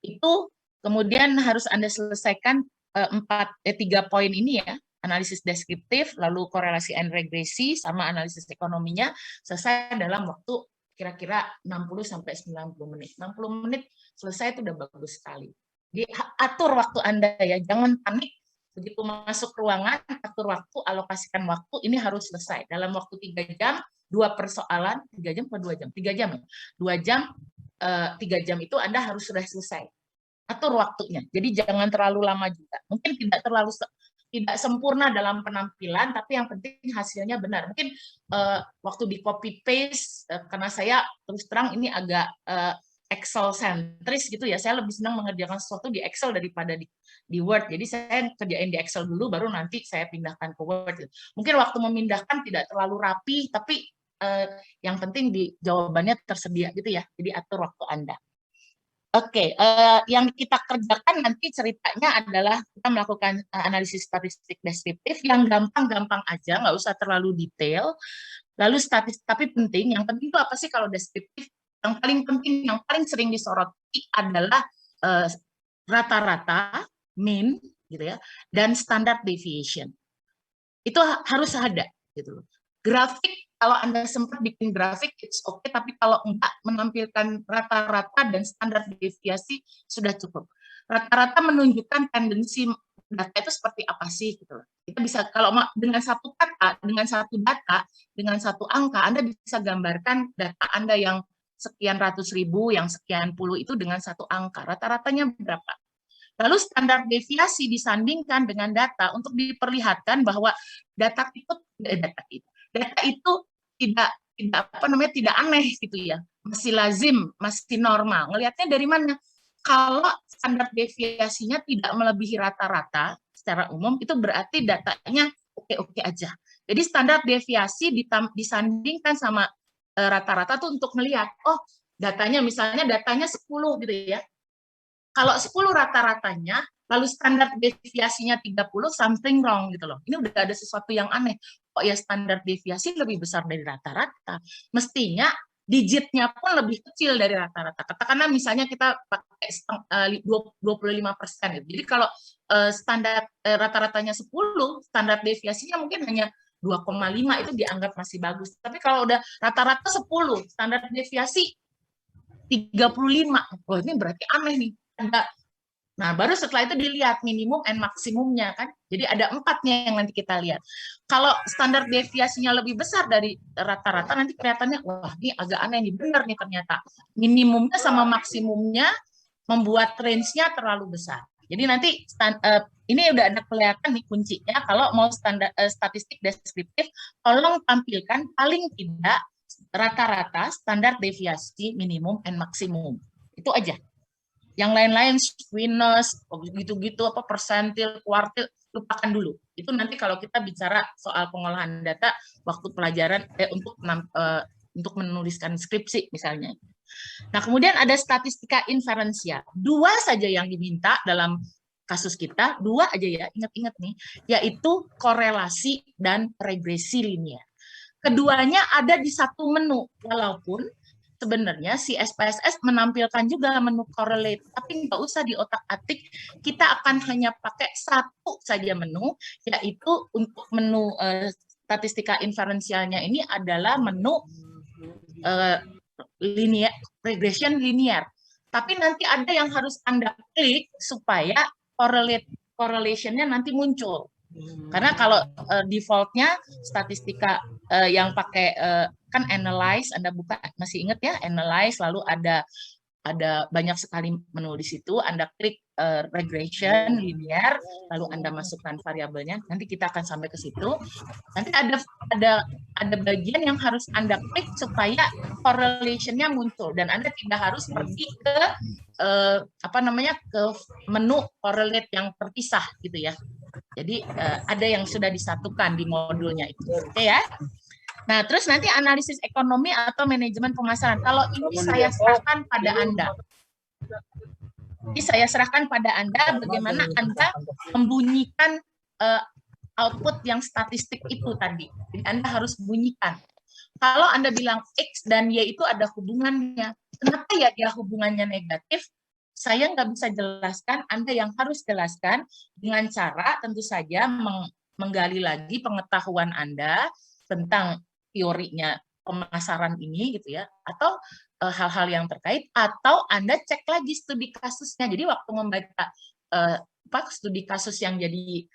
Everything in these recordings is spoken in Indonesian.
Itu kemudian harus Anda selesaikan 3 poin ini ya, analisis deskriptif, lalu korelasi and regresi, sama analisis ekonominya, selesai dalam waktu kira-kira 60 sampai 90 menit. 60 menit selesai itu udah bagus sekali. Jadi atur waktu Anda ya, jangan panik. Begitu masuk ruangan, atur waktu, alokasikan waktu, ini harus selesai. Dalam waktu 3 jam, 2 persoalan, 3 jam atau 2 jam? 3 jam ya? 2 jam, 3 jam itu Anda harus sudah selesai. Atur waktunya. Jadi jangan terlalu lama juga. Mungkin tidak sempurna dalam penampilan, tapi yang penting hasilnya benar. Mungkin waktu di copy paste, karena saya terus terang ini agak Excel sentris gitu ya. Saya lebih senang mengerjakan sesuatu di Excel daripada di Word. Jadi saya kerjain di Excel dulu, baru nanti saya pindahkan ke Word. Mungkin waktu memindahkan tidak terlalu rapi, tapi yang penting di jawabannya tersedia gitu ya. Jadi atur waktu Anda. Oke, yang kita kerjakan nanti ceritanya adalah kita melakukan analisis statistik deskriptif yang gampang-gampang aja, nggak usah terlalu detail. Lalu statistik, tapi penting, yang penting itu apa sih kalau deskriptif? Yang paling penting, yang paling sering disoroti adalah rata-rata, mean, gitu ya, dan standard deviation. Itu harus ada, gitu loh. Grafik, kalau Anda sempat bikin grafik, it's okay, tapi kalau enggak, menampilkan rata-rata dan standar deviasi sudah cukup. Rata-rata menunjukkan tendensi data itu seperti apa sih, gitu. Kita bisa, kalau dengan satu kata, dengan satu data, dengan satu angka, Anda bisa gambarkan data Anda yang sekian ratus ribu, yang sekian puluh itu dengan satu angka. Rata-ratanya berapa? Lalu standar deviasi disandingkan dengan data untuk diperlihatkan bahwa data itu tidak aneh gitu ya, masih lazim, masih normal. Ngelihatnya dari mana? Kalau standar deviasinya tidak melebihi rata-rata secara umum, itu berarti datanya oke-oke aja. Jadi standar deviasi disandingkan sama rata-rata tuh untuk melihat, oh datanya misalnya datanya 10 gitu ya. Kalau 10 rata-ratanya, lalu standar deviasinya 30, something wrong gitu loh. Ini udah ada sesuatu yang aneh. Kok ya standar deviasi lebih besar dari rata-rata? Mestinya digitnya pun lebih kecil dari rata-rata. Katakanlah misalnya kita pakai 25%. Jadi kalau standar rata-ratanya 10, standar deviasinya mungkin hanya 2,5, itu dianggap masih bagus. Tapi kalau udah rata-rata 10, standar deviasi 35, oh ini berarti aneh nih. Nah, baru setelah itu dilihat minimum and maksimumnya kan. Jadi ada 4-nya yang nanti kita lihat. Kalau standar deviasinya lebih besar dari rata-rata, nanti kelihatannya, wah ini agak aneh nih, benar nih ternyata. Minimumnya sama maksimumnya membuat range-nya terlalu besar. Jadi nanti ini udah ada kelihatan nih kuncinya. Kalau mau statistik deskriptif, tolong tampilkan paling tidak rata-rata, standar deviasi, minimum, and maksimum. Itu aja. Yang lain-lain, squeeness, gitu-gitu, apa persentil, kuartil, lupakan dulu. Itu nanti kalau kita bicara soal pengolahan data waktu pelajaran untuk menuliskan skripsi misalnya. Nah, kemudian ada statistika inferensial. 2 saja yang diminta dalam kasus kita, 2 aja ya, ingat-ingat nih, yaitu korelasi dan regresi linear. Keduanya ada di satu menu, walaupun sebenarnya si SPSS menampilkan juga menu correlate, tapi nggak usah di otak-atik, kita akan hanya pakai satu saja menu, yaitu untuk menu statistika inferensialnya ini adalah menu linear, regression linear. Tapi nanti ada yang harus Anda klik supaya correlation-nya nanti muncul. Karena kalau defaultnya statistika yang pakai kan analyze, Anda buka, masih ingat ya, analyze, lalu ada banyak sekali menu di situ, Anda klik regression linear, lalu Anda masukkan variabelnya, nanti kita akan sampai ke situ. Nanti ada bagian yang harus Anda klik supaya correlation-nya muncul, dan Anda tidak harus pergi ke ke menu correlate yang terpisah gitu ya. Jadi ada yang sudah disatukan di modulnya itu, oke ya. Nah, terus nanti analisis ekonomi atau manajemen pemasaran. Kalau ini saya serahkan pada Anda. Jadi saya serahkan pada Anda bagaimana Anda membunyikan output yang statistik itu tadi. Jadi Anda harus bunyikan. Kalau Anda bilang X dan Y itu ada hubungannya, kenapa ya dia hubungannya negatif? saya nggak bisa jelaskan, Anda yang harus jelaskan dengan cara tentu saja menggali lagi pengetahuan Anda tentang teorinya pemasaran ini gitu ya, atau hal-hal yang terkait, atau Anda cek lagi studi kasusnya. Jadi waktu membaca studi kasus yang jadi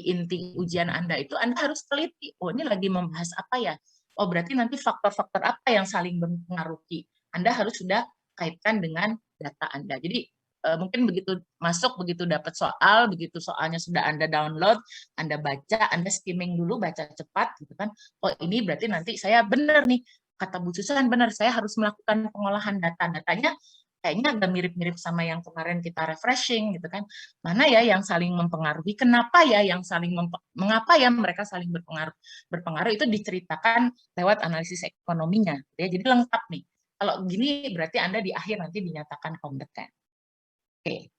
inti ujian Anda itu, Anda harus teliti, oh ini lagi membahas apa ya? Oh berarti nanti faktor-faktor apa yang saling mempengaruhi. Anda harus sudah kaitkan dengan data Anda. Jadi mungkin begitu masuk, begitu dapat soal, begitu soalnya sudah Anda download, Anda baca, Anda skimming dulu, baca cepat gitu kan. Oh ini berarti nanti saya benar nih, kata Bu Susan benar, saya harus melakukan pengolahan data. Datanya kayaknya agak mirip-mirip sama yang kemarin kita refreshing gitu kan. Mana ya yang saling mempengaruhi, kenapa ya yang saling mengapa ya mereka saling berpengaruh itu diceritakan lewat analisis ekonominya ya. Jadi lengkap nih. Kalau gini berarti Anda di akhir nanti dinyatakan kompeten. Oke.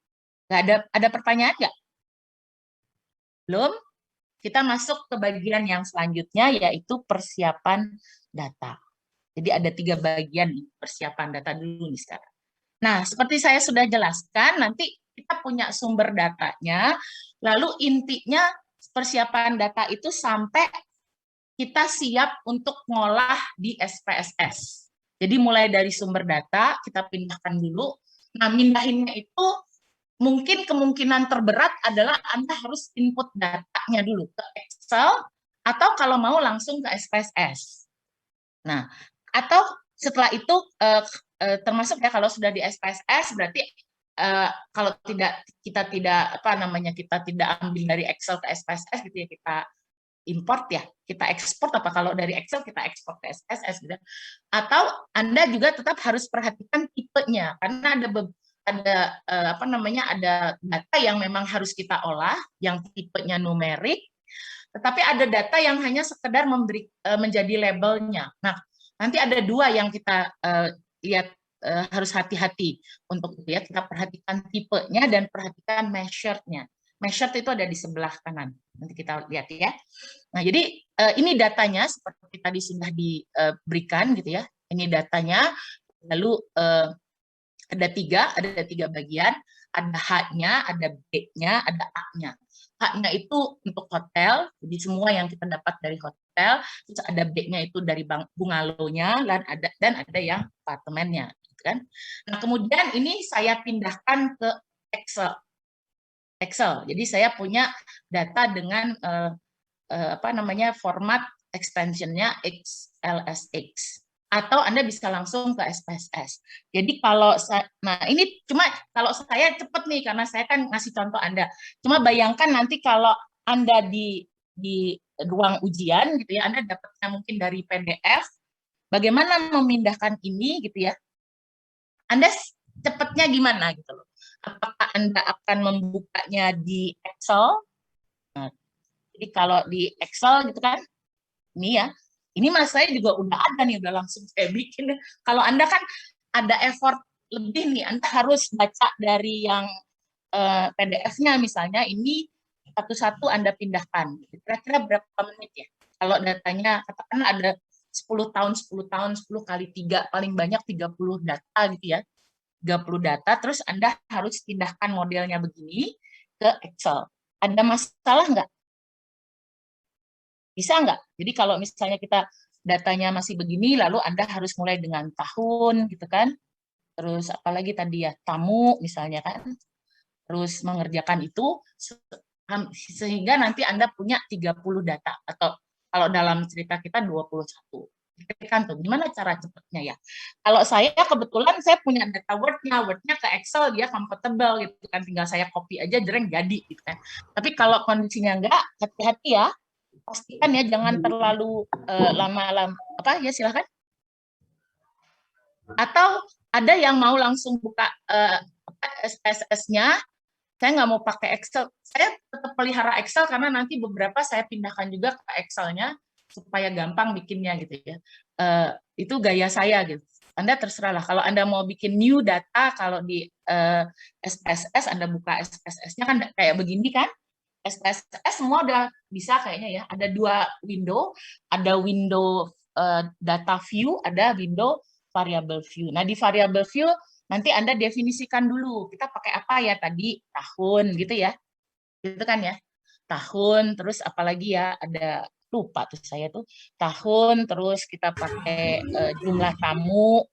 Ada pertanyaan nggak? Belum? Kita masuk ke bagian yang selanjutnya yaitu persiapan data. Jadi ada 3 bagian nih, persiapan data dulu nih sekarang. Nah, seperti saya sudah jelaskan, nanti kita punya sumber datanya, lalu intinya persiapan data itu sampai kita siap untuk ngolah di SPSS. Jadi mulai dari sumber data, kita pindahkan dulu. Nah, mindahinnya itu mungkin kemungkinan terberat adalah Anda harus input datanya dulu ke Excel, atau kalau mau langsung ke SPSS. Nah, atau setelah itu termasuk ya kalau sudah di SPSS berarti kalau kita tidak ambil dari Excel ke SPSS gitu ya, kita import ya, kita ekspor, apa kalau dari Excel kita ekspor ke SPSS gitu. Atau Anda juga tetap harus perhatikan tipenya, karena ada data yang memang harus kita olah yang tipenya numerik, tetapi ada data yang hanya sekedar menjadi labelnya. Nah, nanti ada 2 yang kita lihat harus hati-hati untuk itu ya. Kita perhatikan tipenya dan perhatikan measured-nya. Measured itu ada di sebelah kanan. Nanti kita lihat ya. Nah, jadi ini datanya seperti tadi sudah diberikan gitu ya. Ini datanya. Lalu ada 3 bagian. Ada H-nya, ada B-nya, ada A-nya. H-nya itu untuk hotel, jadi semua yang kita dapat dari hotel. Terus ada B-nya itu dari bungalow-nya, dan ada yang apartemennya, gitu kan. Nah, kemudian ini saya pindahkan ke Excel. Jadi saya punya data dengan format extension-nya XLSX. Atau Anda bisa langsung ke SPSS. Jadi nah ini cuma kalau saya cepat nih, karena saya kan ngasih contoh Anda. Cuma bayangkan nanti kalau Anda di ruang ujian gitu ya, Anda dapatnya mungkin dari PDF, bagaimana memindahkan ini gitu ya. Anda cepatnya gimana gitu loh. Apakah Anda akan membukanya di Excel? Nah, jadi kalau di Excel gitu kan, ini ya, ini mas saya juga udah ada nih, udah langsung saya bikin. Kalau Anda kan ada effort lebih nih, Anda harus baca dari yang PDF-nya misalnya, ini satu-satu Anda pindahkan. Kira-kira berapa menit ya? Kalau datanya katakanlah ada 10 tahun, 10 kali 3, paling banyak 30 data gitu ya. 30 data, terus Anda harus pindahkan modelnya begini ke Excel. Ada masalah nggak? Bisa nggak? Jadi kalau misalnya kita datanya masih begini, lalu Anda harus mulai dengan tahun, gitu kan? Terus apalagi tadi ya, tamu misalnya kan? Terus mengerjakan itu, sehingga nanti Anda punya 30 data, atau kalau dalam cerita kita 21. Kan tuh, gimana cara cepatnya ya? Kalau saya kebetulan saya punya data Word-nya ke Excel, dia comfortable gitu kan, tinggal saya copy aja, jreng jadi gitu kan. Tapi kalau kondisinya enggak, hati-hati ya, pastikan ya jangan terlalu lama-lama. Apa ya, silakan. Atau ada yang mau langsung buka SPSS-nya, saya nggak mau pakai Excel. Saya tetap pelihara Excel karena nanti beberapa saya pindahkan juga ke Excel-nya supaya gampang bikinnya gitu ya. Itu gaya saya gitu. Anda terserah lah. Kalau Anda mau bikin new data, kalau di SPSS Anda buka SPSS-nya kan kayak begini kan. SPSS semua udah bisa kayaknya ya. Ada 2 window, ada window data view, ada window variable view. Nah, di variable view nanti Anda definisikan dulu, kita pakai apa ya tadi, tahun gitu ya, gitu kan ya, tahun, terus apalagi ya, ada lupa tuh saya tuh, tahun, terus kita pakai jumlah tamu,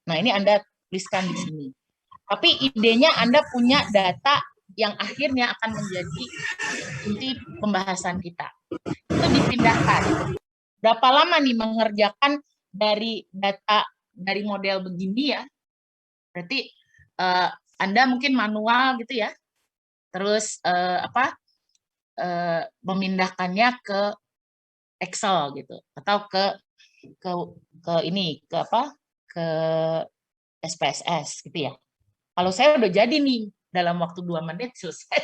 nah ini Anda tuliskan di sini. Tapi idenya Anda punya data yang akhirnya akan menjadi inti pembahasan kita. Itu dipindahkan. Berapa lama nih mengerjakan dari data dari model begini ya? Berarti Anda mungkin manual gitu ya. Terus memindahkannya ke Excel gitu atau ke ini ke apa? Ke SPSS gitu ya. Kalau saya udah jadi nih dalam waktu 2 menit selesai,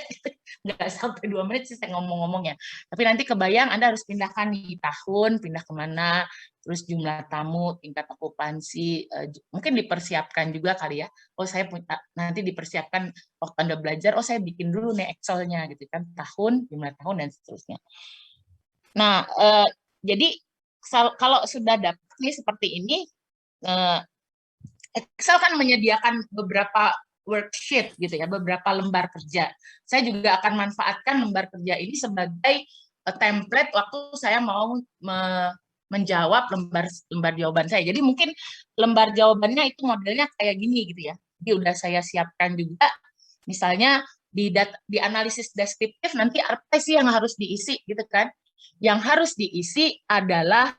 nggak sampai 2 menit sih saya ngomong-ngomongnya. Tapi nanti kebayang Anda harus pindahkan nih tahun, pindah kemana, terus jumlah tamu, tingkat okupansi, mungkin dipersiapkan juga kali ya. Oh saya nanti dipersiapkan waktu Anda belajar, oh saya bikin dulu nih Excel-nya gitu kan, tahun, jumlah tahun dan seterusnya. Nah, jadi kalau sudah dapat nih seperti ini, Excel kan menyediakan beberapa worksheet gitu ya, beberapa lembar kerja. Saya juga akan manfaatkan lembar kerja ini sebagai template waktu saya mau menjawab lembar jawaban saya. Jadi mungkin lembar jawabannya itu modelnya kayak gini gitu ya. Jadi udah saya siapkan juga. Misalnya di analisis deskriptif nanti apa sih yang harus diisi gitu kan? Yang harus diisi adalah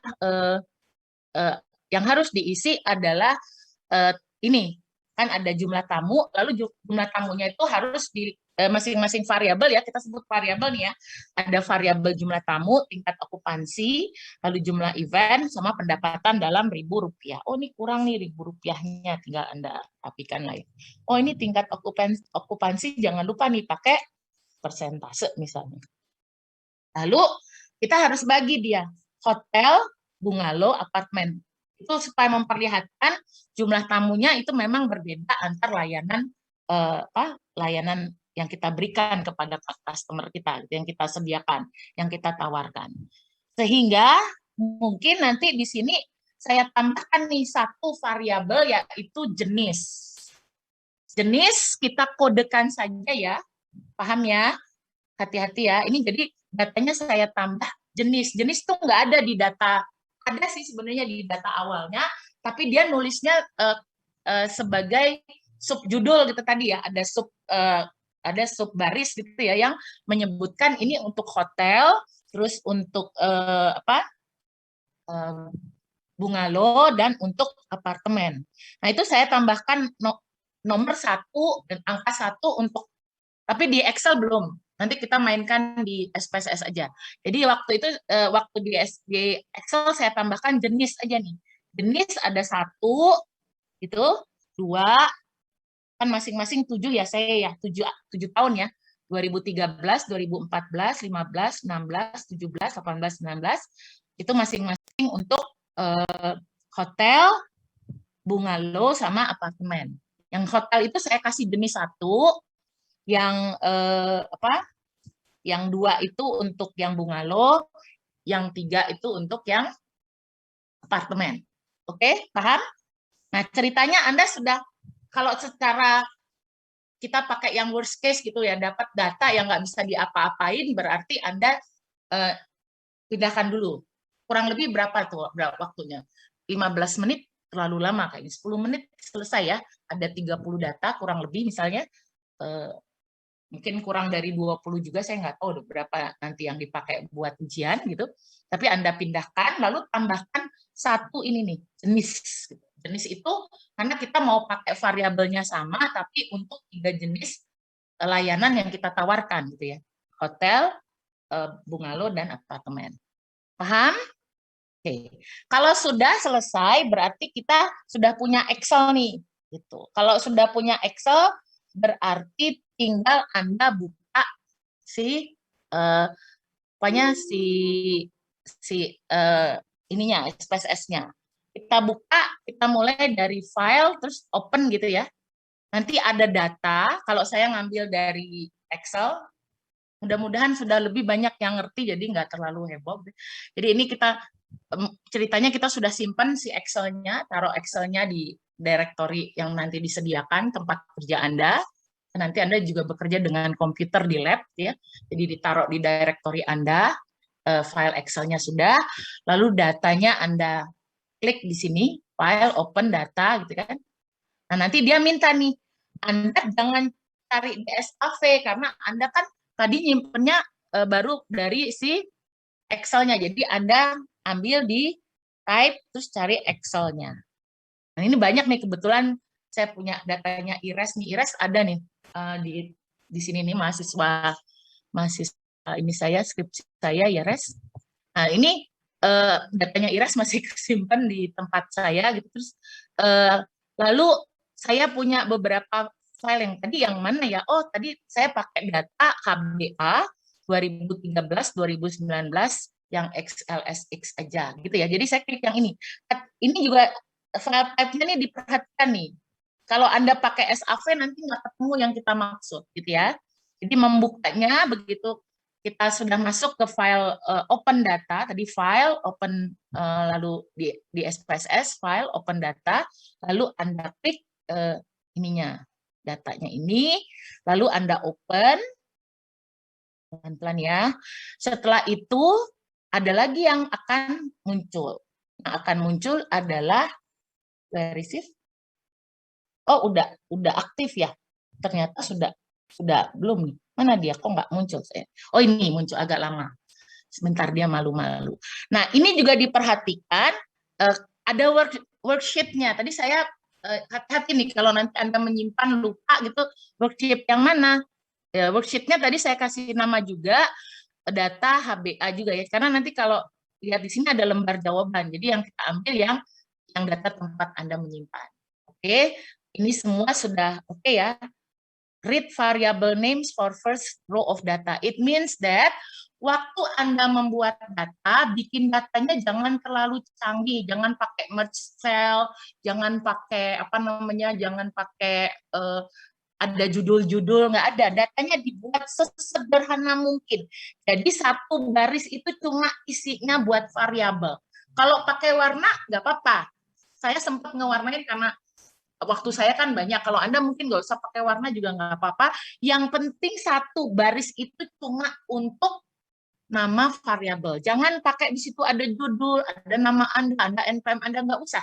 ini kan ada jumlah tamu, lalu jumlah tamunya itu harus di masing-masing variabel ya, kita sebut variabel nih ya. Ada variabel jumlah tamu, tingkat okupansi, lalu jumlah event, sama pendapatan dalam Rp1.000. Oh ini kurang nih Rp1.000-nya, tinggal Anda rapikan lah ya. Oh ini tingkat okupansi jangan lupa nih pakai persentase misalnya. Lalu kita harus bagi dia, hotel, bungalow, apartemen. Itu supaya memperlihatkan jumlah tamunya itu memang berbeda antar layanan yang kita berikan kepada customer kita, yang kita sediakan, yang kita tawarkan. Sehingga mungkin nanti di sini saya tambahkan nih satu variabel yaitu jenis. Jenis kita kodekan saja ya, paham ya? Hati-hati ya. Ini jadi datanya saya tambah jenis. Jenis tuh nggak ada di data, ada sih sebenarnya di data awalnya, tapi dia nulisnya sebagai subjudul gitu tadi ya, ada sub baris gitu ya yang menyebutkan ini untuk hotel, terus untuk bungalow dan untuk apartemen. Nah itu saya tambahkan nomor 1 dan angka 1 untuk, tapi di Excel belum. Nanti kita mainkan di SPSS aja. Jadi waktu di Excel saya tambahkan jenis aja nih. Jenis ada 1, itu 2, kan masing-masing 7 ya saya ya, 7 tahun ya. 2013, 2014, 15, 16, 17, 18, 19 itu masing-masing untuk hotel, bungalow sama apartemen. Yang hotel itu saya kasih jenis 1, yang yang 2 itu untuk yang bungalow, yang 3 itu untuk yang apartemen. Oke, paham? Nah, ceritanya Anda sudah, kalau secara kita pakai yang worst case gitu ya, dapat data yang nggak bisa diapa-apain, berarti Anda pindahkan dulu. Kurang lebih berapa waktunya? 15 menit terlalu lama kayaknya. 10 menit selesai ya. Ada 30 data kurang lebih misalnya. Mungkin kurang dari 20 juga, saya nggak tahu berapa nanti yang dipakai buat ujian gitu. Tapi Anda pindahkan, lalu tambahkan 1 ini nih, jenis. Jenis itu karena kita mau pakai variabelnya sama, tapi untuk 3 jenis layanan yang kita tawarkan gitu ya. Hotel, bungalow, dan apartemen. Paham? Oke. Kalau sudah selesai, berarti kita sudah punya Excel nih. Gitu. Kalau sudah punya Excel, berarti tinggal Anda buka ininya, SPSS-nya. Kita buka, kita mulai dari file, terus open gitu ya. Nanti ada data, kalau saya ngambil dari Excel, mudah-mudahan sudah lebih banyak yang ngerti, jadi nggak terlalu heboh. Jadi ini ceritanya kita sudah simpan si Excel-nya, taruh Excel-nya di directory yang nanti disediakan tempat kerja Anda. Nanti Anda juga bekerja dengan komputer di lab, ya. Jadi ditaruh di directory Anda, file Excel-nya sudah, lalu datanya Anda klik di sini, file, open data, gitu kan. Nah, nanti dia minta nih, Anda jangan cari DSAV, karena Anda kan tadi nyimpennya baru dari si Excel-nya. Jadi Anda ambil di type, terus cari Excel-nya. Nah, ini banyak nih, kebetulan saya punya datanya IRES nih. IRES ada nih di sini nih, mahasiswa ini saya, skripsi saya IRES. Nah, ini datanya IRES masih kesimpan di tempat saya gitu. Terus lalu saya punya beberapa file yang tadi yang mana ya? Oh, tadi saya pakai data HBA 2013-2019 yang XLSX aja gitu ya. Jadi saya klik yang ini. Ini juga file type-nya nih diperhatikan nih. Kalau Anda pakai SAV nanti nggak ketemu yang kita maksud gitu ya. Jadi membukanya begitu kita sudah masuk ke file open data, tadi file open, lalu di SPSS file open data, lalu Anda klik ininya, datanya ini, lalu Anda open, pelan-pelan ya. Setelah itu ada lagi yang akan muncul. Yang akan muncul adalah where is it? Oh, udah aktif ya. Ternyata sudah belum nih. Mana dia? Kok nggak muncul saya? Oh, ini muncul agak lama. Sebentar, dia malu-malu. Nah, ini juga diperhatikan ada worksheet-nya. Tadi saya hati-hati nih kalau nanti Anda menyimpan lupa gitu, worksheet yang mana? Ya, worksheet-nya tadi saya kasih nama juga data HBA juga ya. Karena nanti kalau lihat di sini ada lembar jawaban. Jadi yang kita ambil yang data tempat Anda menyimpan. Oke, ini semua sudah oke ya. Read variable names for first row of data. It means that waktu Anda membuat data, bikin datanya jangan terlalu canggih, jangan pakai merge cell, jangan pakai jangan pakai ada judul-judul, nggak ada. Datanya dibuat sesederhana mungkin. Jadi satu baris itu cuma isinya buat variabel. Kalau pakai warna nggak apa-apa. Saya sempat ngewarnain karena waktu saya kan banyak. Kalau Anda mungkin nggak usah pakai warna juga nggak apa-apa. Yang penting satu baris itu cuma untuk nama variabel. Jangan pakai di situ ada judul, ada nama Anda NPM Anda, nggak usah.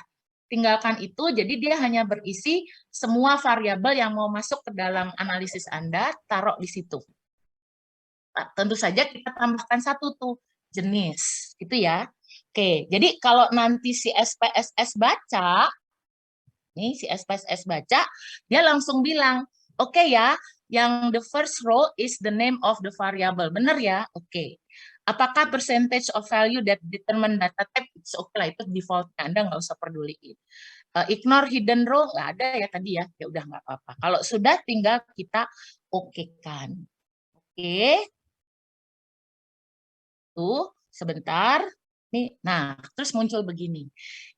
Tinggalkan itu, jadi dia hanya berisi semua variabel yang mau masuk ke dalam analisis Anda, taruh di situ. Nah, tentu saja kita tambahkan satu tuh, jenis, gitu ya. Oke, jadi kalau nanti si SPSS baca, nih si SPSS baca, dia langsung bilang, oke ya, yang the first row is the name of the variable. Benar ya? Oke. Apakah percentage of value that determine data type? It's okay lah, itu defaultnya. Anda nggak usah peduliin. Ignore hidden row, nggak ada ya tadi ya. Ya udah nggak apa-apa. Kalau sudah tinggal kita okekan. Oke. Tuh, sebentar. Nih, nah, terus muncul begini.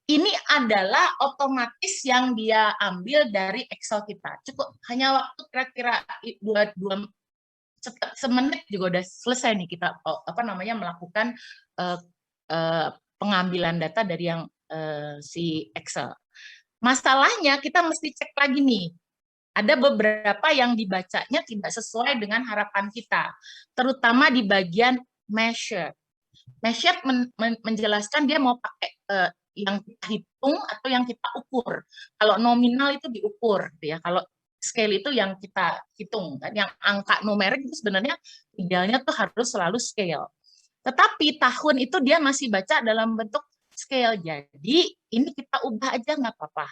Ini adalah otomatis yang dia ambil dari Excel kita. Cukup hanya waktu kira-kira 2 semenit juga udah selesai nih kita melakukan pengambilan data dari yang si Excel. Masalahnya kita mesti cek lagi nih. Ada beberapa yang dibacanya tidak sesuai dengan harapan kita, terutama di bagian measure. Measure menjelaskan dia mau pakai yang kita hitung atau yang kita ukur. Kalau nominal itu diukur, ya. Kalau scale itu yang kita hitung. Kan? Yang angka numerik itu sebenarnya idealnya tuh harus selalu scale. Tetapi tahun itu dia masih baca dalam bentuk scale. Jadi ini kita ubah aja nggak apa-apa.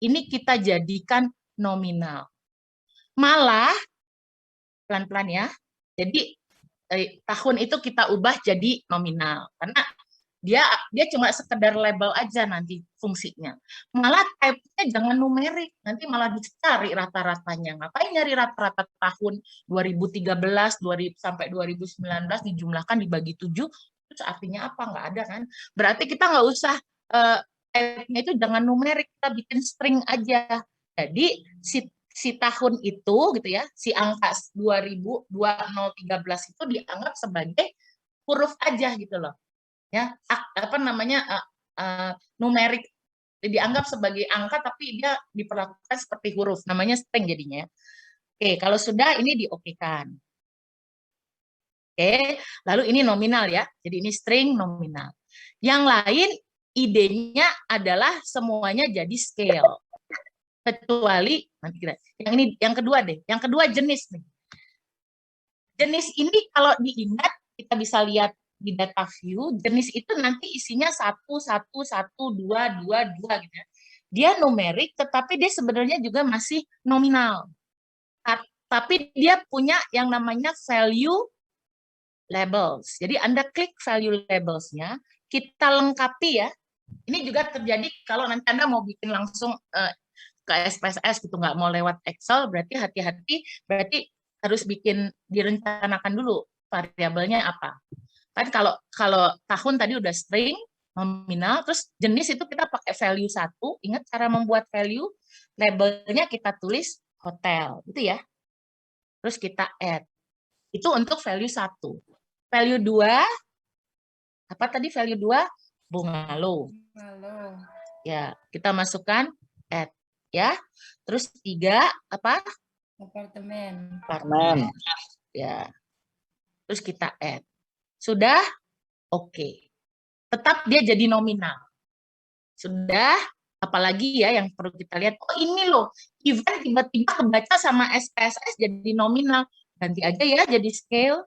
Ini kita jadikan nominal. Malah pelan-pelan ya. Jadi tahun itu kita ubah jadi nominal karena dia cuma sekedar label aja nanti fungsinya. Malah type-nya jangan numerik, nanti malah dicari rata-ratanya. Ngapain nyari rata-rata tahun 2013 sampai 2019 dijumlahkan dibagi 7, terus artinya apa? Nggak ada kan? Berarti kita nggak usah type-nya itu jangan numerik, kita bikin string aja. Jadi si tahun itu gitu ya, si angka 2013 itu dianggap sebagai huruf aja gitu loh. Ya, numerik dianggap sebagai angka tapi dia diperlakukan seperti huruf, namanya string jadinya. Oke, kalau sudah ini diokekan. Oke, lalu ini nominal ya. Jadi ini string nominal. Yang lain idenya adalah semuanya jadi scale. Kecuali nanti kita yang ini yang kedua deh. Yang kedua jenis nih. Jenis ini kalau diingat kita bisa lihat di data view, jenis itu nanti isinya 1 1 1 2 2 2 gitu ya. Dia numerik tetapi dia sebenarnya juga masih nominal. Tapi dia punya yang namanya value labels. Jadi Anda klik value labels-nya, kita lengkapi ya. Ini juga terjadi kalau nanti Anda mau bikin langsung ke SPSS gitu, nggak mau lewat Excel, berarti hati-hati, berarti harus bikin direncanakan dulu variabelnya apa. Kan kalau tahun tadi udah string, nominal, terus jenis itu kita pakai value 1, ingat cara membuat value, labelnya kita tulis hotel, gitu ya. Terus kita add. Itu untuk value 1. Value 2, apa tadi value 2? Bungalow. Ya, kita masukkan add. Ya, terus 3, apa? Apartemen. Ya, terus kita add. Sudah? Oke. Tetap dia jadi nominal. Sudah? Apalagi ya yang perlu kita lihat, oh ini loh, event tiba-tiba kebaca sama SPSS jadi nominal. Ganti aja ya jadi scale.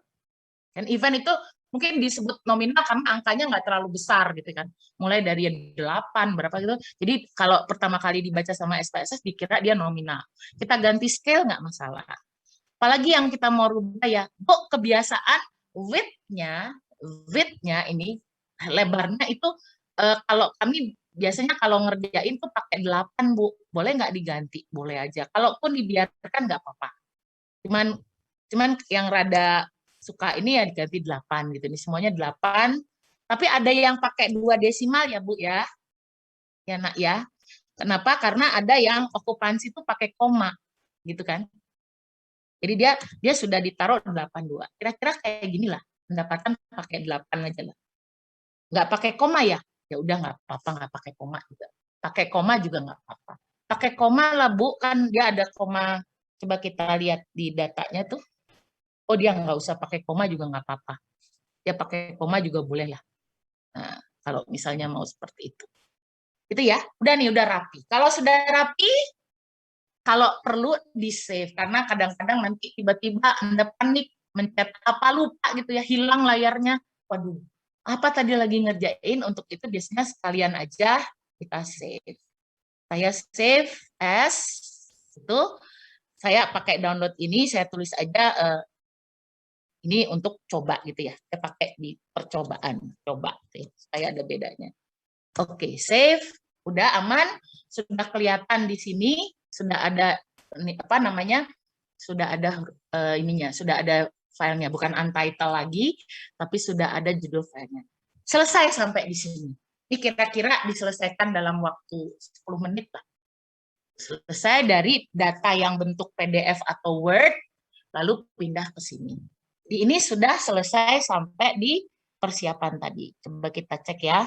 Dan event itu mungkin disebut nominal karena angkanya nggak terlalu besar gitu kan. Mulai dari 8, berapa gitu. Jadi kalau pertama kali dibaca sama SPSS dikira dia nominal. Kita ganti scale nggak masalah. Apalagi yang kita mau rubah ya, kok kebiasaan width-nya ini, lebarnya itu kalau kami biasanya kalau ngerjain tuh pakai 8, Bu. Boleh nggak diganti? Boleh aja. Kalaupun dibiarkan nggak apa-apa. Cuman yang rada suka ini ya diganti 8 gitu. Ini semuanya 8. Tapi ada yang pakai 2 desimal ya, Bu ya. Ya, Nak ya. Kenapa? Karena ada yang okupansi itu pakai koma gitu kan. Jadi dia sudah ditaruh 82. Kira-kira kayak gini lah. Pendapatan pakai 8 aja lah. Nggak pakai koma ya? Ya udah nggak apa-apa, nggak pakai koma juga. Pakai koma juga nggak apa-apa. Pakai koma lah, Bu. Kan dia ada koma. Coba kita lihat di datanya tuh. Oh, dia nggak usah pakai koma juga nggak apa-apa. Dia pakai koma juga boleh lah. Nah, kalau misalnya mau seperti itu. Itu ya. Udah nih, udah rapi. Kalau sudah rapi, kalau perlu di-save. Karena kadang-kadang nanti tiba-tiba Anda panik, mencet apa lupa gitu ya, hilang layarnya. Waduh, apa tadi lagi ngerjain, untuk itu biasanya sekalian aja kita save. Saya save as, itu saya pakai download ini, saya tulis aja ini untuk coba gitu ya, saya pakai di percobaan, coba, supaya ada bedanya. Oke, save, udah aman, sudah kelihatan di sini, sudah ada apa namanya, sudah ada ininya, sudah ada filenya, bukan untitled lagi, tapi sudah ada judul filenya. Selesai sampai di sini. Ini kira-kira diselesaikan dalam waktu 10 menit lah. Selesai dari data yang bentuk PDF atau Word, lalu pindah ke sini. Ini sudah selesai sampai di persiapan tadi. Coba kita cek ya.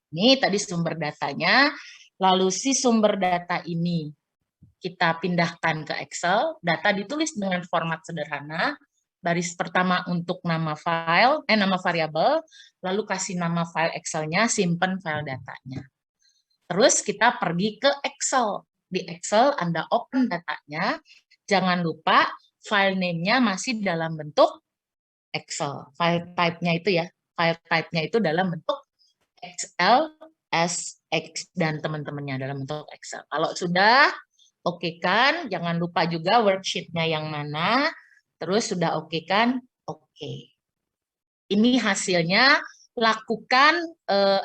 Ini tadi sumber datanya, lalu si sumber data ini kita pindahkan ke Excel, data ditulis dengan format sederhana, baris pertama untuk nama file, nama variabel, lalu kasih nama file Excel-nya, simpan file datanya. Terus kita pergi ke Excel. Di Excel Anda open datanya, jangan lupa file name-nya masih dalam bentuk Excel. File type-nya itu ya, file type-nya itu dalam bentuk Excel, SX, dan teman-temannya dalam bentuk Excel. Kalau sudah, oke kan, jangan lupa juga worksheet-nya yang mana, terus sudah oke kan, oke. Ini hasilnya, lakukan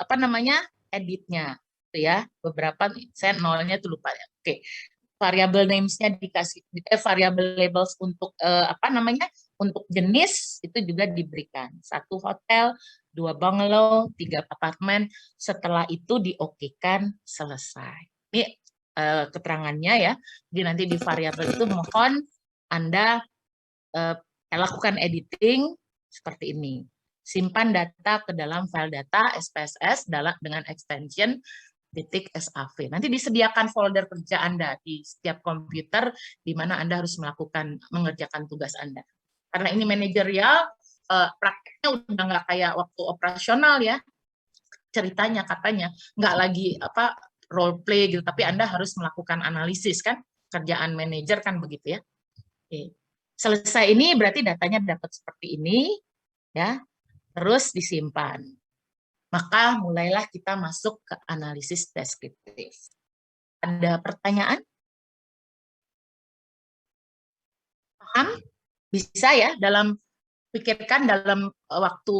apa namanya, editnya, gitu ya. Beberapa, saya nolnya tuh lupa ya. Oke, variable names-nya dikasih, variable labels untuk apa namanya, untuk jenis itu juga diberikan. 1 hotel, 2 bungalow, 3 apartemen. Setelah itu diokekan, selesai. Ini keterangannya ya. Jadi nanti di variabel itu mohon Anda lakukan editing seperti ini. Simpan data ke dalam file data SPSS dengan extension .sav. Nanti disediakan folder kerja Anda di setiap komputer di mana Anda harus mengerjakan tugas Anda. Karena ini manajerial, prakteknya udah nggak kayak waktu operasional ya, ceritanya katanya nggak lagi role play gitu, tapi Anda harus melakukan analisis kan, kerjaan manajer kan begitu ya. Oke. Selesai ini berarti datanya dapat seperti ini ya, terus disimpan. Maka mulailah kita masuk ke analisis deskriptif. Ada pertanyaan? Paham? Bisa ya, pikirkan dalam waktu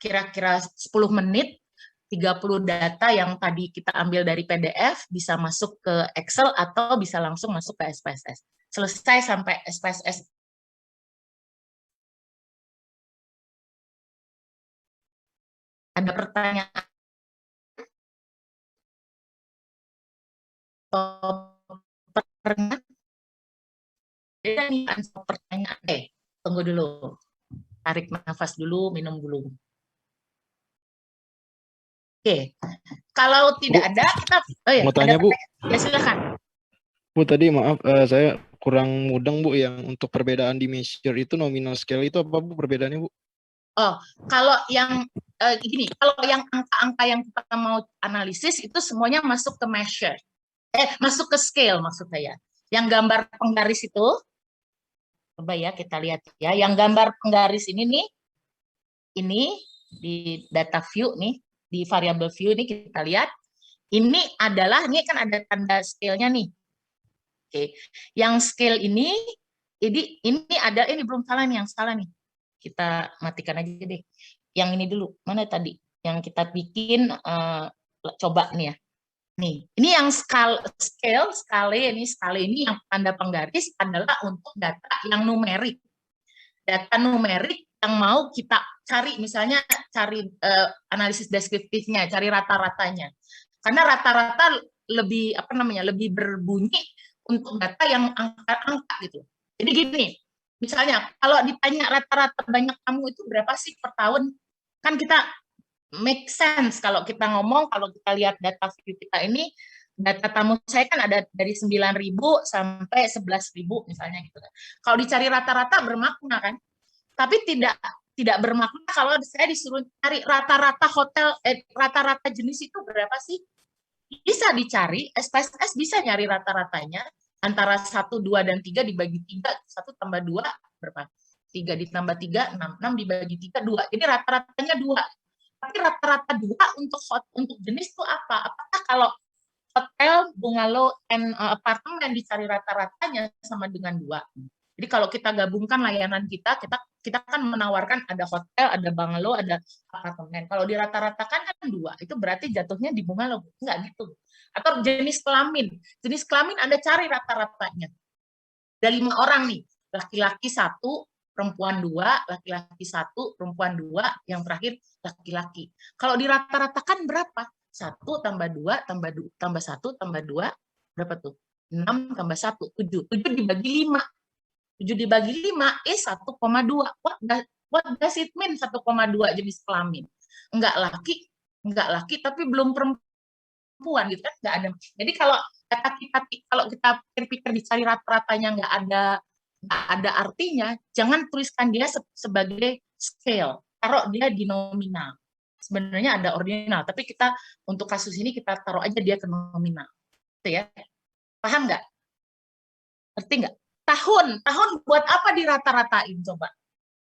kira-kira 10 menit, 30 data yang tadi kita ambil dari PDF, bisa masuk ke Excel atau bisa langsung masuk ke SPSS. Selesai sampai SPSS. Ada pertanyaan? Pertanyaan. Tunggu dulu. Tarik nafas dulu, minum dulu. Oke. Kalau tidak ada, kita mau tanya, Bu. Ya, silakan. Bu, tadi maaf, saya kurang mudeng, Bu, yang untuk perbedaan di measure itu nominal scale itu apa, Bu, perbedaannya, Bu? Oh, kalau yang gini, kalau yang angka-angka yang kita mau analisis itu semuanya masuk ke measure. Masuk ke scale maksud saya. Yang gambar penggaris itu, coba ya kita lihat ya, yang gambar penggaris ini nih, ini di data view nih, di variable view ini kita lihat, ini kan ada tanda scale-nya nih. Oke, yang scale ini ada, ini belum salah nih, yang salah nih. Kita matikan aja deh. Yang ini dulu, mana tadi? Yang kita bikin, coba nih ya. Nih, ini yang skala ini yang tanda penggaris adalah untuk data yang numerik. Data numerik yang mau kita cari, misalnya cari analisis deskriptifnya, cari rata-ratanya. Karena rata-rata lebih berbunyi untuk data yang angka-angka gitu. Jadi gini, misalnya kalau ditanya rata-rata banyak tamu itu berapa sih per tahun? Kan kita make sense kalau kita ngomong, kalau kita lihat data view kita ini, data tamu saya kan ada dari 9.000 sampai 11.000 misalnya gitu kan. Kalau dicari rata-rata bermakna kan? Tapi tidak bermakna kalau saya disuruh cari rata-rata hotel, rata-rata jenis itu berapa sih? Bisa dicari, SPSS bisa nyari rata-ratanya, antara 1, 2, dan 3 dibagi 3, 1 tambah 2, berapa? 3 ditambah 3, 6, 6 dibagi 3, 2. Jadi rata-ratanya 2. Tapi rata-rata 2 untuk jenis itu apa? Apakah kalau hotel, bungalow, dan apartemen dicari rata-ratanya sama dengan 2? Jadi kalau kita gabungkan layanan kita kan menawarkan ada hotel, ada bungalow, ada apartemen. Kalau dirata-ratakan kan 2, itu berarti jatuhnya di bungalow. Enggak gitu. Atau jenis kelamin. Jenis kelamin Anda cari rata-ratanya. Ada 5 orang nih, laki-laki 1, perempuan 2, laki-laki 1, perempuan 2, yang terakhir laki-laki. Kalau dirata-ratakan berapa? 1 tambah 2 tambah 1 tambah 2, berapa tuh? 6 tambah 1, 7. 7 dibagi 5. 7 dibagi 5 is 1,2. What does it mean 1,2 jenis kelamin? Enggak laki tapi belum perempuan gitu kan, enggak ada. Jadi kalau kita pikir dicari rata-ratanya enggak ada artinya, jangan tuliskan dia sebagai scale, taruh dia di nominal. Sebenarnya ada ordinal, tapi kita untuk kasus ini kita taruh aja dia ke nominal. Gitu ya. Paham nggak? Ngerti nggak? Tahun buat apa dirata-ratain coba?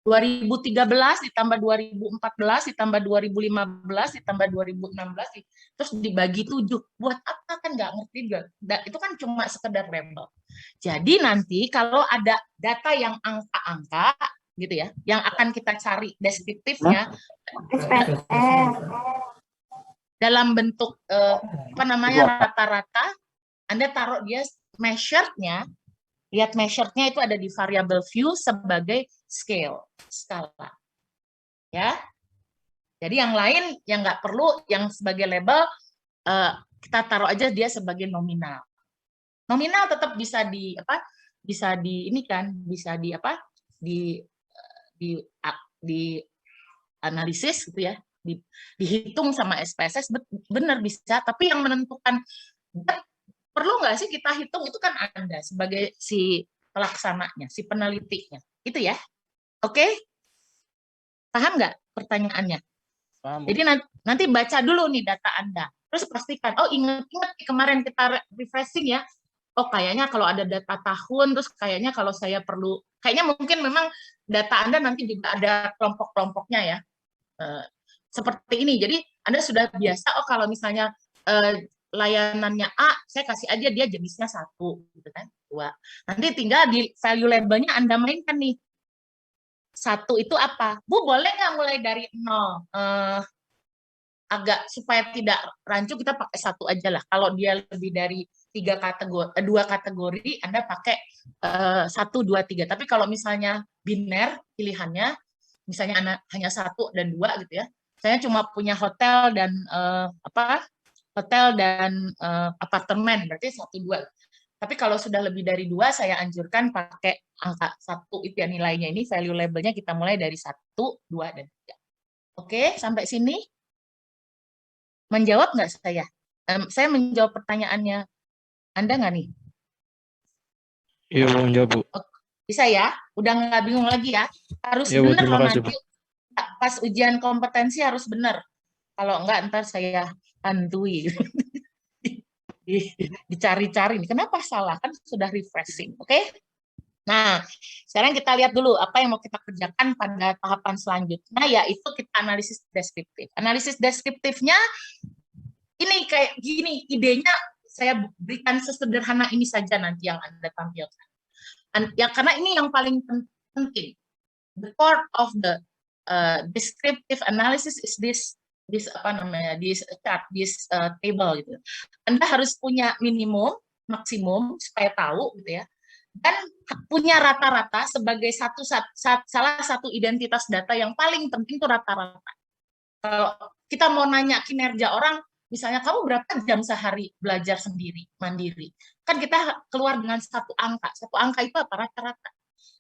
2013 ditambah 2014 ditambah 2015 ditambah 2016 terus dibagi 7. Buat apa? Kan nggak ngerti juga. Itu kan cuma sekedar label. Jadi nanti kalau ada data yang angka-angka gitu ya, yang akan kita cari deskriptifnya dalam bentuk rata-rata, Anda taruh dia measured-nya. Lihat measured-nya itu ada di variable view sebagai skala. Ya. Jadi yang lain yang nggak perlu, yang sebagai label, kita taruh aja dia sebagai nominal. Nominal tetap bisa bisa di analisis gitu ya. dihitung sama SPSS, benar bisa. Tapi yang menentukan perlu nggak sih kita hitung itu kan Anda sebagai si pelaksananya, si penelitinya. Itu ya. Oke? Paham nggak pertanyaannya? Paham, Bu. Jadi nanti baca dulu nih data Anda. Terus pastikan, oh ingat-ingat kemarin kita refreshing ya. Oh kayaknya kalau ada data tahun, terus kayaknya kalau saya perlu, kayaknya mungkin memang data Anda nanti juga ada kelompok-kelompoknya ya. Seperti ini. Jadi Anda sudah biasa, oh kalau misalnya layanannya A, saya kasih aja dia jenisnya 1, gitu kan, 2. Nanti tinggal di value labelnya Anda mainkan nih. 1 itu apa? Bu, boleh nggak mulai dari 0? Agak supaya tidak rancu kita pakai 1 aja lah. Kalau dia lebih dari 2 kategori, Anda pakai 1, 2, 3. Tapi kalau misalnya biner pilihannya, misalnya Anda hanya 1 dan 2 gitu ya. Saya cuma punya hotel dan apartemen, berarti 1, 2. Tapi kalau sudah lebih dari 2, saya anjurkan pakai angka 1 itu ya nilainya ini, value labelnya kita mulai dari 1, 2, dan 3. Oke, sampai sini? Menjawab nggak saya? Saya menjawab pertanyaannya Anda nggak nih? Iya, Bu, menjawab, Bu. Bisa ya? Udah nggak bingung lagi ya? Harus Iya, Bu, benar terima loh kasih, Bu. nanti. Pas ujian kompetensi harus benar. Kalau enggak, ntar saya hantui. Dicari-cari nih, kenapa salah? Kan sudah refreshing, oke? Nah, sekarang kita lihat dulu apa yang mau kita kerjakan pada tahapan selanjutnya, yaitu kita analisis deskriptif. Analisis deskriptifnya ini kayak gini, idenya saya berikan sesederhana ini saja nanti yang Anda tampilkan. Ya, karena ini yang paling penting. The core of the descriptive analysis is this chart, this table gitu. Anda harus punya minimum, maksimum supaya tahu gitu ya. Dan punya rata-rata sebagai salah satu identitas data yang paling penting itu rata-rata. Kalau kita mau nanya kinerja orang, misalnya kamu berapa jam sehari belajar sendiri, mandiri, kan kita keluar dengan satu angka itu apa? Rata-rata.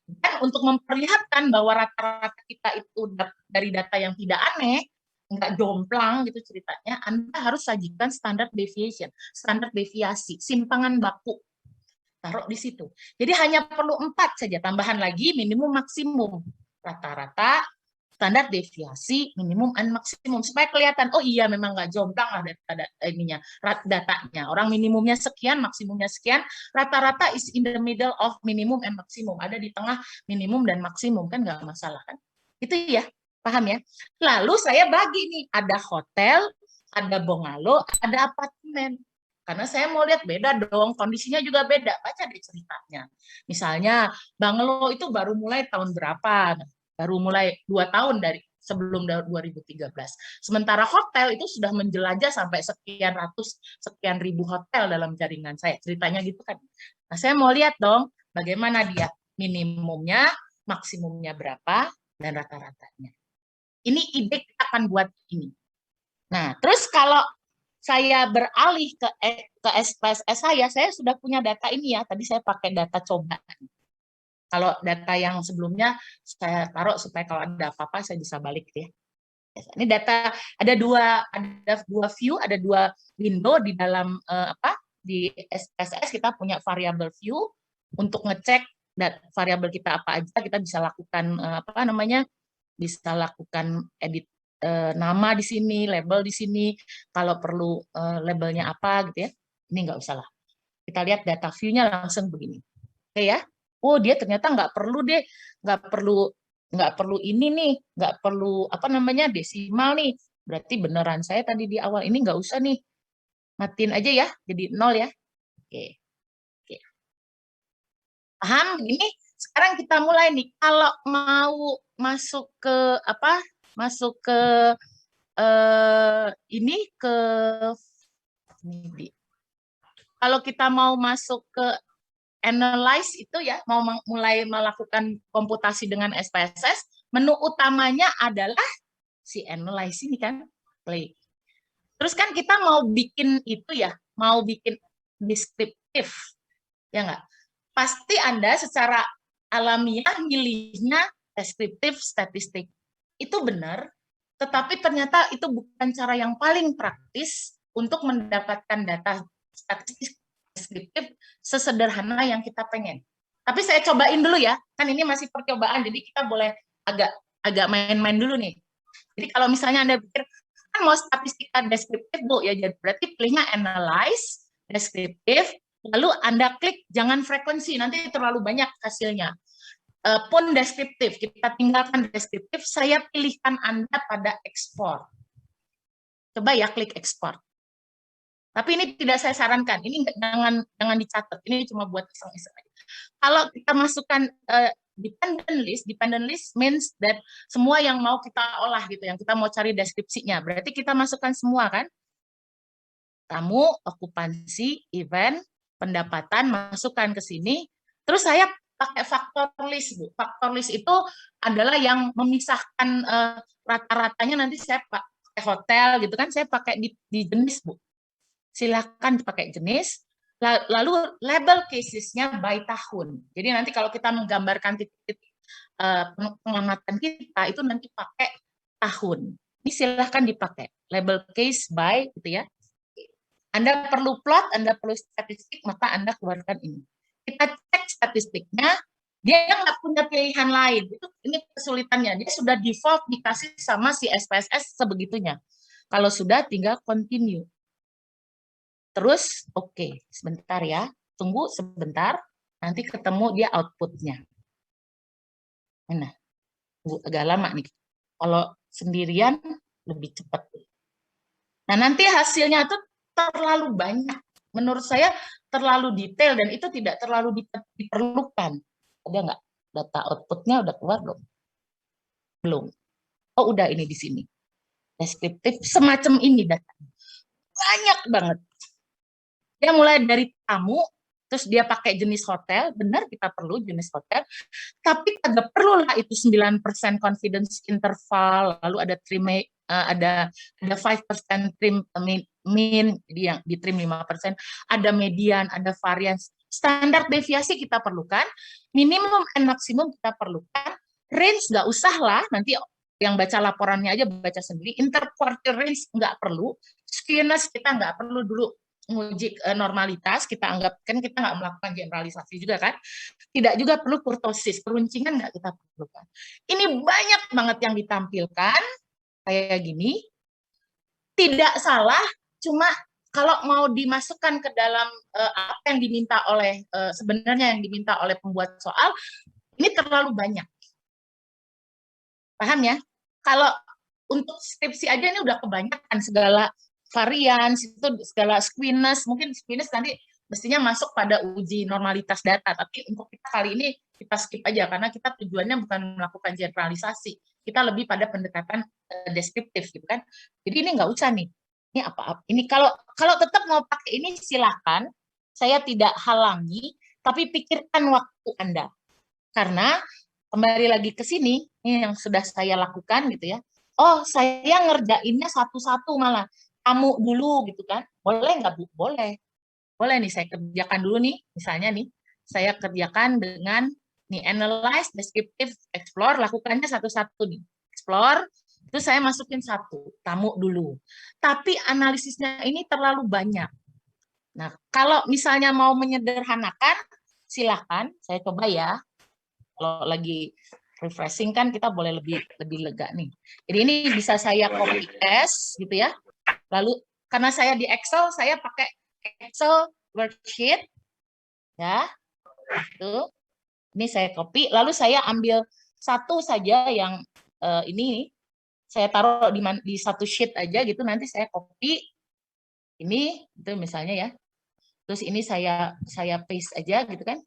Dan untuk memperlihatkan bahwa rata-rata kita itu dari data yang tidak aneh, nggak jomplang gitu ceritanya, Anda harus sajikan standar deviation, standar deviasi, simpangan baku, taruh di situ. Jadi hanya perlu 4 saja, tambahan lagi minimum maksimum, rata-rata, standar deviasi, minimum dan maksimum, supaya kelihatan, oh iya memang nggak jomplang lah datanya. Orang minimumnya sekian, maksimumnya sekian, rata-rata is in the middle of minimum and maksimum, ada di tengah minimum dan maksimum, kan nggak masalah kan? Itu ya, paham ya? Lalu saya bagi nih, ada hotel, ada bungalow, ada apartemen. Karena saya mau lihat beda dong, kondisinya juga beda, baca deh ceritanya. Misalnya, bungalow itu baru mulai tahun berapa? Baru mulai 2 tahun dari sebelum 2013. Sementara hotel itu sudah menjelajah sampai sekian ratus, sekian ribu hotel dalam jaringan saya. Ceritanya gitu kan. Nah, saya mau lihat dong bagaimana dia minimumnya, maksimumnya berapa, dan rata-ratanya. Ini ide kita akan buat ini. Nah, terus kalau saya beralih ke SPSS saya sudah punya data ini ya. Tadi saya pakai data coba. Kalau data yang sebelumnya saya taruh supaya kalau ada apa-apa saya bisa balik ya. Ini data ada dua view, ada 2 window di dalam di SPSS kita punya variable view untuk ngecek variabel kita apa aja, kita bisa lakukan bisa lakukan edit nama di sini, label di sini, kalau perlu labelnya apa gitu ya. Ini nggak usah lah. Kita lihat data view-nya langsung begini. Oke ya. Oh dia ternyata nggak perlu deh, nggak perlu ini nih, nggak perlu desimal nih. Berarti beneran saya tadi di awal ini nggak usah nih, matiin aja ya, jadi 0 ya. Oke, oke. Paham? Begini. Sekarang kita mulai nih. Kalau mau masuk ke Masuk ke kalau kita mau masuk ke analyze itu ya, mau mulai melakukan komputasi dengan SPSS, menu utamanya adalah si analyze ini kan, play. Terus kan kita mau bikin itu ya, mau bikin deskriptif, ya nggak? Pasti Anda secara alamiah milihnya deskriptif statistik. Itu benar, tetapi ternyata itu bukan cara yang paling praktis untuk mendapatkan data statistik deskriptif sesederhana yang kita pengen. Tapi saya cobain dulu ya, kan ini masih percobaan, jadi kita boleh agak main-main dulu nih. Jadi kalau misalnya Anda pikir, kan mau statistika deskriptif, Bu, ya jadi berarti pilihnya analyze, deskriptif, lalu Anda klik jangan frekuensi, nanti terlalu banyak hasilnya. Pun deskriptif, kita tinggalkan deskriptif, saya pilihkan Anda pada ekspor. Coba ya klik ekspor. Tapi ini tidak saya sarankan, ini jangan dicatat, ini cuma buat iseng-iseng aja. Kalau kita masukkan dependent list means that semua yang mau kita olah gitu, yang kita mau cari deskripsinya, berarti kita masukkan semua kan? Tamu, okupansi, event, pendapatan, masukkan ke sini, terus saya pakai faktor list, Bu. Faktor list itu adalah yang memisahkan rata-ratanya, nanti saya pakai hotel gitu kan, saya pakai di jenis, Bu. Silahkan pakai jenis, lalu label casesnya by tahun. Jadi nanti kalau kita menggambarkan titik-titik pengamatan kita, itu nanti pakai tahun. Ini silahkan dipakai, label case by, gitu ya. Anda perlu plot, Anda perlu statistik, maka Anda keluarkan ini. Kita cek statistiknya, dia nggak punya pilihan lain. Ini kesulitannya, dia sudah default dikasih sama si SPSS sebegitunya. Kalau sudah, tinggal continue. Terus, oke, sebentar ya, tunggu sebentar, nanti ketemu dia outputnya. Nah, agak lama nih. Kalau sendirian, lebih cepat. Nah, nanti hasilnya itu terlalu banyak. Menurut saya terlalu detail dan itu tidak terlalu diperlukan. Ada nggak data outputnya udah keluar belum? Belum. Oh, udah ini di sini. Deskriptif semacam ini datanya. Banyak banget. Dia mulai dari tamu, terus dia pakai jenis hotel, benar kita perlu jenis hotel, tapi agak perlu lah itu 9% confidence interval, lalu ada trim, ada 5% trim mean, jadi yang di trim 5%, ada median, ada variance, standar deviasi kita perlukan, minimum and maksimum kita perlukan, range nggak usah lah, nanti yang baca laporannya aja baca sendiri, interquartile range nggak perlu, skewness kita nggak perlu dulu, menguji normalitas, kita anggap kan kita nggak melakukan generalisasi juga kan, tidak juga perlu kurtosis, peruncingan nggak kita perlukan. Ini banyak banget yang ditampilkan kayak gini, tidak salah, cuma kalau mau dimasukkan ke dalam apa yang diminta oleh sebenarnya yang diminta oleh pembuat soal, ini terlalu banyak. Paham ya? Kalau untuk skripsi aja ini udah kebanyakan segala varian, itu segala skewness, mungkin skewness nanti mestinya masuk pada uji normalitas data, tapi untuk kita kali ini kita skip aja karena kita tujuannya bukan melakukan generalisasi, kita lebih pada pendekatan deskriptif gitu kan. Jadi ini nggak usah nih. Ini apa? Ini kalau tetap mau pakai ini silahkan, saya tidak halangi, tapi pikirkan waktu Anda. Karena kembali lagi ke sini, ini yang sudah saya lakukan gitu ya. Oh, saya ngerjainnya satu-satu malah. Kamu dulu gitu kan. Boleh nggak, Bu? Boleh. Boleh nih, saya kerjakan dulu nih. Misalnya nih, saya kerjakan dengan nih analyze, descriptive, explore, lakukannya satu-satu nih. Explore, itu saya masukin satu, tamu dulu. Tapi analisisnya ini terlalu banyak. Nah, kalau misalnya mau menyederhanakan, silahkan, saya coba ya. Kalau lagi refreshing kan kita boleh lebih lega nih. Jadi ini bisa saya copy paste gitu ya. Lalu karena saya di Excel, saya pakai Excel worksheet ya. Itu. Ini saya copy, lalu saya ambil satu saja yang ini saya taruh di satu sheet aja gitu, nanti saya copy ini itu misalnya ya. Terus ini saya paste aja gitu kan.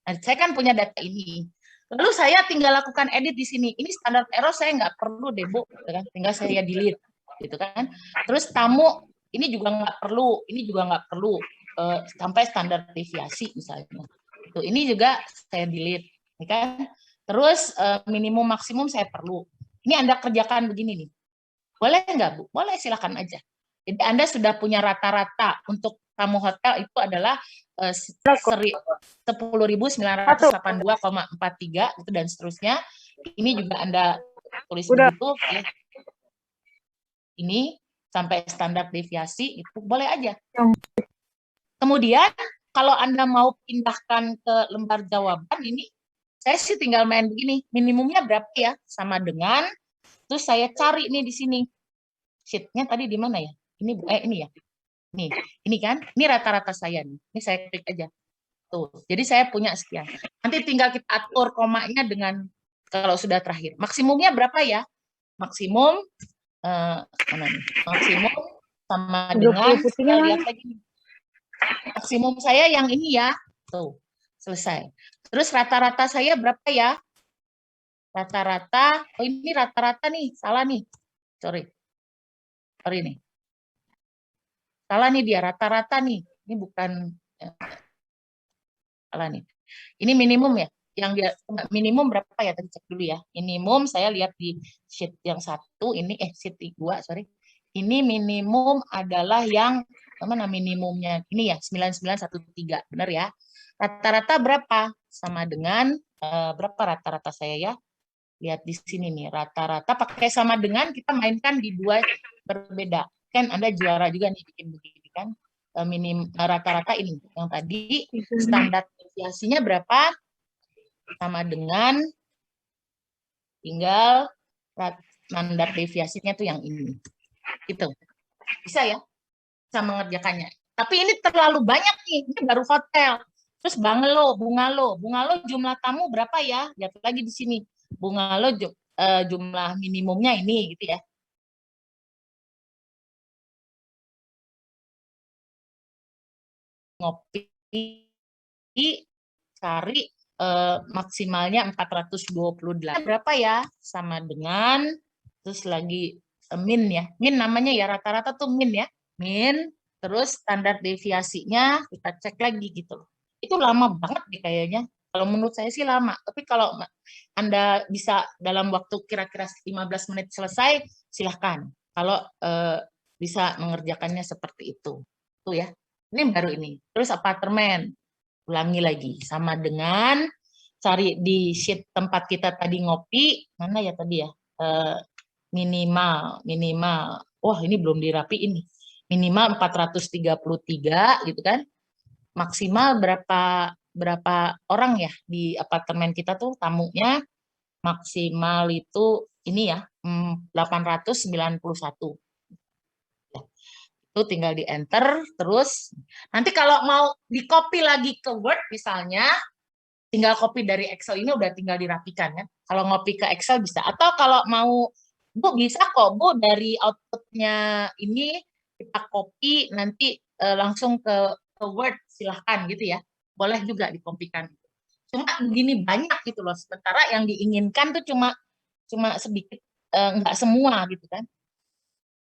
Nah, saya kan punya data ini. Lalu saya tinggal lakukan edit di sini. Ini standar error saya nggak perlu deh, Bu. Tinggal saya delete, gitu kan. Terus tamu, ini juga nggak perlu. Ini juga nggak perlu. Sampai standar deviasi misalnya. Ini juga saya delete. Kan? Terus minimum maksimum saya perlu. Ini Anda kerjakan begini nih. Boleh nggak, Bu? Boleh, silakan aja. Jadi Anda sudah punya rata-rata untuk tamu hotel itu adalah 10.982,43 itu dan seterusnya. Ini juga Anda tulis begitu. Ya. ini sampai standar deviasi itu boleh aja. Kemudian kalau Anda mau pindahkan ke lembar jawaban ini, saya sih tinggal main begini, minimumnya berapa ya? Sama dengan, terus saya cari nih di sini. Sheet-nya tadi di mana ya? Ini ya. Ini kan, ini rata-rata saya nih. Ini saya klik aja. Tuh, jadi saya punya sekian. Nanti tinggal kita atur komanya dengan kalau sudah terakhir. Maksimumnya berapa ya? Maksimum mana nih? Maksimum sama dengan kita lihat lagi nih. Maksimum saya yang ini ya. Tuh, selesai. Terus rata-rata saya berapa ya? Rata-rata, oh ini rata-rata nih, salah nih. Sorry nih. Salah nih dia, rata-rata nih. Ini bukan salah nih. Ini minimum ya. Yang dia minimum berapa ya? Tadi cek dulu ya. Minimum saya lihat di sheet yang satu ini sheet 2, sorry. Ini minimum adalah yang mana minimumnya? Ini ya 9913, benar ya? Rata-rata berapa? Sama dengan berapa rata-rata saya ya? Lihat di sini nih, rata-rata pakai sama dengan kita mainkan di dua berbeda. Kan Anda juara juga nih bikin begini kan? Rata-rata ini yang tadi standar deviasinya berapa sama dengan tinggal standar deviasinya tuh yang ini itu bisa ya, bisa mengerjakannya. Tapi ini terlalu banyak nih, ini baru hotel. Terus bunga lo jumlah tamu berapa ya? Lihat lagi di sini, bunga lo jumlah minimumnya ini gitu ya. Ngopi cari maksimalnya 428 berapa ya, sama dengan terus lagi min ya, min namanya ya, rata-rata tuh min ya, min terus standar deviasinya kita cek lagi gitu. Itu lama banget nih kayaknya, kalau menurut saya sih lama, tapi kalau Anda bisa dalam waktu kira-kira 15 menit selesai silahkan, kalau bisa mengerjakannya seperti itu tuh ya. Ini baru ini. Terus apartemen, ulangi lagi sama dengan cari di sheet tempat kita tadi ngopi, mana ya tadi ya, minimal wah ini belum dirapiin nih, minimal 433 gitu kan, maksimal berapa orang ya di apartemen kita tuh tamunya, maksimal itu ini ya 891. Itu tinggal di enter, terus nanti kalau mau di copy lagi ke Word misalnya, tinggal copy dari Excel ini udah tinggal dirapikan ya. Kalau ngopi ke Excel bisa, atau kalau mau Bu bisa kok Bu dari outputnya ini kita copy nanti langsung ke Word, silahkan gitu ya, boleh juga dikopikan. Cuma begini banyak gitu loh, sementara yang diinginkan tuh cuma sedikit, nggak semua gitu kan,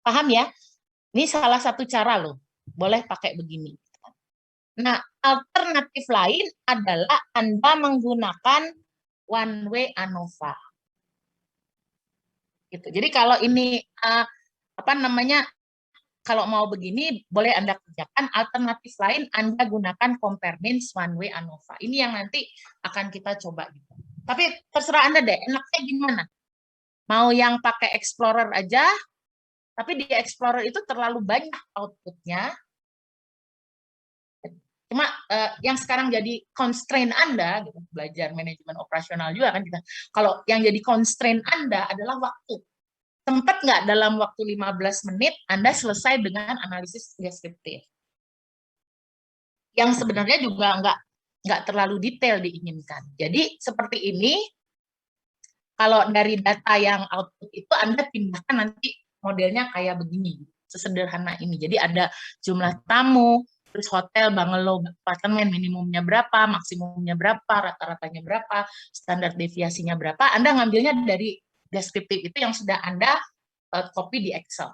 paham ya? Ini salah satu cara loh, boleh pakai begini. Nah, alternatif lain adalah Anda menggunakan one way ANOVA. Gitu. Jadi kalau ini kalau mau begini boleh Anda kerjakan. Alternatif lain Anda gunakan compare means one way ANOVA. Ini yang nanti akan kita coba gitu. Tapi terserah Anda deh, enaknya gimana? Mau yang pakai Explorer aja, tapi di Explorer itu terlalu banyak outputnya. Cuma yang sekarang jadi constraint Anda, gitu, belajar manajemen operasional juga kan kita. Kalau yang jadi constraint Anda adalah waktu. Sempat nggak dalam waktu 15 menit Anda selesai dengan analisis deskriptif? Yang sebenarnya juga nggak terlalu detail diinginkan. Jadi seperti ini, kalau dari data yang output itu Anda pindahkan nanti modelnya kayak begini, sesederhana ini. Jadi ada jumlah tamu, terus hotel, bungalow, apartemen minimumnya berapa, maksimumnya berapa, rata-ratanya berapa, standar deviasinya berapa. Anda ngambilnya dari deskriptif itu yang sudah Anda copy di Excel.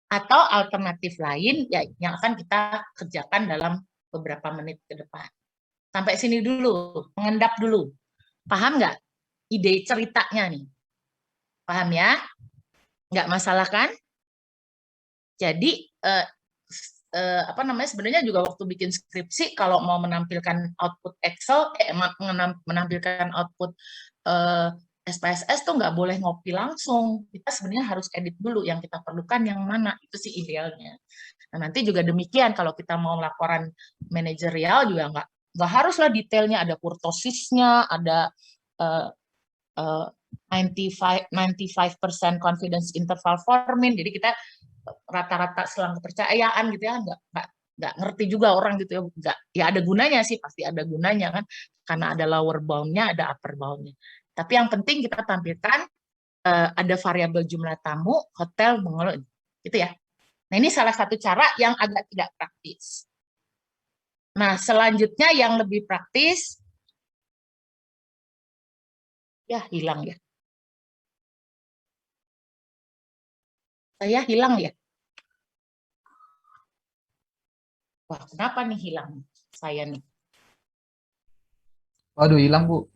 Atau alternatif lain ya yang akan kita kerjakan dalam beberapa menit ke depan. Sampai sini dulu, mengendap dulu. Paham nggak ide ceritanya nih? Paham ya? Nggak masalah kan? Jadi sebenarnya juga waktu bikin skripsi kalau mau menampilkan output Excel, menampilkan output SPSS tuh nggak boleh ngopi langsung. Kita sebenarnya harus edit dulu yang kita perlukan yang mana, itu sih idealnya. Nah, nanti juga demikian kalau kita mau laporan manajerial juga nggak haruslah detailnya, ada kurtosisnya, ada uh, uh, 95% confidence interval forming. Jadi kita rata-rata selang kepercayaan gitu ya, nggak ngerti juga orang gitu ya, nggak, ya ada gunanya sih, pasti ada gunanya kan, karena ada lower bound-nya, ada upper bound-nya. Tapi yang penting kita tampilkan ada variabel jumlah tamu, hotel, mengelola, gitu ya. Nah, ini salah satu cara yang agak tidak praktis. Nah, selanjutnya yang lebih praktis, ya hilang ya. Saya hilang ya. Wah, kenapa nih hilang saya nih? Waduh, hilang, Bu.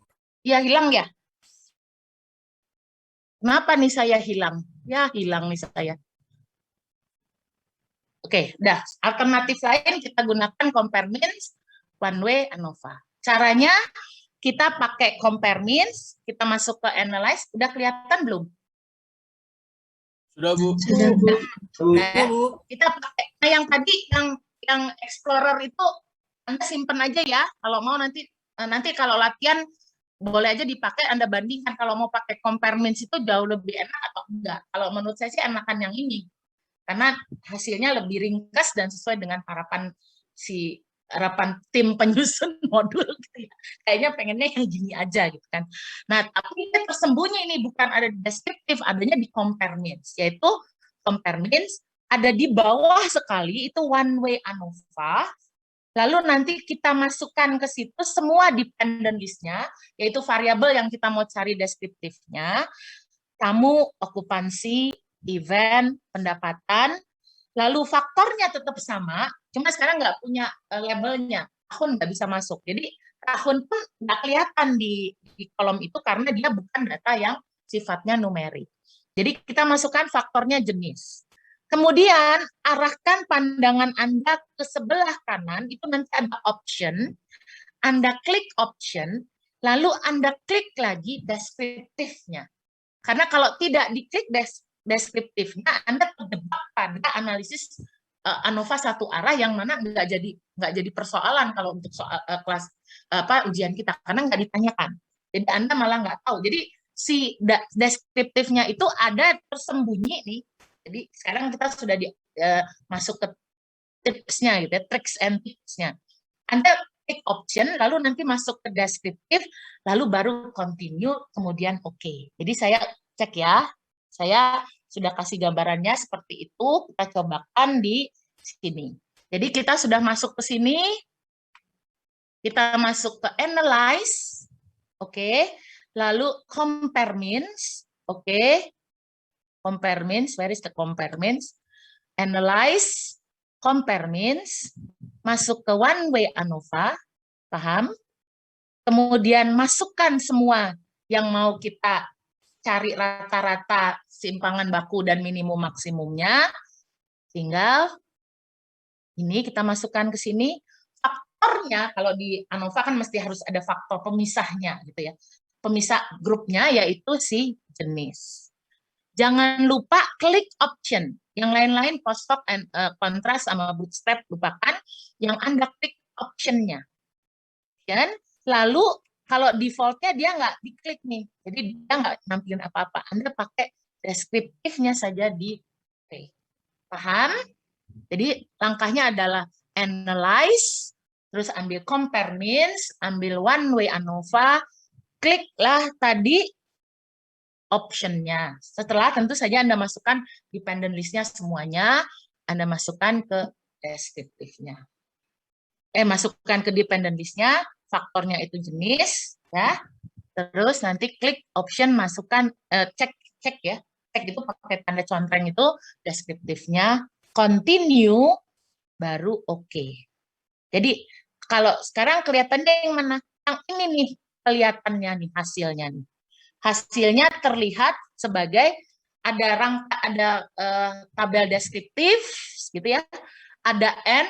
Ya, hilang ya. Kenapa nih saya hilang? Ya, hilang nih saya. Oke, dah. Alternatif lain kita gunakan compare means, one way, ANOVA. Caranya kita pakai compare means, kita masuk ke analyze, udah kelihatan belum? Sudah, Bu. Sudah, Bu. Nah, kita pakai yang tadi yang Explorer itu Anda simpen aja ya. Kalau mau nanti kalau latihan boleh aja dipakai, Anda bandingkan kalau mau pakai compare means itu jauh lebih enak atau enggak. Kalau menurut saya sih enakan yang ini. Karena hasilnya lebih ringkas dan sesuai dengan harapan tim penyusun modul gitu ya. Kayaknya pengennya yang gini aja gitu kan. Nah, tapi ini tersembunyi, ini bukan ada di deskriptif, adanya di compare means, yaitu compare means ada di bawah sekali, itu one way ANOVA. Lalu nanti kita masukkan ke situ semua dependent list-nya, yaitu variabel yang kita mau cari deskriptifnya, tamu, okupansi, event, pendapatan, lalu faktornya tetap sama, cuma sekarang nggak punya labelnya, tahun nggak bisa masuk. Jadi tahun pun nggak kelihatan di kolom itu karena dia bukan data yang sifatnya numerik. Jadi kita masukkan faktornya jenis. Kemudian arahkan pandangan Anda ke sebelah kanan, itu nanti ada option, Anda klik option, lalu Anda klik lagi deskriptifnya. Karena kalau tidak diklik deskriptifnya, Anda terjebak pada analisis ANOVA satu arah yang mana nggak jadi persoalan kalau untuk soal kelas ujian kita, karena nggak ditanyakan. Jadi Anda malah nggak tahu. Jadi si deskriptifnya itu ada tersembunyi nih. Jadi sekarang kita sudah masuk ke tipsnya gitu ya, tricks and tipsnya. Anda klik option, lalu nanti masuk ke deskriptif, lalu baru continue, kemudian oke. Jadi saya cek ya, saya sudah kasih gambarannya seperti itu, kita cobakan di sini. Jadi kita sudah masuk ke sini, kita masuk ke analyze, oke. Lalu compare means, oke. Compare means, where is the compare means? Analyze, compare means, masuk ke one way ANOVA, paham? Kemudian masukkan semua yang mau kita cari rata-rata simpangan baku dan minimum maksimumnya. Tinggal ini kita masukkan ke sini. Faktornya kalau di ANOVA kan mesti harus ada faktor pemisahnya gitu ya. Pemisah grupnya yaitu si jenis. Jangan lupa klik option. Yang lain-lain post-hoc, kontras sama bootstrap lupakan. Yang Anda klik optionnya. Dan lalu kalau defaultnya dia nggak diklik nih, jadi dia nggak nampilin apa-apa. Anda pakai deskriptifnya saja di play. Paham? Jadi langkahnya adalah analyze, terus ambil compare means, ambil one way ANOVA, kliklah tadi optionnya. Setelah tentu saja Anda masukkan dependent list-nya semuanya, Anda masukkan ke deskriptifnya. Masukkan ke dependent list-nya, faktornya itu jenis, ya. Terus nanti klik option, masukkan, cek ya, cek itu pakai tanda contreng itu deskriptifnya, continue, baru oke. Jadi kalau sekarang kelihatannya yang mana? Yang ini nih kelihatannya nih hasilnya nih. Hasilnya terlihat sebagai ada tabel deskriptif gitu ya, ada N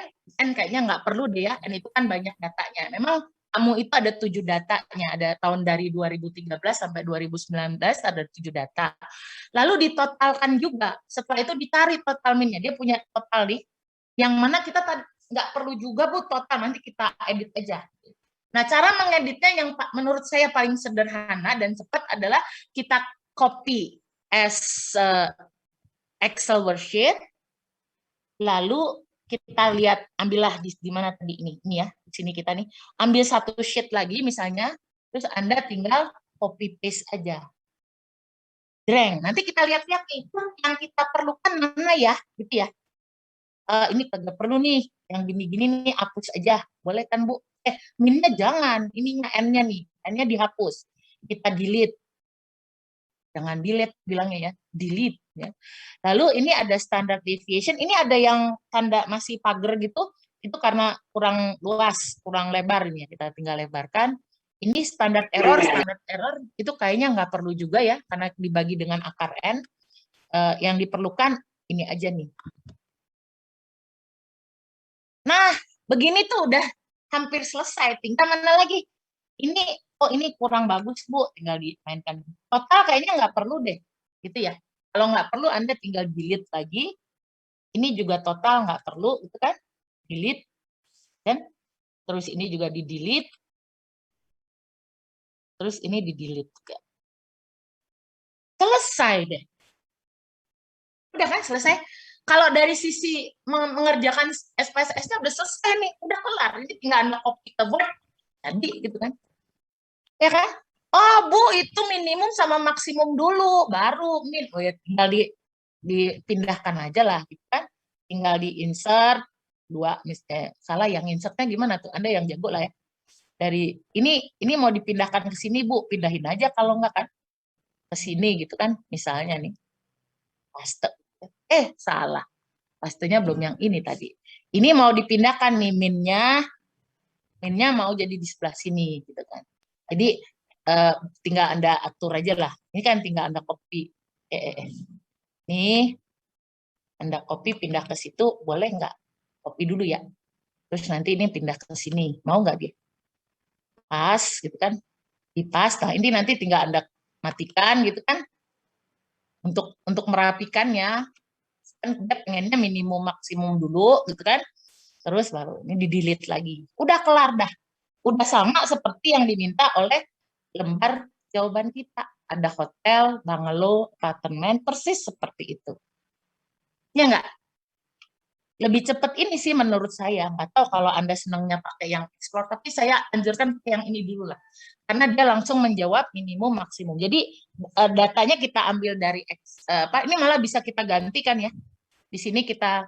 kayaknya nggak perlu deh ya, N itu kan banyak datanya. Memang kamu itu ada 7 datanya, ada tahun dari 2013 sampai 2019 ada 7 data. Lalu ditotalkan juga, setelah itu ditarik total minnya, dia punya total nih, yang mana kita nggak perlu juga Bu total, nanti kita edit aja. Nah, cara mengeditnya yang menurut saya paling sederhana dan cepat adalah kita copy as Excel worksheet, lalu kita lihat, ambillah di mana tadi ini ya, di sini kita nih, ambil satu sheet lagi misalnya, terus Anda tinggal copy paste aja. Drag, nanti kita lihat-lihat nih, yang kita perlukan mana ya, gitu ya. Ini kagak perlu nih, yang gini-gini nih hapus aja, boleh kan Bu? Min-nya jangan, ininya N-nya nih, N-nya dihapus, kita delete. Jangan delete bilangnya ya, delete ya. Lalu ini ada standard deviation, ini ada yang tanda masih pagar gitu, itu karena kurang luas, kurang lebar ini ya, kita tinggal lebarkan. Ini standard error itu kayaknya nggak perlu juga ya, karena dibagi dengan akar N. Yang diperlukan ini aja nih. Nah, begini tuh udah hampir selesai. Tinggal mana lagi? Ini, oh ini kurang bagus Bu, tinggal dimainkan. Total kayaknya nggak perlu deh, gitu ya. Kalau nggak perlu Anda tinggal delete lagi. Ini juga total nggak perlu, itu kan? Delete, dan terus ini juga di delete. Terus ini di delete juga. Selesai deh. Udah kan selesai. Kalau dari sisi mengerjakan SPSS-nya udah selesai nih, udah kelar. Ini tinggal Anda copy ke Word, jadi gitu kan. Ya kan? Oh Bu, itu minimum sama maksimum dulu, baru min. Oh ya tinggal dipindahkan aja lah, gitu kan? Tinggal di insert dua, salah yang insertnya gimana tuh? Anda yang jago lah ya. Dari ini mau dipindahkan ke sini Bu, pindahin aja kalau enggak kan ke sini gitu kan, misalnya nih. Paste. Salah. Pastenya belum yang ini tadi. Ini mau dipindahkan nih minnya mau jadi di sebelah sini gitu kan. Jadi tinggal Anda atur aja lah. Ini kan tinggal Anda copy. Nih, Anda copy pindah ke situ, boleh nggak? Copy dulu ya. Terus nanti ini pindah ke sini. Mau nggak dia? Pas, gitu kan. Dipas. Nah, ini nanti tinggal Anda matikan gitu kan. Untuk merapikannya, kan kita pengennya minimum maksimum dulu gitu kan. Terus baru ini di-delete lagi. Udah kelar dah. Udah sama seperti yang diminta oleh lembar jawaban kita. Ada hotel, bungalow, apartemen, persis seperti itu. Ya enggak? Lebih cepat ini sih menurut saya. Nggak tahu kalau Anda senangnya pakai yang explore, tapi saya anjurkan pakai yang ini dulu lah. Karena dia langsung menjawab minimum maksimum. Jadi datanya kita ambil dari ini malah bisa kita gantikan ya. Di sini kita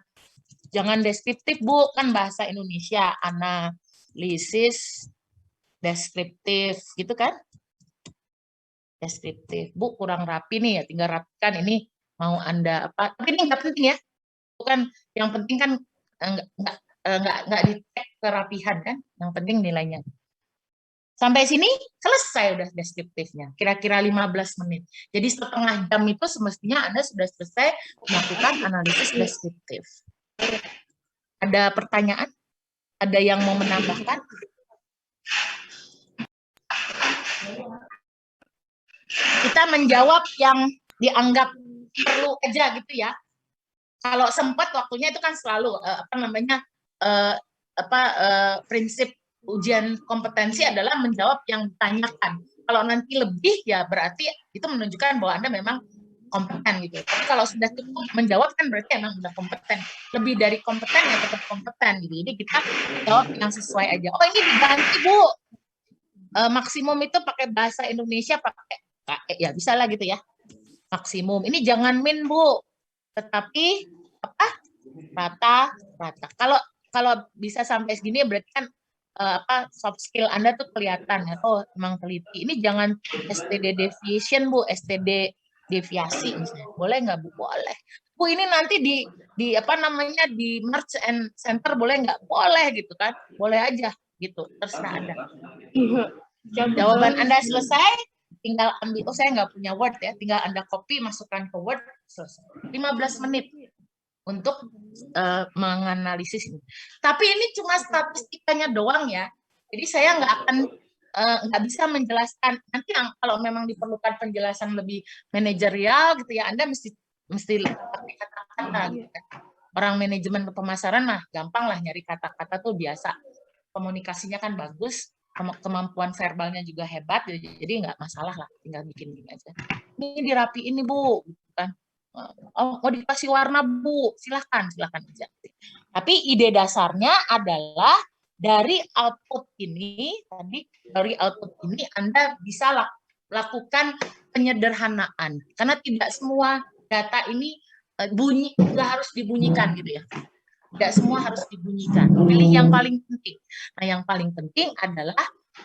jangan deskriptif Bu, kan bahasa Indonesia, analisis deskriptif gitu kan. Deskriptif. Bu kurang rapi nih ya, tinggal rapikan ini mau Anda apa. Tapi ini nggak penting ya. Bukan yang penting kan nggak di-tag kerapihan kan. Yang penting nilainya. Sampai sini selesai udah deskriptifnya. Kira-kira 15 menit. Jadi setengah jam itu semestinya Anda sudah selesai melakukan analisis deskriptif. Ada pertanyaan? Ada yang mau menambahkan? Kita menjawab yang dianggap perlu aja gitu ya. Kalau sempat waktunya itu kan selalu prinsip ujian kompetensi adalah menjawab yang ditanyakan. Kalau nanti lebih ya berarti itu menunjukkan bahwa Anda memang kompeten gitu. Tapi kalau sudah cukup menjawab kan berarti memang sudah kompeten. Lebih dari kompeten ya tetap kompeten gitu. Jadi kita jawab yang sesuai aja. Oh ini diganti Bu. Maksimum itu pakai bahasa Indonesia pakai ya bisa lah gitu ya. Maksimum. Ini jangan min Bu. Tetapi rata. Kalau bisa sampai segini berarti kan soft skill Anda tuh kelihatan ya. Oh, emang teliti. Ini jangan STD deviation Bu, STD deviasi misalnya. Boleh nggak Bu? Boleh. Bu ini nanti di merge and center boleh nggak? Boleh gitu kan. Boleh aja gitu. Terserah Anda. Jawaban Anda selesai, tinggal ambil. Oh, saya nggak punya Word ya. Tinggal Anda copy, masukkan ke Word, selesai. 15 menit untuk menganalisis ini. Tapi ini cuma statistikanya doang ya. Jadi saya nggak bisa menjelaskan. Nanti kalau memang diperlukan penjelasan lebih manajerial gitu ya, Anda mesti pakai kata-kata gitu kan. Orang manajemen pemasaran mah gampang lah nyari kata-kata tuh biasa. Komunikasinya kan bagus, kemampuan verbalnya juga hebat, jadi nggak masalah lah, tinggal bikin gini aja. Ini dirapiin nih Bu, gitu kan. Oh, mau dikasih warna Bu, silahkan aja. Tapi ide dasarnya adalah dari output ini Anda bisa lakukan penyederhanaan, karena tidak semua data ini bunyi nggak harus dibunyikan gitu ya. Tidak semua harus dibunyikan. Pilih yang paling penting. Nah, yang paling penting adalah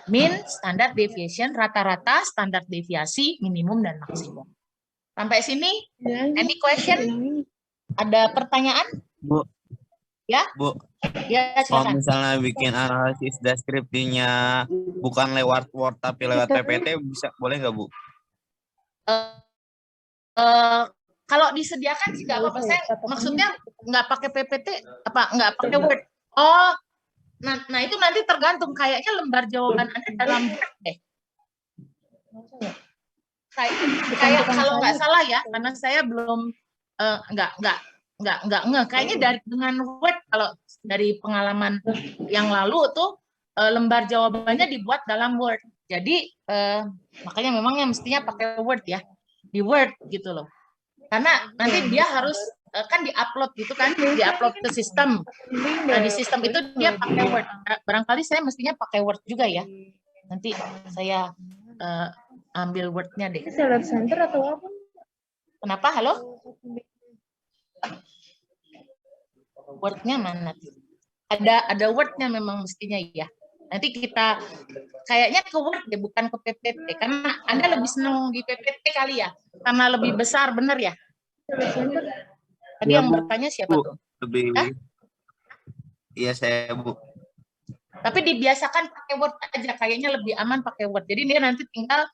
mean, standard deviation, rata-rata, standar deviasi, minimum, dan maksimum. Sampai sini, any question? Ada pertanyaan? Bu, Ya? Bu, Ya, kalau silakan. misalnya bikin analisis deskripsinya bukan lewat Word tapi lewat PPT, boleh nggak, Bu? Kalau disediakan sih nggak apa-apa. Saya maksudnya nggak pakai PPT, nggak pakai Word. Oh, nah itu nanti tergantung. Kayaknya lembar jawaban Anda dalam Word deh. Kayak kalau nggak salah ya, karena saya belum nggak kayaknya dengan Word. Kalau dari pengalaman yang lalu tuh lembar jawabannya dibuat dalam Word. Jadi makanya memangnya mestinya pakai Word ya, di Word gitu loh. Karena nanti dia harus kan diupload gitu kan, diupload ke sistem. Nah, di sistem itu dia pakai Word. Barangkali saya mestinya pakai Word juga ya. Nanti saya ambil Word-nya deh. Seller center atau apa? Kenapa? Halo? Word-nya mana? Ada Word-nya memang mestinya ya. Nanti kita kayaknya ke Word deh, bukan ke PPT. Karena Anda lebih senang di PPT kali ya. Karena lebih besar, benar ya? Tadi Ya, yang Bu. bertanya siapa tuh? Lebih. Iya, saya, Bu. Tapi dibiasakan pakai Word aja, kayaknya lebih aman pakai Word. Jadi dia nanti tinggal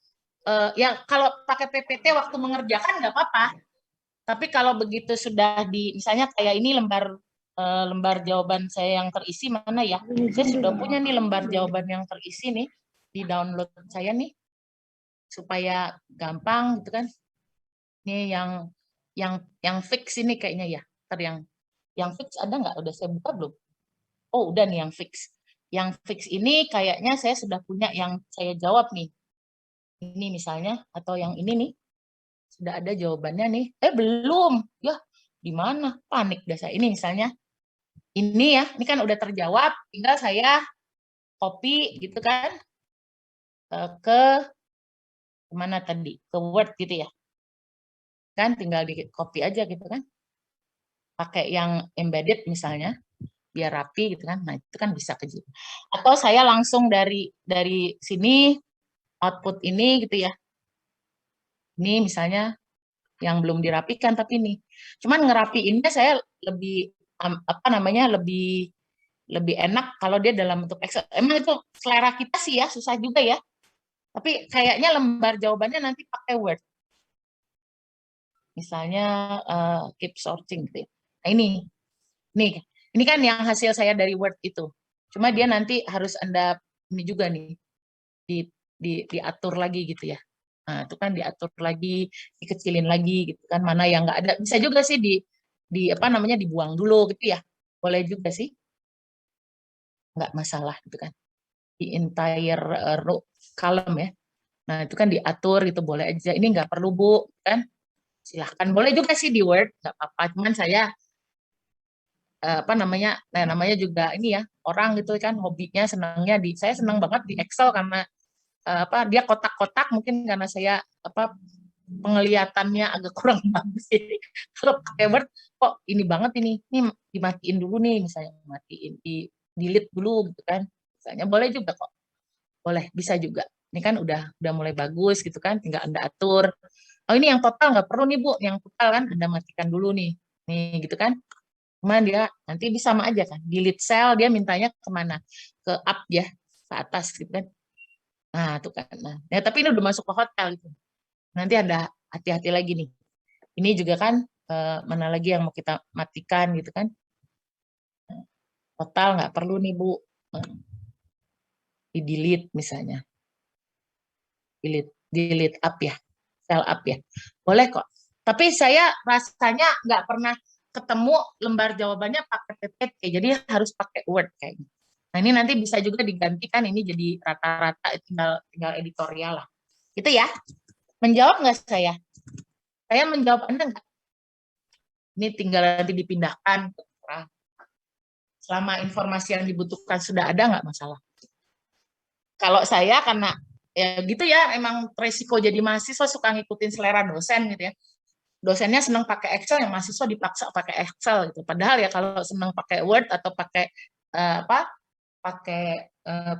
ya kalau pakai PPT waktu mengerjakan nggak apa-apa. Tapi kalau begitu sudah misalnya kayak ini lembar jawaban saya yang terisi mana ya? Saya sudah punya nih lembar jawaban yang terisi nih di download saya nih supaya gampang gitu kan. Ini yang fix ini kayaknya ya. Yang fix ada nggak? Udah saya buka belum? Oh, udah nih yang fix. Yang fix ini kayaknya saya sudah punya yang saya jawab nih. Ini misalnya, atau yang ini nih. Sudah ada jawabannya nih. Belum. Ya, di mana? Panik dah saya. Ini misalnya. Ini ya, ini kan udah terjawab. Tinggal saya copy gitu kan. Ke mana tadi? Ke Word gitu ya. Kan tinggal di copy aja gitu kan. Pakai yang embedded misalnya. Biar rapi gitu kan. Nah, itu kan bisa ke situ. Atau saya langsung dari sini output ini gitu ya. Ini misalnya yang belum dirapikan tapi ini. Cuman ngerapiinnya saya lebih lebih enak kalau dia dalam bentuk Excel. Emang itu selera kita sih ya, susah juga ya. Tapi kayaknya lembar jawabannya nanti pakai Word. Misalnya keep sorting gitu ya. Nah, ini kan yang hasil saya dari Word itu. Cuma dia nanti harus Anda ini juga nih diatur lagi gitu ya. Nah, itu kan diatur lagi, dikecilin lagi gitu kan, mana yang nggak ada. Bisa juga sih dibuang dulu gitu ya. Boleh juga sih. Nggak masalah gitu kan. Di entire row column ya. Nah, itu kan diatur gitu, boleh aja. Ini nggak perlu, Bu, kan? Silahkan. Boleh juga sih di Word, nggak apa-apa. Cuman saya namanya juga ini ya, orang gitu kan hobinya senangnya saya senang banget di Excel karena dia kotak-kotak, mungkin karena saya penglihatannya agak kurang bagus sih. Kalau pakai Word kok ini banget ini dimatiin dulu nih, misalnya matiin, di delete dulu gitu kan, misalnya boleh juga kok, boleh, bisa juga. Ini kan udah mulai bagus gitu kan, tinggal Anda atur. Oh, ini yang total nggak perlu nih Bu, yang total kan Anda matikan dulu nih gitu kan. Cuman dia nanti bisa sama aja kan, delete cell dia mintanya kemana, ke up ya, ke atas gitu kan. Nah, tuh kan. Nah, ya, tapi ini udah masuk ke hotel gitu. Nanti ada hati-hati lagi nih. Ini juga kan mana lagi yang mau kita matikan gitu kan. Total nggak perlu nih Bu. di delete misalnya, delete up ya, cell up ya, boleh kok. Tapi saya rasanya nggak pernah ketemu lembar jawabannya pakai PPT, jadi harus pakai Word kayaknya. Nah ini nanti bisa juga digantikan, ini jadi rata-rata, tinggal editorial lah. Gitu ya. Menjawab nggak saya? Saya menjawab Anda nggak? Ini tinggal nanti dipindahkan. Selama informasi yang dibutuhkan sudah ada, nggak masalah. Kalau saya karena ya gitu ya, emang resiko jadi mahasiswa suka ngikutin selera dosen gitu ya. Dosennya senang pakai Excel, yang mahasiswa dipaksa pakai Excel gitu. Padahal ya kalau senang pakai Word atau pakai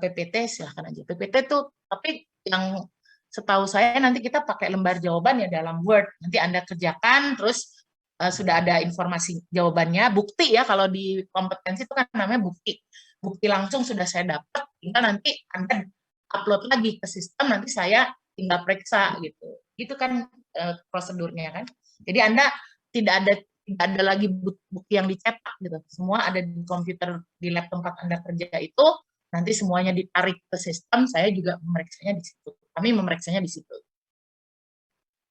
PPT silahkan aja. PPT tuh, tapi yang setahu saya nanti kita pakai lembar jawaban ya dalam Word. Nanti Anda kerjakan, terus sudah ada informasi jawabannya, bukti ya, kalau di kompetensi itu kan namanya bukti. Bukti langsung sudah saya dapat, tinggal nanti Anda upload lagi ke sistem, nanti saya tinggal periksa gitu. Itu kan prosedurnya kan. Jadi Anda tidak ada lagi bukti yang dicetak gitu. Semua ada di komputer di lab tempat Anda kerja itu, nanti semuanya ditarik ke sistem, saya juga memeriksanya di situ. Kami memeriksanya di situ.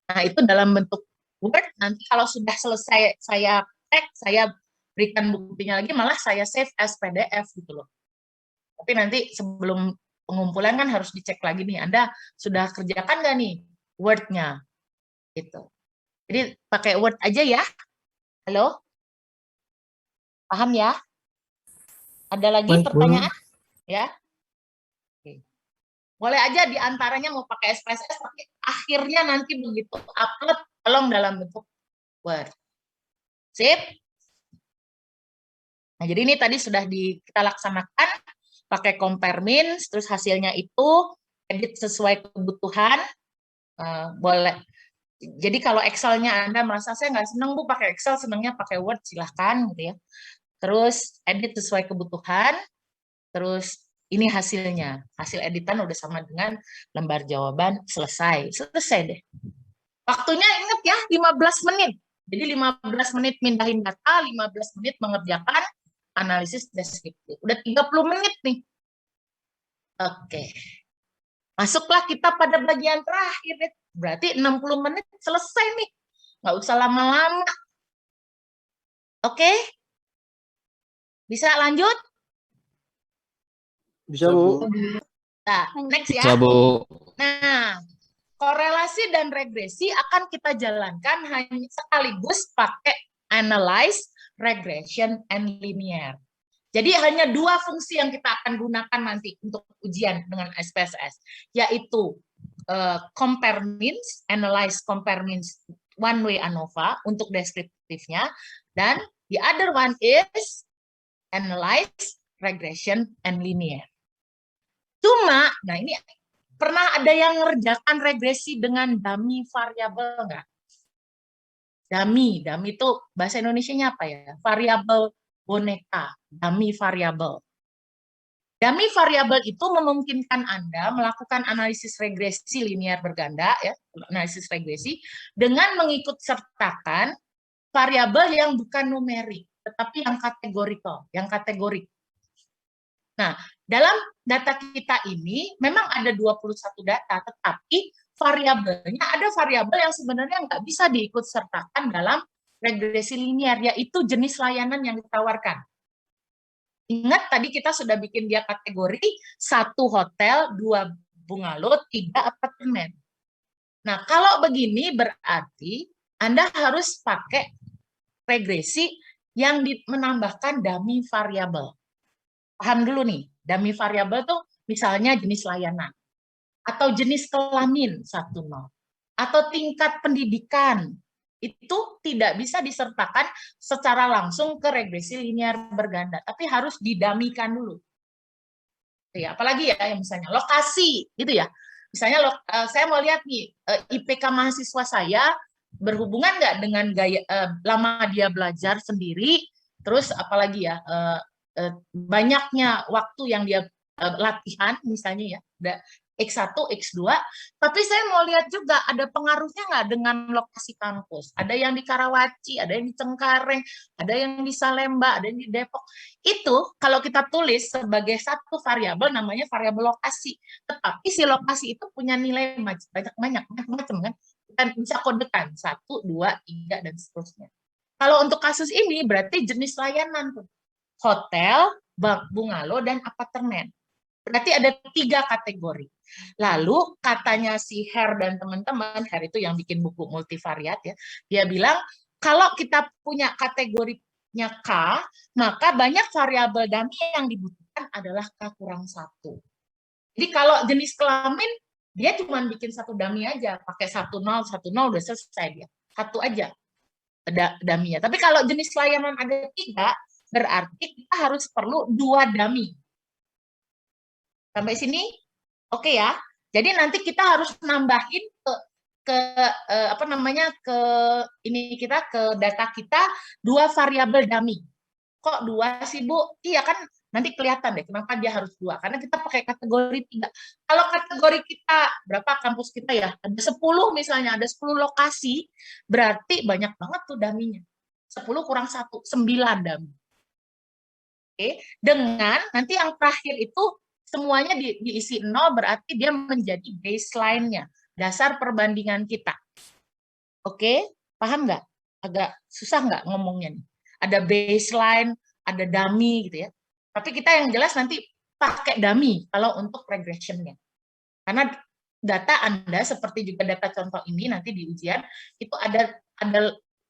Nah, itu dalam bentuk Word, nanti kalau sudah selesai saya cek, saya berikan buktinya lagi, malah saya save as PDF gitu loh. Tapi nanti sebelum pengumpulan kan harus dicek lagi nih, Anda sudah kerjakan nggak nih Word-nya? Gitu. Jadi pakai Word aja ya. Halo? Paham ya? Ada lagi Baik, Bu. pertanyaan? Ya. Oke. Boleh aja diantaranya mau pakai SPSS, tapi akhirnya nanti begitu upload, tolong dalam bentuk Word. Sip? Nah, jadi ini tadi sudah kita laksanakan pakai compare means, terus hasilnya itu edit sesuai kebutuhan. Boleh. Jadi kalau Excel-nya Anda merasa saya nggak senang Bu pakai Excel, senangnya pakai Word, silahkan gitu ya. Terus edit sesuai kebutuhan, terus ini hasilnya. Hasil editan udah sama dengan lembar jawaban, selesai. Selesai deh. Waktunya ingat ya, 15 menit. Jadi 15 menit mindahin data, 15 menit mengerjakan analisis deskriptif. Udah 30 menit nih. Oke. Masuklah kita pada bagian terakhir. Berarti 60 menit selesai nih. Nggak usah lama-lama. Oke? Bisa lanjut? Bisa, Bu. Nah, next ya. Bisa, Bu. Nah, korelasi dan regresi akan kita jalankan hanya sekaligus pakai analyze, regression, and linear. Jadi hanya dua fungsi yang kita akan gunakan nanti untuk ujian dengan SPSS, yaitu compare means, analyze compare means one way ANOVA untuk deskriptifnya, dan the other one is analyze, regression, and linear. Cuma, nah ini pernah ada yang ngerjakan regresi dengan dummy variabel nggak? Dummy itu bahasa Indonesianya apa ya? Variabel boneka, dummy variabel. Dummy variabel itu memungkinkan Anda melakukan analisis regresi linear berganda, ya, analisis regresi, dengan mengikut sertakan variabel yang bukan numerik, tetapi yang kategorik. Nah, dalam data kita ini memang ada 21 data, tetapi variabelnya ada variabel yang sebenarnya nggak bisa diikut sertakan dalam regresi linear, yaitu jenis layanan yang ditawarkan. Ingat tadi kita sudah bikin dia kategori 1 hotel, 2 bungalow, 3 apartemen. Nah, kalau begini berarti Anda harus pakai regresi yang menambahkan dummy variabel. Paham dulu nih, dummy variabel tuh misalnya jenis layanan, atau jenis kelamin 1-0, atau tingkat pendidikan, itu tidak bisa disertakan secara langsung ke regresi linear berganda, tapi harus didamikan dulu. Ya, apalagi ya, misalnya lokasi, gitu ya. Misalnya saya mau lihat nih, IPK mahasiswa saya berhubungan nggak dengan gaya lama dia belajar sendiri, terus apalagi ya, banyaknya waktu yang dia latihan, misalnya ya, X1, X2, tapi saya mau lihat juga ada pengaruhnya nggak dengan lokasi kampus. Ada yang di Karawaci, ada yang di Cengkareng, ada yang di Salemba, ada yang di Depok. Itu kalau kita tulis sebagai satu variabel namanya variabel lokasi. Tetapi si lokasi itu punya nilai banyak macam kan. Dan bisa kodekan 1, 2, 3 dan seterusnya. Kalau untuk kasus ini berarti jenis layanan tuh. Hotel, bungalow dan apartemen. Berarti ada 3 kategori. Lalu katanya si Her dan teman-teman, Her itu yang bikin buku multivariat ya, dia bilang kalau kita punya kategorinya K, maka banyak variabel dummy yang dibutuhkan adalah K kurang 1. Jadi kalau jenis kelamin, dia cuma bikin 1 dummy aja, pakai 10, 10 udah selesai dia. 1 aja dummy-nya. Tapi kalau jenis layanan ada 3, berarti kita harus perlu 2 dummy. Sampai sini? Oke ya. Jadi nanti kita harus nambahin ke data kita 2 variabel dummy. Kok 2 sih, Bu? Iya kan nanti kelihatan deh kenapa dia harus 2. Karena kita pakai kategori 3. Kalau kategori kita berapa kampus kita ya? Ada 10 misalnya, ada 10 lokasi, berarti banyak banget tuh dummy-nya. 10 kurang 1, 9 dummy. Oke, dengan nanti yang terakhir itu semuanya diisi 0, berarti dia menjadi baseline-nya, dasar perbandingan kita. Oke, paham nggak? Agak susah nggak ngomongnya nih? Ada baseline, ada dummy gitu ya. Tapi kita yang jelas nanti pakai dummy kalau untuk regression-nya. Karena data Anda seperti juga data contoh ini nanti di ujian itu ada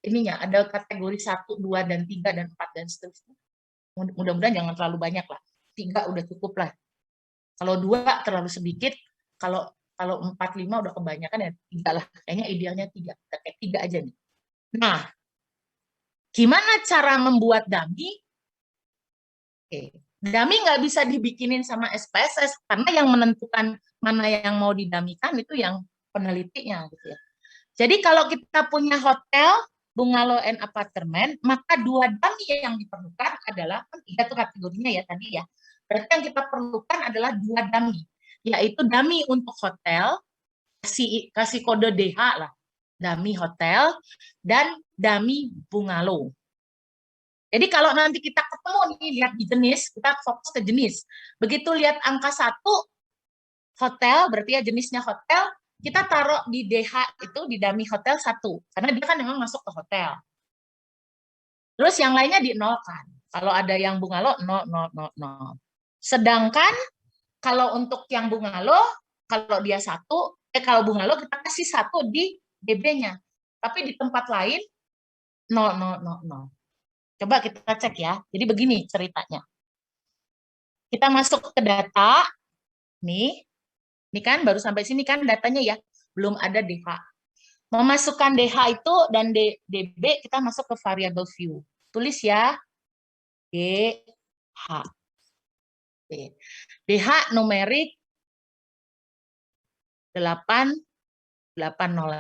ininya, ada kategori 1, 2 dan 3 dan 4 dan seterusnya. Mudah-mudahan jangan terlalu banyak lah. 3 udah cukup lah. Kalau 2 terlalu sedikit, kalau 4, 5 udah kebanyakan ya 3 lah. Kayaknya idealnya 3. Kayak 3 aja nih. Nah, gimana cara membuat dummy? Oke. Dummy nggak bisa dibikinin sama SPSS, karena yang menentukan mana yang mau didamikan itu yang penelitinya. Gitu ya. Jadi kalau kita punya hotel, bungalow and apartemen, maka 2 dummy yang diperlukan adalah, 3 tuh kategorinya ya tadi ya. Berarti yang kita perlukan adalah 2 dummy, yaitu dummy untuk hotel, kasih kode DH lah, dummy hotel, dan dummy bungalow. Jadi kalau nanti kita ketemu nih, lihat di jenis, kita fokus ke jenis. Begitu lihat angka 1, hotel, berarti ya jenisnya hotel, kita taruh di DH itu, di dummy hotel 1, karena dia kan memang masuk ke hotel. Terus yang lainnya dinolkan. Kalau ada yang bungalow, 0, 0, 0, 0. Sedangkan kalau untuk yang bungalow, kalau dia 1, kalau bungalow kita kasih 1 di DB-nya. Tapi di tempat lain, 0, 0, 0, 0. Coba kita cek ya. Jadi begini ceritanya. Kita masuk ke data, nih. Ini kan baru sampai sini kan datanya ya, belum ada DH. Memasukkan DH itu dan DB kita masuk ke variable view. Tulis ya, DH. DH numerik 880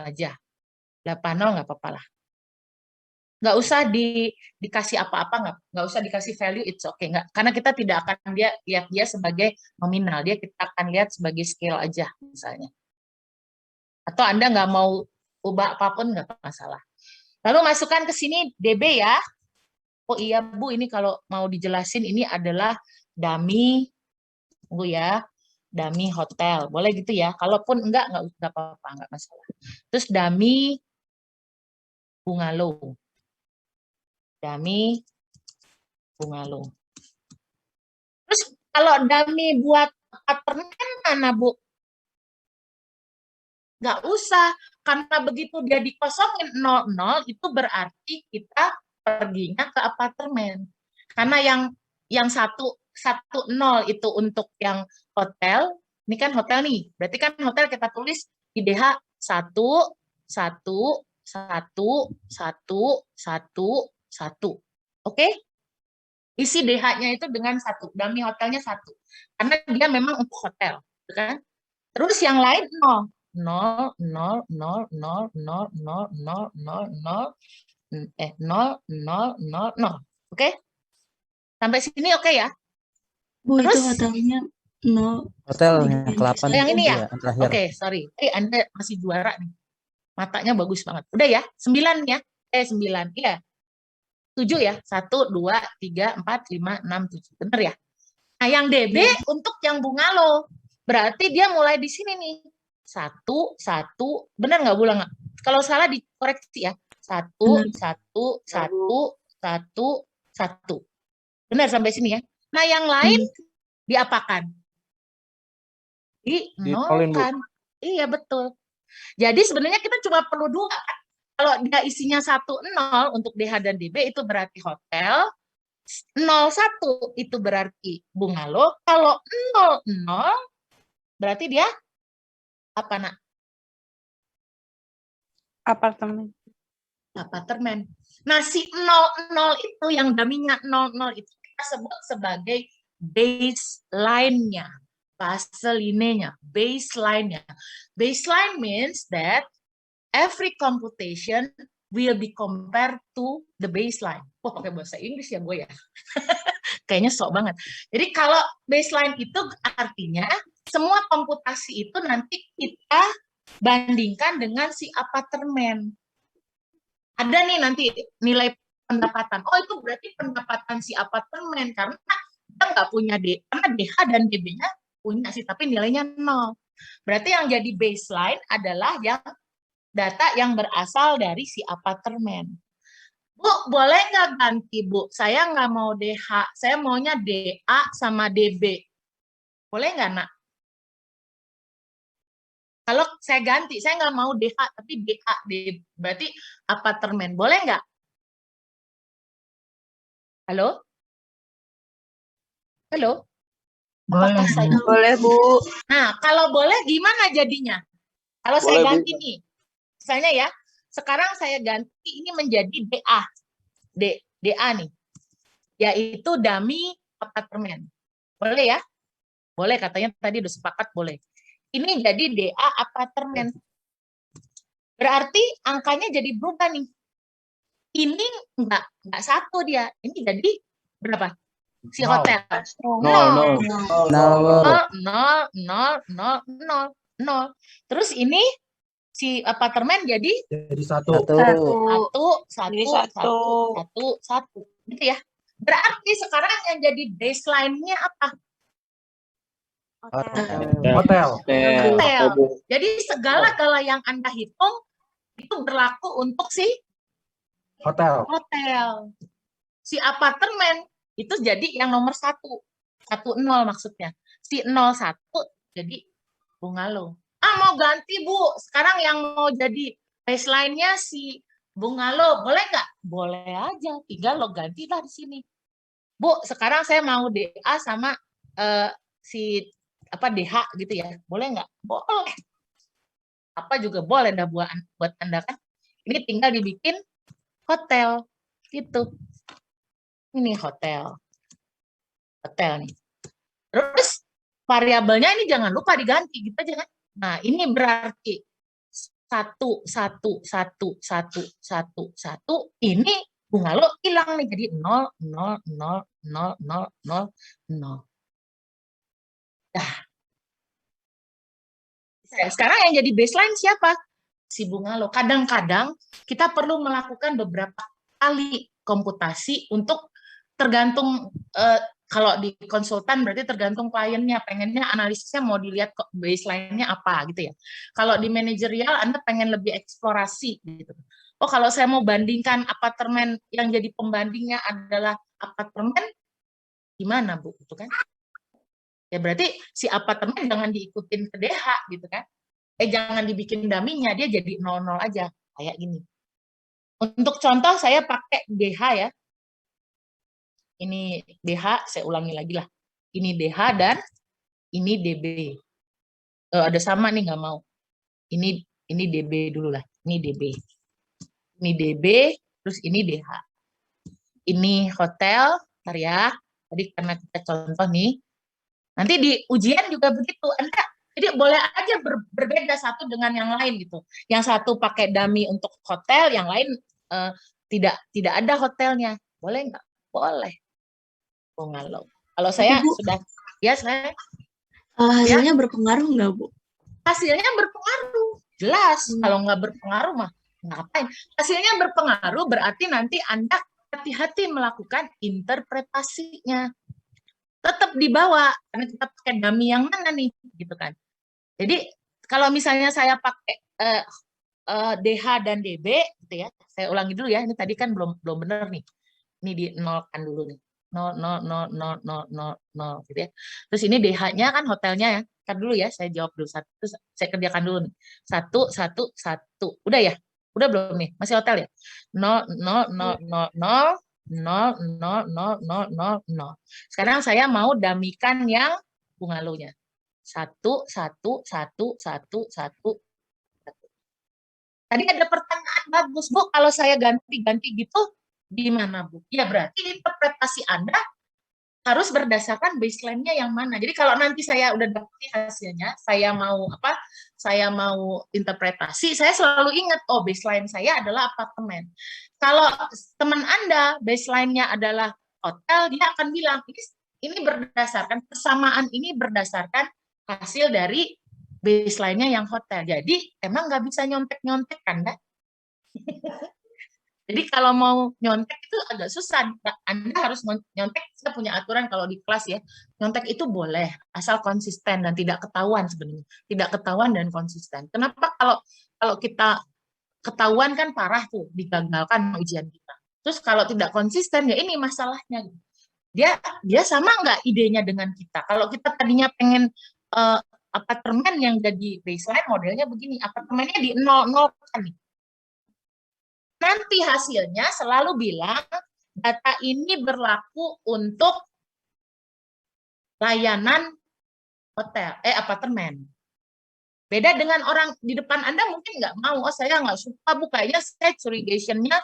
aja. 80 nggak apa-apa lah. Nggak usah dikasih apa-apa, nggak usah dikasih value, it's okay. Nggak, karena kita tidak akan lihat dia sebagai nominal, kita akan lihat sebagai scale aja misalnya. Atau Anda nggak mau ubah apapun, nggak masalah. Lalu masukkan ke sini DB ya. Oh iya Bu, ini kalau mau dijelasin ini adalah dummy, Bu ya, dummy hotel. Boleh gitu ya. Kalaupun enggak apa-apa, nggak masalah. Terus dummy bungalow. Dummy bungalow. Terus kalau dummy buat apartemen mana, Bu? Nggak usah, karena begitu dia dikosongin 00, itu berarti kita perginya ke apartemen. Karena yang 110 itu untuk yang hotel, ini kan hotel nih, berarti kan hotel kita tulis di DH 1, 1, 1, 1, 1, 1. Oke? Isi DH-nya itu dengan 1, dummy hotelnya 1. Karena dia memang untuk hotel, kan? Terus yang lain 0. 0, 0, 0, 0, 0, 0, 0, 0, 0, 0, 0, 0, 0. Oke? Sampai sini oke ya? Bu, Terus, itu hotelnya No. Hotel yang ke-8 Oh, yang ini ya? yang terakhir. Oke, sorry. Anda masih juara nih. Matanya bagus banget. Udah ya? 9 ya? 9. Iya. 7 ya? 1, 2, 3, 4, 5, 6, 7. Bener ya? Nah, yang DB untuk yang bungalow. Berarti dia mulai di sini nih. 1, 1. Bener nggak, Bula nggak? Kalau salah dikoreksi ya. 1, 1, 1, 1, 1. Benar sampai sini ya? Nah, yang lain diapakan? Ditolin, Bu. Dinolkan. Iya, betul. Jadi sebenarnya kita cuma perlu 2. Kalau dia isinya 1, 0 untuk DH dan DB itu berarti hotel. 0, 1 itu berarti bungalow. Kalau 0, 0 berarti dia apa, Nak? Apartemen. Apartemen. Nah, si 0, 0 itu yang daminya 0, 0 itu kita sebut sebagai baseline-nya. Bahasa linenya, baseline-nya. Baseline means that every computation will be compared to the baseline. Oh, pakai bahasa Inggris ya gue ya. Kayaknya sok banget. Jadi kalau baseline itu artinya semua komputasi itu nanti kita bandingkan dengan si apartemen. Ada nih nanti nilai pendapatan. Oh, itu berarti pendapatan si apartemen karena kita nggak punya karena DH dan DB-nya punya sih, tapi nilainya 0. Berarti yang jadi baseline adalah yang data yang berasal dari si apartemen. Bu, boleh nggak ganti, Bu? Saya nggak mau DH, saya maunya DA sama DB. Boleh nggak, Nak? Kalau saya ganti, saya nggak mau DH, tapi DA, DB. Berarti apartemen. Boleh nggak? Halo? Halo? Boleh. Saya... Boleh, Bu. Nah, kalau boleh gimana jadinya? Kalau saya ganti nih, misalnya ya, sekarang saya ganti ini menjadi DA. DA nih, yaitu dummy apartemen. Boleh ya? Boleh, katanya tadi udah sepakat boleh. Ini jadi DA apartemen. Berarti angkanya jadi berubah nih. Ini enggak 1 dia. Ini jadi berapa? Si hotel. 0. 0. Terus ini si apartemen jadi 1. 1. Gitu ya. Berarti sekarang yang jadi baseline-nya apa? Hotel. Jadi segala-gala yang Anda hitung itu berlaku untuk si Hotel. Si apartemen itu jadi yang nomor 1. 1, 0 maksudnya. Si 0, 1 jadi bungalow. Mau ganti, Bu. Sekarang yang mau jadi baseline-nya si bungalow. Boleh nggak? Boleh aja. Tinggal lo gantilah di sini. Bu, sekarang saya mau DA sama si DH gitu ya. Boleh nggak? Boleh. Apa juga boleh dah buat Anda kan. Ini tinggal dibikin hotel gitu. Ini hotel nih. Terus variabelnya ini jangan lupa diganti gitu aja kan. Nah, ini berarti 1, 1, 1, 1, 1, 1. Ini bungalow hilang nih jadi 0, 0, 0, 0, 0, 0, 0. Nah, sekarang yang jadi baseline siapa? Si bungalow. Kadang-kadang kita perlu melakukan beberapa kali komputasi untuk tergantung kalau di konsultan berarti tergantung kliennya pengennya analisisnya mau dilihat baseline-nya apa gitu ya. Kalau di manajerial Anda pengen lebih eksplorasi gitu. Oh, kalau saya mau bandingkan apartemen yang jadi pembandingnya adalah apartemen gimana, Bu? Itu kan. Ya berarti si apartemen jangan diikutin ke DH gitu kan. Jangan dibikin daminya, dia jadi 00 aja kayak gini. Untuk contoh saya pakai DH ya. Ini DH, saya ulangi lagi lah. Ini DH dan ini DB. Ada sama nih, nggak mau. Ini DB dulu lah. Ini DB. Ini DB, terus ini DH. Ini hotel, bentar ya. Tadi karena kita contoh nih. Nanti di ujian juga begitu. Anda, jadi boleh aja berbeda satu dengan yang lain gitu. Yang satu pakai dummy untuk hotel, yang lain tidak ada hotelnya. Boleh nggak? Boleh. Bungalow. Kalau saya sudah, ya saya. Hasilnya berpengaruh nggak, Bu? Hasilnya berpengaruh. Jelas, kalau nggak berpengaruh mah ngapain? Hasilnya berpengaruh berarti nanti Anda hati-hati melakukan interpretasinya. Tetap dibawa, karena kita pakai dummy yang mana nih, gitu kan. Jadi, kalau misalnya saya pakai DH dan DB, gitu ya, saya ulangi dulu ya, ini tadi kan belum benar nih. Ini di nolkan dulu nih. 0, gitu ya. Terus ini DH-nya kan hotelnya ya. Ntar dulu ya, saya jawab dulu satu, terus saya kerjakan dulu nih. 1, 1, 1. Udah ya? Udah belum nih? Masih hotel ya? 0, 0, 0, 0, 0, 0, 0, 0, 0, 0. Sekarang saya mau damikan yang bungalow-nya. 1, 1, 1, 1, 1. Tadi ada pertanyaan bagus, Bu. Kalau saya ganti-ganti gitu, gimana, Bu? Ya berarti interpretasi Anda harus berdasarkan baseline-nya yang mana. Jadi kalau nanti saya udah dapat hasilnya, saya mau interpretasi, saya selalu ingat, oh baseline saya adalah apartemen. Kalau teman Anda baseline-nya adalah hotel, dia akan bilang, ini berdasarkan persamaan ini berdasarkan hasil dari baseline-nya yang hotel. Jadi emang nggak bisa nyontek-nyontek kan, Anda? Jadi kalau mau nyontek itu agak susah. Anda harus nyontek, saya punya aturan kalau di kelas ya, nyontek itu boleh, asal konsisten dan tidak ketahuan sebenarnya. Tidak ketahuan dan konsisten. Kenapa kalau kita ketahuan kan parah tuh, digagalkan ujian kita. Terus kalau tidak konsisten, ya ini masalahnya. Dia sama nggak idenya dengan kita? Kalau kita tadinya pengen apartemen yang jadi baseline modelnya begini, apartemennya di 0 kan nih. Nanti hasilnya selalu bilang data ini berlaku untuk layanan hotel, apartemen. Beda dengan orang di depan Anda mungkin nggak mau, oh saya nggak suka, Bu, kayaknya saya curigation-nya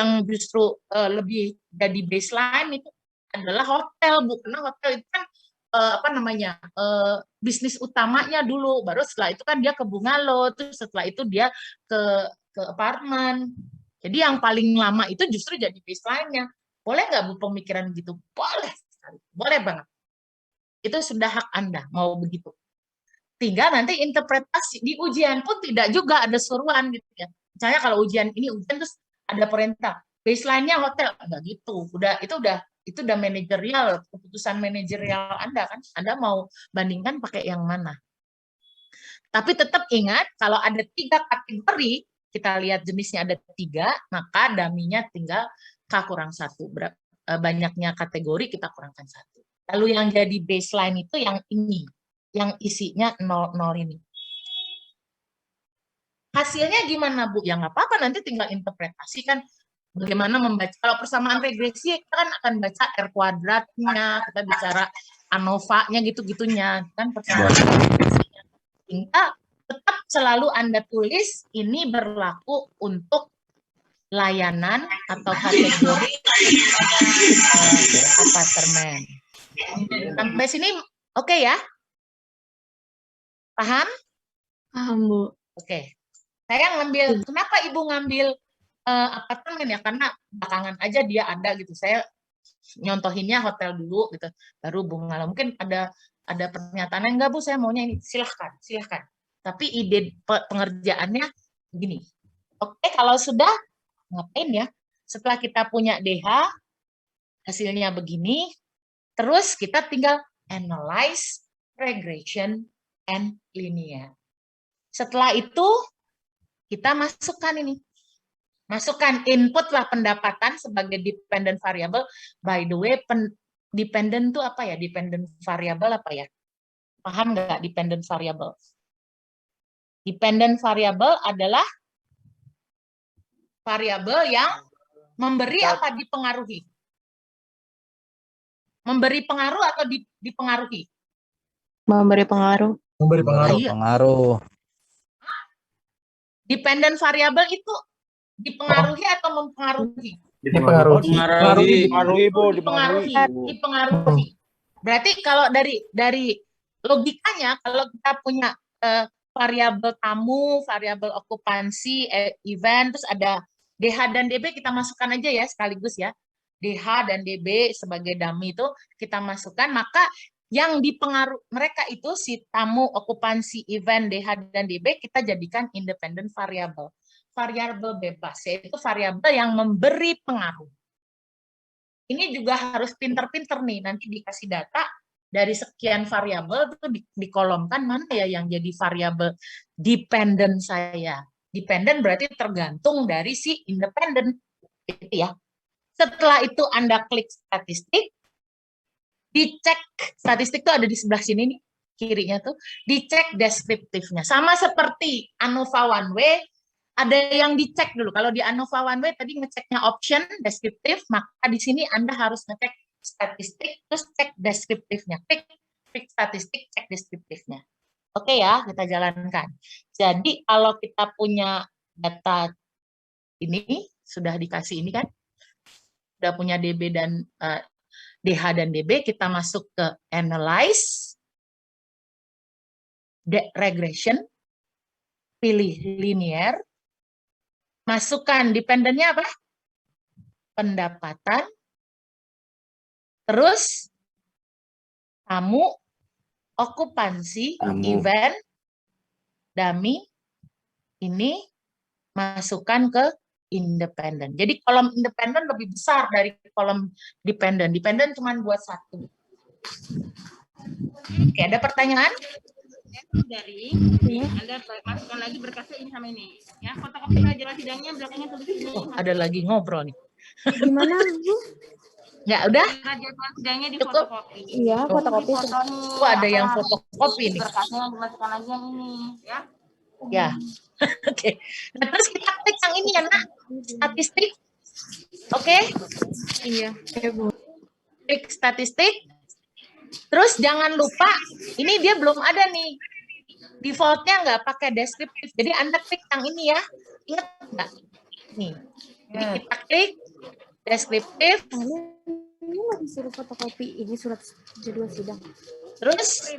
yang justru lebih jadi baseline itu adalah hotel, Bu, karena hotel itu kan bisnis utamanya dulu, baru setelah itu kan dia ke bungalow, terus setelah itu dia ke apartemen. Jadi yang paling lama itu justru jadi baseline-nya. Boleh nggak, Bu, pemikiran gitu? Boleh sekali, boleh banget. Itu sudah hak Anda mau begitu. Tinggal nanti interpretasi di ujian pun tidak juga ada suruhan gitu ya. Misalnya kalau ujian terus ada perintah baseline-nya hotel, enggak gitu. Itu udah manajerial, keputusan manajerial Anda kan. Anda mau bandingkan pakai yang mana. Tapi tetap ingat kalau ada 3 kategori, kita lihat jenisnya ada 3, maka daminya tinggal K-1. Banyaknya kategori kita kurangkan 1. Lalu yang jadi baseline itu yang ini, yang isinya 0 ini. Hasilnya gimana, Bu? Ya nggak apa-apa, nanti tinggal interpretasikan bagaimana membaca. Kalau persamaan regresi, kita kan akan baca R kuadratnya, kita bicara ANOVA-nya gitu-gitunya, kan persamaan regresinya. Sehingga tetap selalu Anda tulis, ini berlaku untuk layanan atau kategori apartemen. Sampai sini oke ya? Paham? Paham, Bu. Oke. Saya ngambil, kenapa Ibu ngambil apartemen ya? Karena belakangan aja dia ada gitu. Saya nyontohinnya hotel dulu gitu, baru bungalow. Mungkin ada pernyataan enggak, Bu, saya maunya ini. Silahkan. Tapi ide pengerjaannya begini. Oke, kalau sudah ngapain ya? Setelah kita punya DH, hasilnya begini, terus kita tinggal analyze, regression, and linear. Setelah itu, kita masukkan ini. Masukkan input lah pendapatan sebagai dependent variable. By the way, dependent itu apa ya? Dependent variable apa ya? Paham nggak dependent variable? Dependent variable adalah variabel yang memberi apa dipengaruhi? Memberi pengaruh atau dipengaruhi? Memberi pengaruh. Memberi pengaruh. Iya. Pengaruh. Dependent variable itu dipengaruhi atau mempengaruhi? Dipengaruhi. Dipengaruhi. Berarti kalau dari logikanya, kalau kita punya variabel tamu, variabel okupansi, event, terus ada DH dan DB, kita masukkan aja ya sekaligus ya. DH dan DB sebagai dummy itu kita masukkan, maka yang dipengaruhi mereka itu si tamu, okupansi, event, DH dan DB kita jadikan independent variable. Variabel bebas, yaitu variabel yang memberi pengaruh. Ini juga harus pinter-pinter nih, nanti dikasih data dari sekian variabel itu dikolomkan mana ya yang jadi variabel dependent saya. Dependent berarti tergantung dari si independent, gitu ya. Setelah itu Anda klik statistik, dicek statistik itu ada di sebelah sini nih, kirinya tuh, dicek deskriptifnya. Sama seperti ANOVA one way, ada yang dicek dulu. Kalau di ANOVA one way tadi ngeceknya option, deskriptif, maka di sini Anda harus ngecek statistik, terus cek deskriptifnya. Klik statistik, cek deskriptifnya. Oke ya, kita jalankan. Jadi kalau kita punya data ini, sudah dikasih ini kan, sudah punya DB dan DH dan DB, kita masuk ke analyze, regression, pilih linear, masukkan dependennya apa? Pendapatan, terus tamu, okupansi, event, dummy, ini masukkan ke independen. Jadi kolom independen lebih besar dari kolom dependen. Dependen cuma buat satu. Oke, ada pertanyaan? Dari Anda masukkan lagi berkasnya ini sama ini. Ya, fotokopi pelajaran sidangnya belakangnya tulis ini. Oh, ada lagi ngobrol nih. Gimana, Bu? Ya udah. Pelajaran sidangnya di Cukup. fotokopi. Iya, fotokopi. Oh, ada yang fotokopi nih. Berkasnya dimasukkan lagi yang ini, ya. Ya. Oke. Nah, terus kita klik yang ini ya, Nak. Statistik. Oke. Iya, Bu. Klik statistik. Terus jangan lupa, ini dia belum ada nih. Defaultnya nggak pakai deskriptif. Jadi Anda klik yang ini ya. Ingat nggak? Nih. Jadi kita klik deskriptif. Ini nggak disuruh fotokopi ini surat jadwal sidang. Terus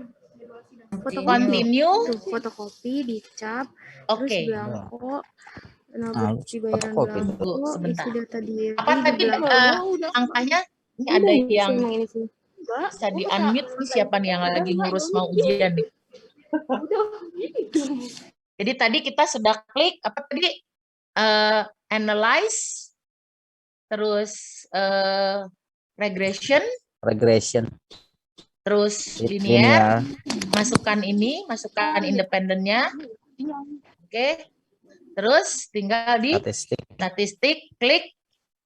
Fotokopi, continue. fotokopi, dicap, Oke. terus belangko, bukti bayaran fotokopi. belangko, Sebentar. isi data diri. Apa tadi angkanya? Ini ada yang bisa di-unmute nih, siapa nih yang lagi ngurus mau ujian nih. Jadi tadi kita sudah klik apa tadi? Analyze, terus regression, terus linear, masukkan ini, masukkan independennya. Oke. Terus tinggal di statistik, klik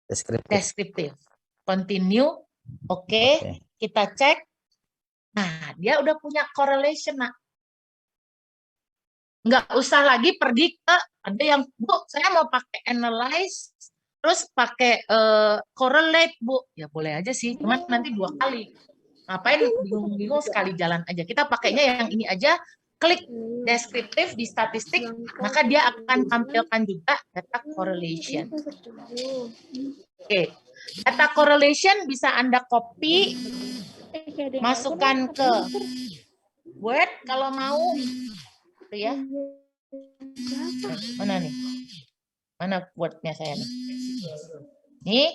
deskriptif. Continue. Oke. Kita cek. Nah, dia udah punya correlation, Nak. Nggak usah lagi pergi ke, ada yang, Bu, saya mau pakai analyze, terus pakai correlate, Bu. Ya boleh aja sih, cuman nanti 2 kali. Ngapain bingung-bingung, sekali jalan aja. Kita pakainya yang ini aja, klik deskriptif di statistik, maka dia akan tampilkan juga data correlation. Oke. Data correlation bisa Anda copy, masukkan ke Word kalau mau. Gitu ya. Mana nih? Mana Word-nya saya nih? Nih,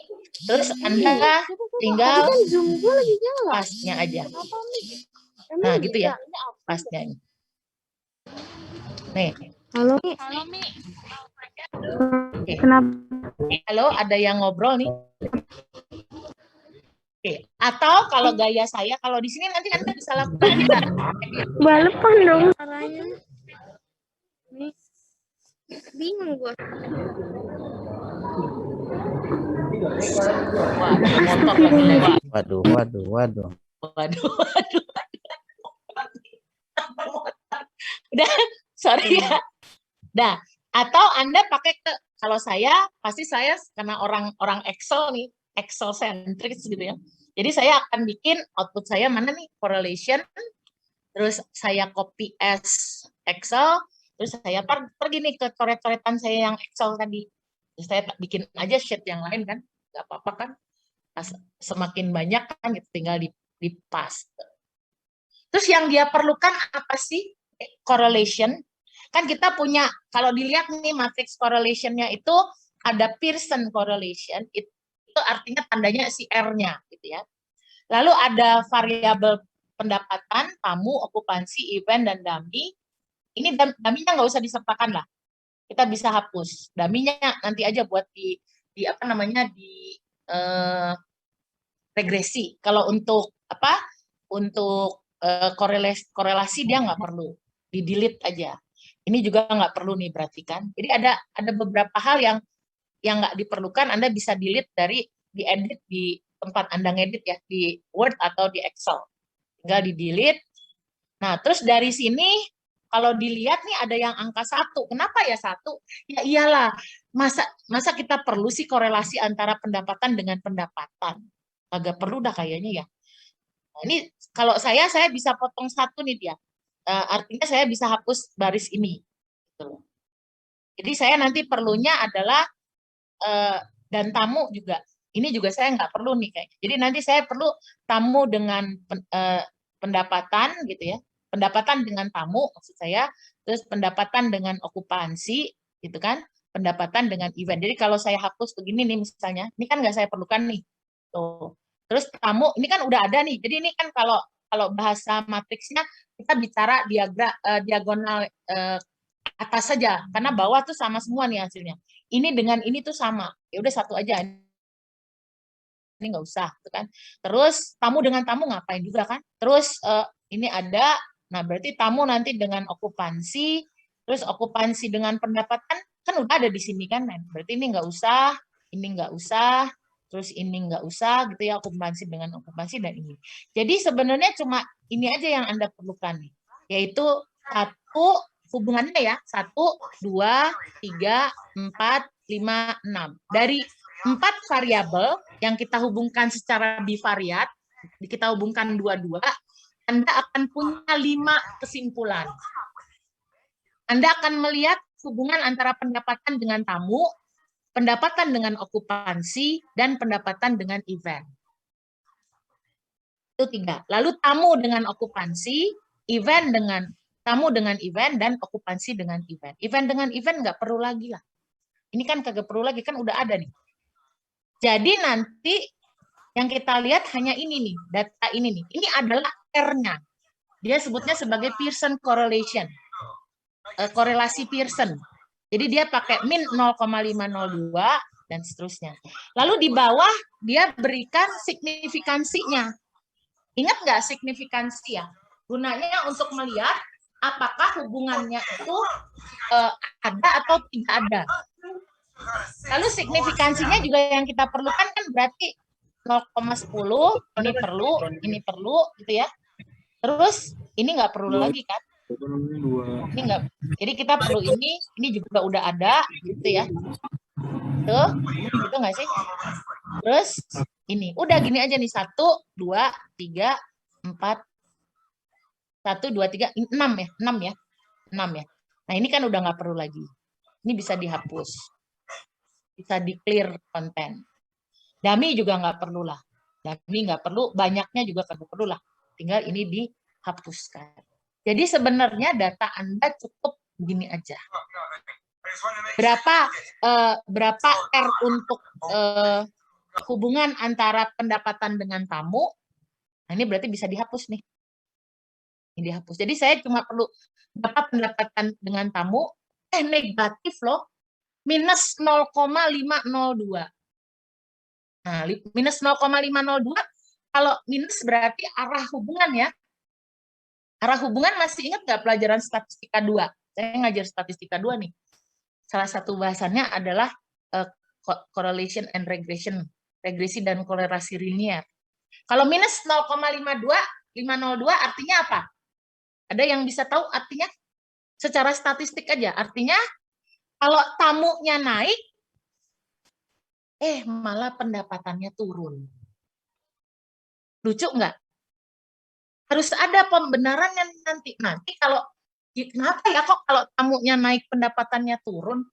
terus Anda tinggal pasnya aja. Nah, gitu ya. Pasnya ini. Nih. Halo, Mi. Oke. kenapa? Halo, ada yang ngobrol nih. Oke. Atau kalau gaya saya, kalau di sini nanti Anda bisa lakukan juga. Balapan dong caranya. Nih. Bingung gua. Wah, ada motor lagi lewat. Waduh. Waduh. Udah, sorry ya. Nah, atau Anda pakai kalau saya pasti saya karena orang Excel nih, Excel centric gitu ya. Jadi saya akan bikin output saya mana nih correlation, terus saya copy as Excel, terus saya pergi nih ke coret-coretan saya yang Excel tadi. Terus saya bikin aja sheet yang lain kan, nggak apa-apa kan. Semakin banyak kan tinggal di paste. Terus yang dia perlukan apa sih? Correlation. Kan kita punya, kalau dilihat nih matrix correlation-nya itu ada Pearson correlation, itu artinya tandanya si R-nya gitu ya. Lalu ada variabel pendapatan, tamu, okupansi, event, dan dummy. Ini dummy-nya nggak usah disertakan lah. Kita bisa hapus. Dummy-nya nanti aja buat di apa namanya di regresi. Kalau untuk apa? Untuk korelasi dia nggak perlu, di delete aja. Ini juga nggak perlu nih, berarti kan. Jadi ada beberapa hal yang nggak diperlukan, Anda bisa delete dari diedit di tempat Anda ngedit ya, di Word atau di Excel. Tinggal di delete. Nah, terus dari sini kalau dilihat nih ada yang angka 1. Kenapa ya 1? Ya iyalah, masa kita perlu sih korelasi antara pendapatan dengan pendapatan? Agak perlu dah kayaknya ya. Nah, ini kalau saya bisa potong 1 nih dia. Artinya saya bisa hapus baris ini. Gitu. Jadi saya nanti perlunya adalah dan tamu juga. Ini juga saya nggak perlu nih kayaknya. Jadi nanti saya perlu tamu dengan pendapatan gitu ya. Pendapatan dengan tamu maksud saya, terus pendapatan dengan okupansi gitu kan, pendapatan dengan event. Jadi kalau saya hapus begini nih misalnya, ini kan nggak saya perlukan nih. Tuh. Terus tamu ini kan udah ada nih. Jadi ini kan kalau bahasa matriksnya kita bicara diagonal atas saja, karena bawah tuh sama semua nih hasilnya. Ini dengan ini tuh sama. Ya udah 1 aja. Ini nggak usah, gitu kan. Terus tamu dengan tamu ngapain juga kan. Terus ini ada, nah berarti tamu nanti dengan okupansi, terus okupansi dengan pendapatan kan udah ada di sini kan. Berarti ini nggak usah, ini nggak usah, terus ini nggak usah gitu ya, okupansi dengan okupansi dan ini. Jadi sebenarnya cuma ini aja yang Anda perlukan nih, yaitu 1 hubungannya ya, 1, 2, 3, 4, 5, 6. Dari 4 variabel yang kita hubungkan secara bivariat, kita hubungkan 2-2, Anda akan punya 5 kesimpulan. Anda akan melihat hubungan antara pendapatan dengan tamu, pendapatan dengan okupansi, dan pendapatan dengan event. Itu 3. Lalu tamu dengan okupansi, event dengan tamu dengan event, dan okupansi dengan event. Event dengan event nggak perlu lagi lah. Ini kan kagak perlu lagi, kan udah ada nih. Jadi nanti yang kita lihat hanya ini nih, data ini nih. Ini adalah R-nya. Dia sebutnya sebagai Pearson correlation. Korelasi Pearson. Jadi dia pakai min 0,502 dan seterusnya. Lalu di bawah dia berikan signifikansinya. Ingat nggak signifikansi ya? Gunanya untuk melihat apakah hubungannya itu ada atau tidak ada. Lalu signifikansinya juga yang kita perlukan kan berarti 0,10, ini perlu gitu ya. Terus ini nggak perlu lagi kan? Ini nggak. Jadi kita perlu ini juga udah ada gitu ya. Tuh, gitu nggak sih? Terus ini udah gini aja nih, 1, 2, 3, 4, 1, 2, 3, 6 ya, 6 ya. Nah ini kan udah nggak perlu lagi. Ini bisa dihapus. Bisa di-clear konten. Dummy juga nggak perlu lah. Dummy nggak perlu, banyaknya juga nggak perlu lah. Tinggal ini dihapuskan. Jadi sebenarnya data Anda cukup begini aja. Berapa R untuk hubungan antara pendapatan dengan tamu? Nah ini berarti bisa dihapus nih. Ini dihapus. Jadi saya cuma perlu berapa pendapatan dengan tamu? Negatif loh. Minus 0,502. Nah, minus 0,502, kalau minus berarti arah hubungan ya. Arah hubungan masih ingat nggak pelajaran statistika 2? Saya ngajar statistika 2 nih. Salah satu bahasannya adalah correlation and regression. Regresi dan korelasi linier. Kalau minus 0,502 artinya apa? Ada yang bisa tahu artinya? Secara statistik aja. Artinya kalau tamunya naik, malah pendapatannya turun. Lucu nggak? Harus ada pembenarannya nanti. Nanti kalau, kenapa ya kok kalau tamunya naik pendapatannya turun?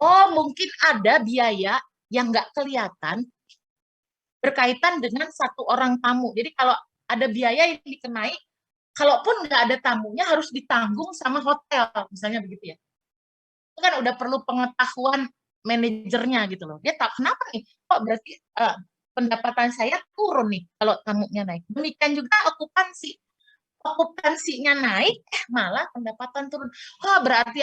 Oh, mungkin ada biaya yang nggak kelihatan berkaitan dengan 1 orang tamu. Jadi kalau ada biaya yang dikenai, kalaupun nggak ada tamunya harus ditanggung sama hotel, misalnya begitu ya. Itu kan udah perlu pengetahuan manajernya gitu loh. Dia tak kenapa nih? Kok berarti pendapatan saya turun nih kalau tamunya naik. Demikian juga okupansi. Okupansinya naik, malah pendapatan turun. Oh, berarti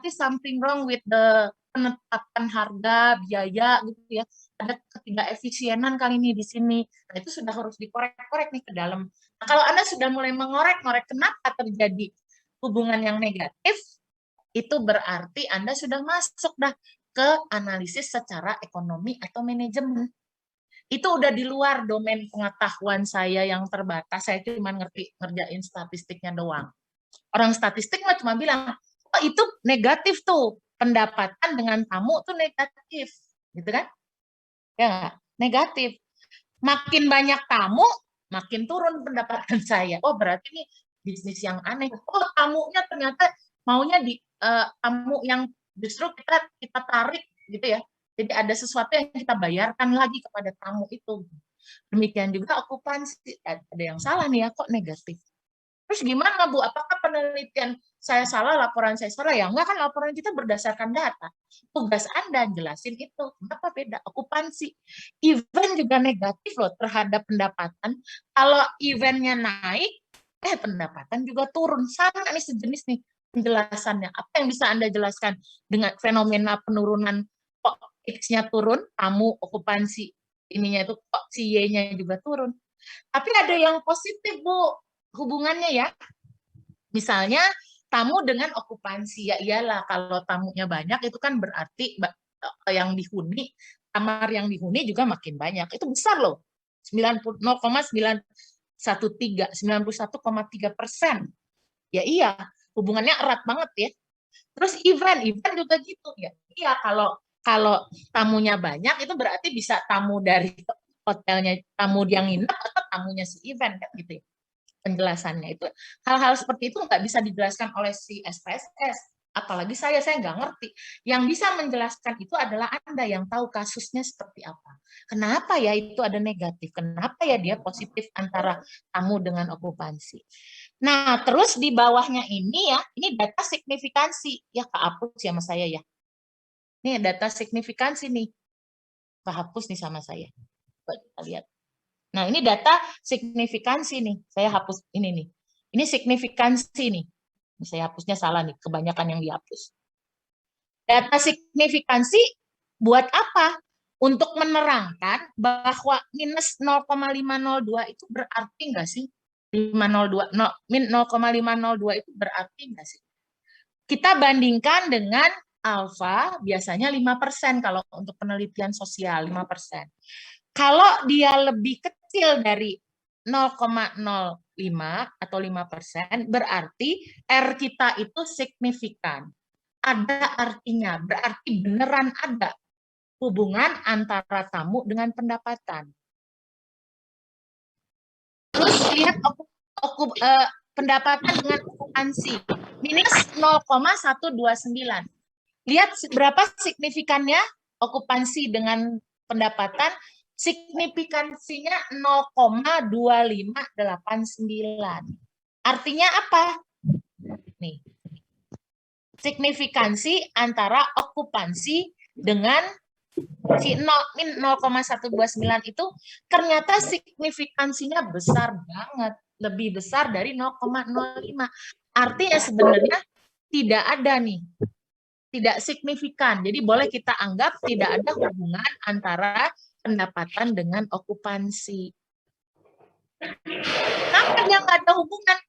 something wrong with the penetapan harga, biaya gitu ya. Ada ketidakefisienan kali ini di sini. Nah, itu sudah harus dikorek-korek nih ke dalam. Nah, kalau Anda sudah mulai mengorek-ngorek kenapa terjadi hubungan yang negatif, itu berarti Anda sudah masuk dah ke analisis secara ekonomi atau manajemen. Itu udah di luar domain pengetahuan saya yang terbatas. Saya cuma ngerjain statistiknya doang. Orang statistik mah cuma bilang, oh itu negatif tuh, pendapatan dengan tamu tuh negatif, gitu kan? Ya, negatif. Makin banyak tamu, makin turun pendapatan saya. Oh, berarti ini bisnis yang aneh. Oh, tamunya ternyata maunya di tamu yang justru kita tarik gitu ya. Jadi ada sesuatu yang kita bayarkan lagi kepada tamu itu. Demikian juga okupansi. Ada yang salah nih ya, kok negatif. Terus gimana Bu? Apakah penelitian saya salah, laporan saya salah? Ya enggak, kan laporan kita berdasarkan data. Tugas Anda jelasin itu. Kenapa beda? Okupansi. Event juga negatif loh terhadap pendapatan. Kalau eventnya naik, pendapatan juga turun. Sama nih sejenis nih penjelasannya. Apa yang bisa Anda jelaskan dengan fenomena penurunan kok X-nya turun, tamu okupansi ininya itu kok si Y-nya juga turun. Tapi ada yang positif Bu, hubungannya ya. Misalnya tamu dengan okupansi, ya iyalah kalau tamunya banyak itu kan berarti yang dihuni, kamar yang dihuni juga makin banyak. Itu besar loh. 0,913, 91,3%. Ya iya, hubungannya erat banget ya. Terus event juga gitu ya. Iya, kalau tamunya banyak itu berarti bisa tamu dari hotelnya, tamu yang nginep atau tamunya si event kan gitu ya. Penjelasannya itu hal-hal seperti itu nggak bisa dijelaskan oleh si SPSS, apalagi saya nggak ngerti. Yang bisa menjelaskan itu adalah Anda yang tahu kasusnya seperti apa. Kenapa ya itu ada negatif? Kenapa ya dia positif antara tamu dengan okupansi? Nah, terus di bawahnya ini ya, ini data signifikansi ya, kehapus ya sama saya ya. Ini data signifikansi nih, kehapus nih sama saya. Kita lihat. Nah, ini data signifikansi nih. Saya hapus ini nih. Ini signifikansi nih. Saya hapusnya salah nih, kebanyakan yang dihapus. Data signifikansi buat apa? Untuk menerangkan bahwa minus 0,502 itu berarti enggak sih? 0,502 itu berarti enggak sih? Kita bandingkan dengan alfa, biasanya 5% kalau untuk penelitian sosial, 5%. Kalau dia lebih kecil dari 0,05 atau 5%, berarti R kita itu signifikan. Ada artinya, berarti beneran ada hubungan antara tamu dengan pendapatan. Terus lihat pendapatan dengan okupansi, minus 0,129. Lihat berapa signifikannya okupansi dengan pendapatan, signifikansinya 0,2589. Artinya apa? Nih. Signifikansi antara okupansi dengan si 0,129 itu ternyata signifikansinya besar banget, lebih besar dari 0,05. Artinya sebenarnya tidak ada nih, tidak signifikan. Jadi boleh kita anggap tidak ada hubungan antara pendapatan dengan okupansi. Kenapa dia nggak ada hubungan?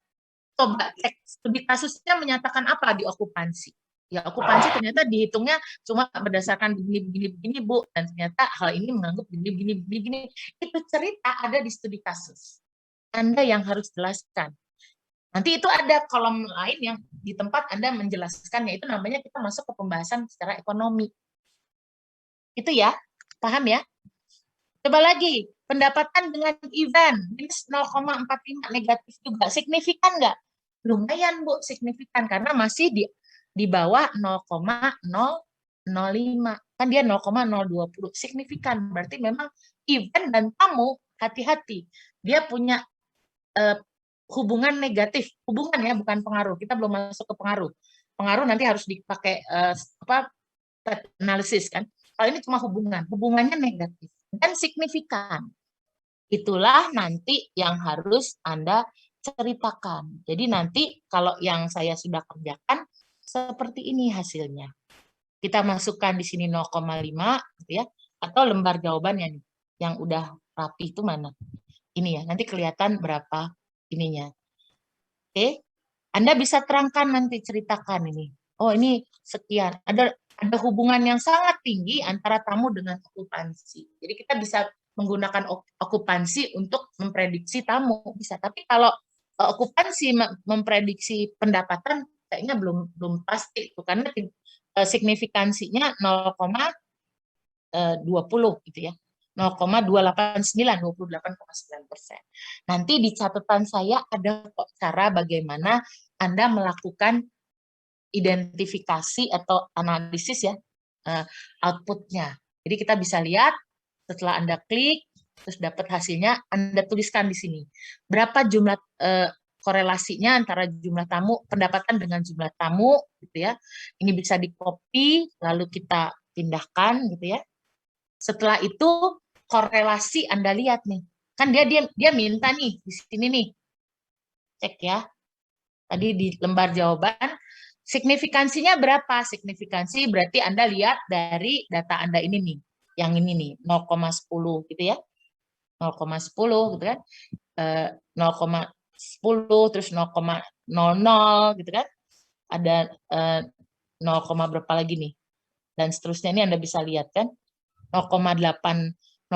Coba cek studi kasusnya menyatakan apa di okupansi. Ya, okupansi ternyata dihitungnya cuma berdasarkan begini Bu, dan ternyata hal ini menganggap begini. Itu cerita ada di studi kasus. Anda yang harus jelaskan. Nanti itu ada kolom lain yang di tempat Anda menjelaskannya, itu namanya kita masuk ke pembahasan secara ekonomi. Itu ya, paham ya? Coba lagi, pendapatan dengan event, minus 0,45 negatif juga. Signifikan nggak? Lumayan Bu, signifikan, karena masih di bawah 0,005. Kan dia 0,020. Signifikan, berarti memang event dan tamu, hati-hati. Dia punya hubungan negatif, hubungan ya, bukan pengaruh. Kita belum masuk ke pengaruh. Pengaruh nanti harus dipakai analisis kan. Kalau ini cuma hubungannya negatif. dan signifikan. Itulah nanti yang harus Anda ceritakan. Jadi nanti kalau yang saya sudah kerjakan, seperti ini hasilnya. Kita masukkan di sini 0,5 gitu ya, atau lembar jawabannya nih, yang udah rapi itu mana? Ini ya, nanti kelihatan berapa ininya. Oke, Anda bisa terangkan nanti, ceritakan ini. Oh, ini sekian. Ada hubungan yang sangat tinggi antara tamu dengan okupansi. Jadi kita bisa menggunakan okupansi untuk memprediksi tamu bisa. Tapi kalau okupansi memprediksi pendapatan kayaknya belum pasti itu, karena signifikansinya 0,20 gitu ya. 0,289, 28,9%. Nanti di catatan saya ada kok cara bagaimana Anda melakukan identifikasi atau analisis ya outputnya. Jadi kita bisa lihat setelah Anda klik, terus dapat hasilnya, Anda tuliskan di sini. Berapa jumlah korelasinya antara jumlah tamu, pendapatan dengan jumlah tamu, gitu ya. Ini bisa di-copy, lalu kita pindahkan, gitu ya. Setelah itu, korelasi Anda lihat nih. Kan dia minta nih, di sini nih. Cek ya. Tadi di lembar jawaban, signifikansinya berapa? Signifikansi berarti Anda lihat dari data Anda ini nih. Yang ini nih, 0,10 gitu ya. 0,10 gitu kan. 0,10 terus 0,00 gitu kan. Ada 0, berapa lagi nih. Dan seterusnya ini Anda bisa lihat kan. 0,289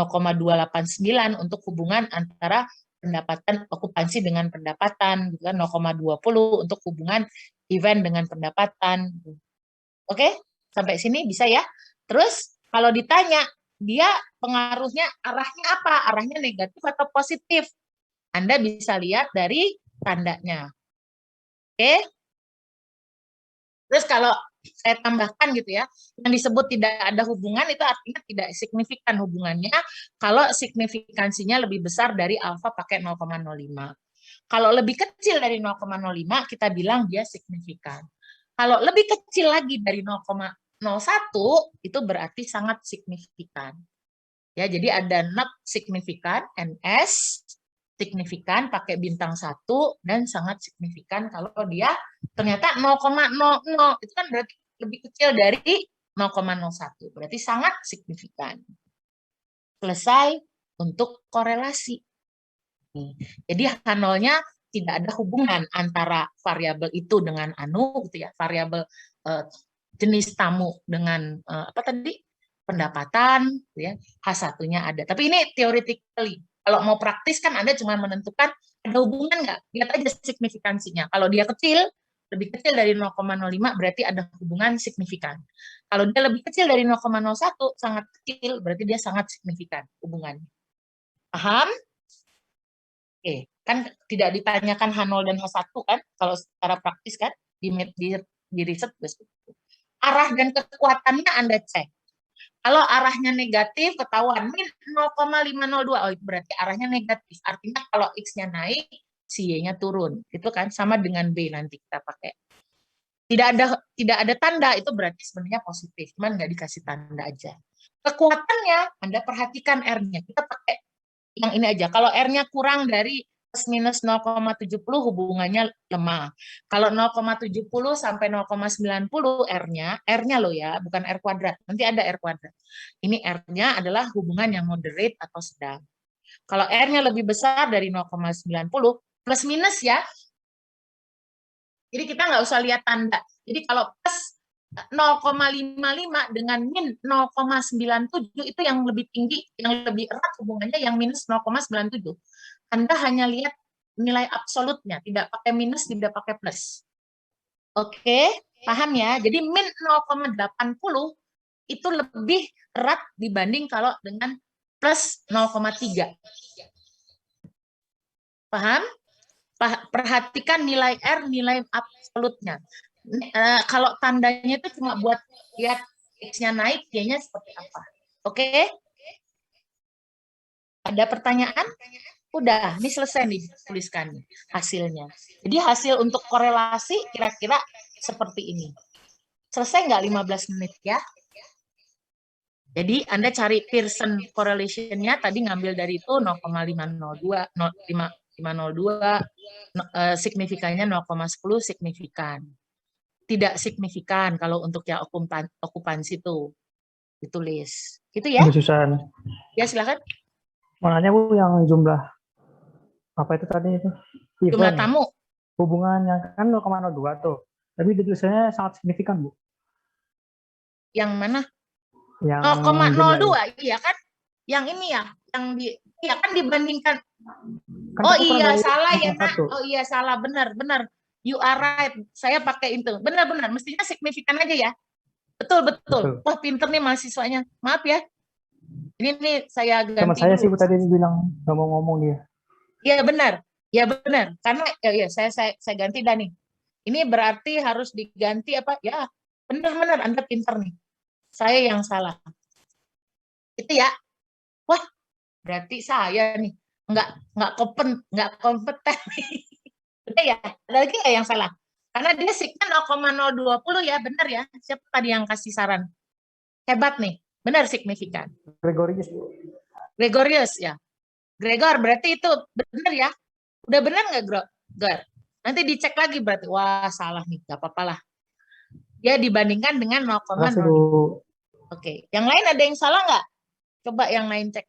untuk hubungan antara pendapatan okupansi dengan pendapatan, gitu kan, 0,20 untuk hubungan event dengan pendapatan. Oke, sampai sini bisa ya. Terus kalau ditanya, dia pengaruhnya arahnya apa? Arahnya negatif atau positif? Anda bisa lihat dari tandanya. Oke. Terus kalau saya tambahkan gitu ya, yang disebut tidak ada hubungan itu artinya tidak signifikan hubungannya kalau signifikansinya lebih besar dari alfa pakai 0,05. Kalau lebih kecil dari 0,05 kita bilang dia signifikan. Kalau lebih kecil lagi dari 0,01 itu berarti sangat signifikan. Ya, jadi ada not signifikan, NS, signifikan pakai bintang 1, dan sangat signifikan kalau dia ternyata 0,00, itu kan berarti lebih kecil dari 0,01, berarti sangat signifikan. Selesai untuk korelasi. Jadi H0-nya tidak ada hubungan antara variabel itu dengan anu gitu ya, variabel jenis tamu dengan apa tadi, pendapatan gitu ya, H1-nya ada. Tapi ini theoretically. Kalau mau praktis kan Anda cuma menentukan ada hubungan nggak, lihat aja signifikansinya. Kalau dia kecil, lebih kecil dari 0,05 berarti ada hubungan signifikan. Kalau dia lebih kecil dari 0,01, sangat kecil, berarti dia sangat signifikan hubungannya. Paham? Oke, kan tidak ditanyakan H0 dan H1 kan, kalau secara praktis kan, di riset. Arah dan kekuatannya Anda cek. Kalau arahnya negatif, ketahuan min 0,502, oh itu berarti arahnya negatif. Artinya kalau X-nya naik, si Y-nya turun. Itu kan sama dengan B nanti kita pakai. Tidak ada tanda, itu berarti sebenarnya positif. Cuman nggak dikasih tanda aja. Kekuatannya, Anda perhatikan R-nya. Kita pakai yang ini aja. Kalau R-nya kurang dari plus minus 0,70 hubungannya lemah. Kalau 0,70 sampai 0,90 R-nya loh ya, bukan R kuadrat. Nanti ada R kuadrat. Ini R-nya adalah hubungan yang moderate atau sedang. Kalau R-nya lebih besar dari 0,90, plus minus ya. Jadi kita nggak usah lihat tanda. Jadi kalau plus 0,55 dengan min 0,97 itu yang lebih tinggi, yang lebih erat hubungannya yang minus 0,97. Anda hanya lihat nilai absolutnya, tidak pakai minus, tidak pakai plus. Oke, paham ya? Jadi min 0,80 itu lebih erat dibanding kalau dengan plus 0,3. Paham? Perhatikan nilai R, nilai absolutnya. Kalau tandanya itu cuma buat lihat X-nya naik, Y-nya seperti apa. Oke? Ada pertanyaan? Udah, ini selesai nih tuliskan hasilnya. Jadi hasil untuk korelasi kira-kira seperti ini. Selesai nggak 15 menit ya? Jadi Anda cari Pearson correlation-nya tadi ngambil dari itu 0,502, 0,502, signifikannya 0,10 signifikan. Tidak signifikan kalau untuk yang okupansi itu ditulis. Gitu ya? Bu Susan. Ya silakan. Makanya Bu yang jumlah apa itu tadi itu? Jumlah Event. tamu. Hubungannya kan 0,02 tuh. Tapi ditulisannya sangat signifikan, Bu. Yang mana? Yang 0,02, iya kan? Yang ini ya, yang iya kan dibandingkan. Kan Oh aku pernah iya, dari salah ya, Nak. 0,1. Oh iya, salah, benar. You are right. Saya pakai itu. Benar. Mestinya signifikan aja ya. Betul. Betul. Wah, pinter nih mahasiswanya. Maaf ya. Ini nih saya ganti Teman saya dulu. sih Bu tadi bilang nggak mau ngomong dia. Iya benar. Karena ya saya ganti dah nih. Ini berarti harus diganti apa? Ya, benar Anda pinter nih. Saya yang salah. Itu ya. Wah, berarti saya nih nggak kompeten. Udah ya. Ada lagi nggak yang salah? Karena dia sigma 0,020 ya, benar ya. Siapa tadi yang kasih saran? Hebat nih. Benar signifikan. Gregorius, Bu. Gregorius ya. Gregor berarti itu benar ya. Udah benar nggak, Gregor? Nanti dicek lagi berarti. Wah, salah nih. Gak apa-apa lah. Ya dibandingkan dengan 0,0. Makasih, Bu. Oke. Yang lain ada yang salah nggak? Coba yang lain cek.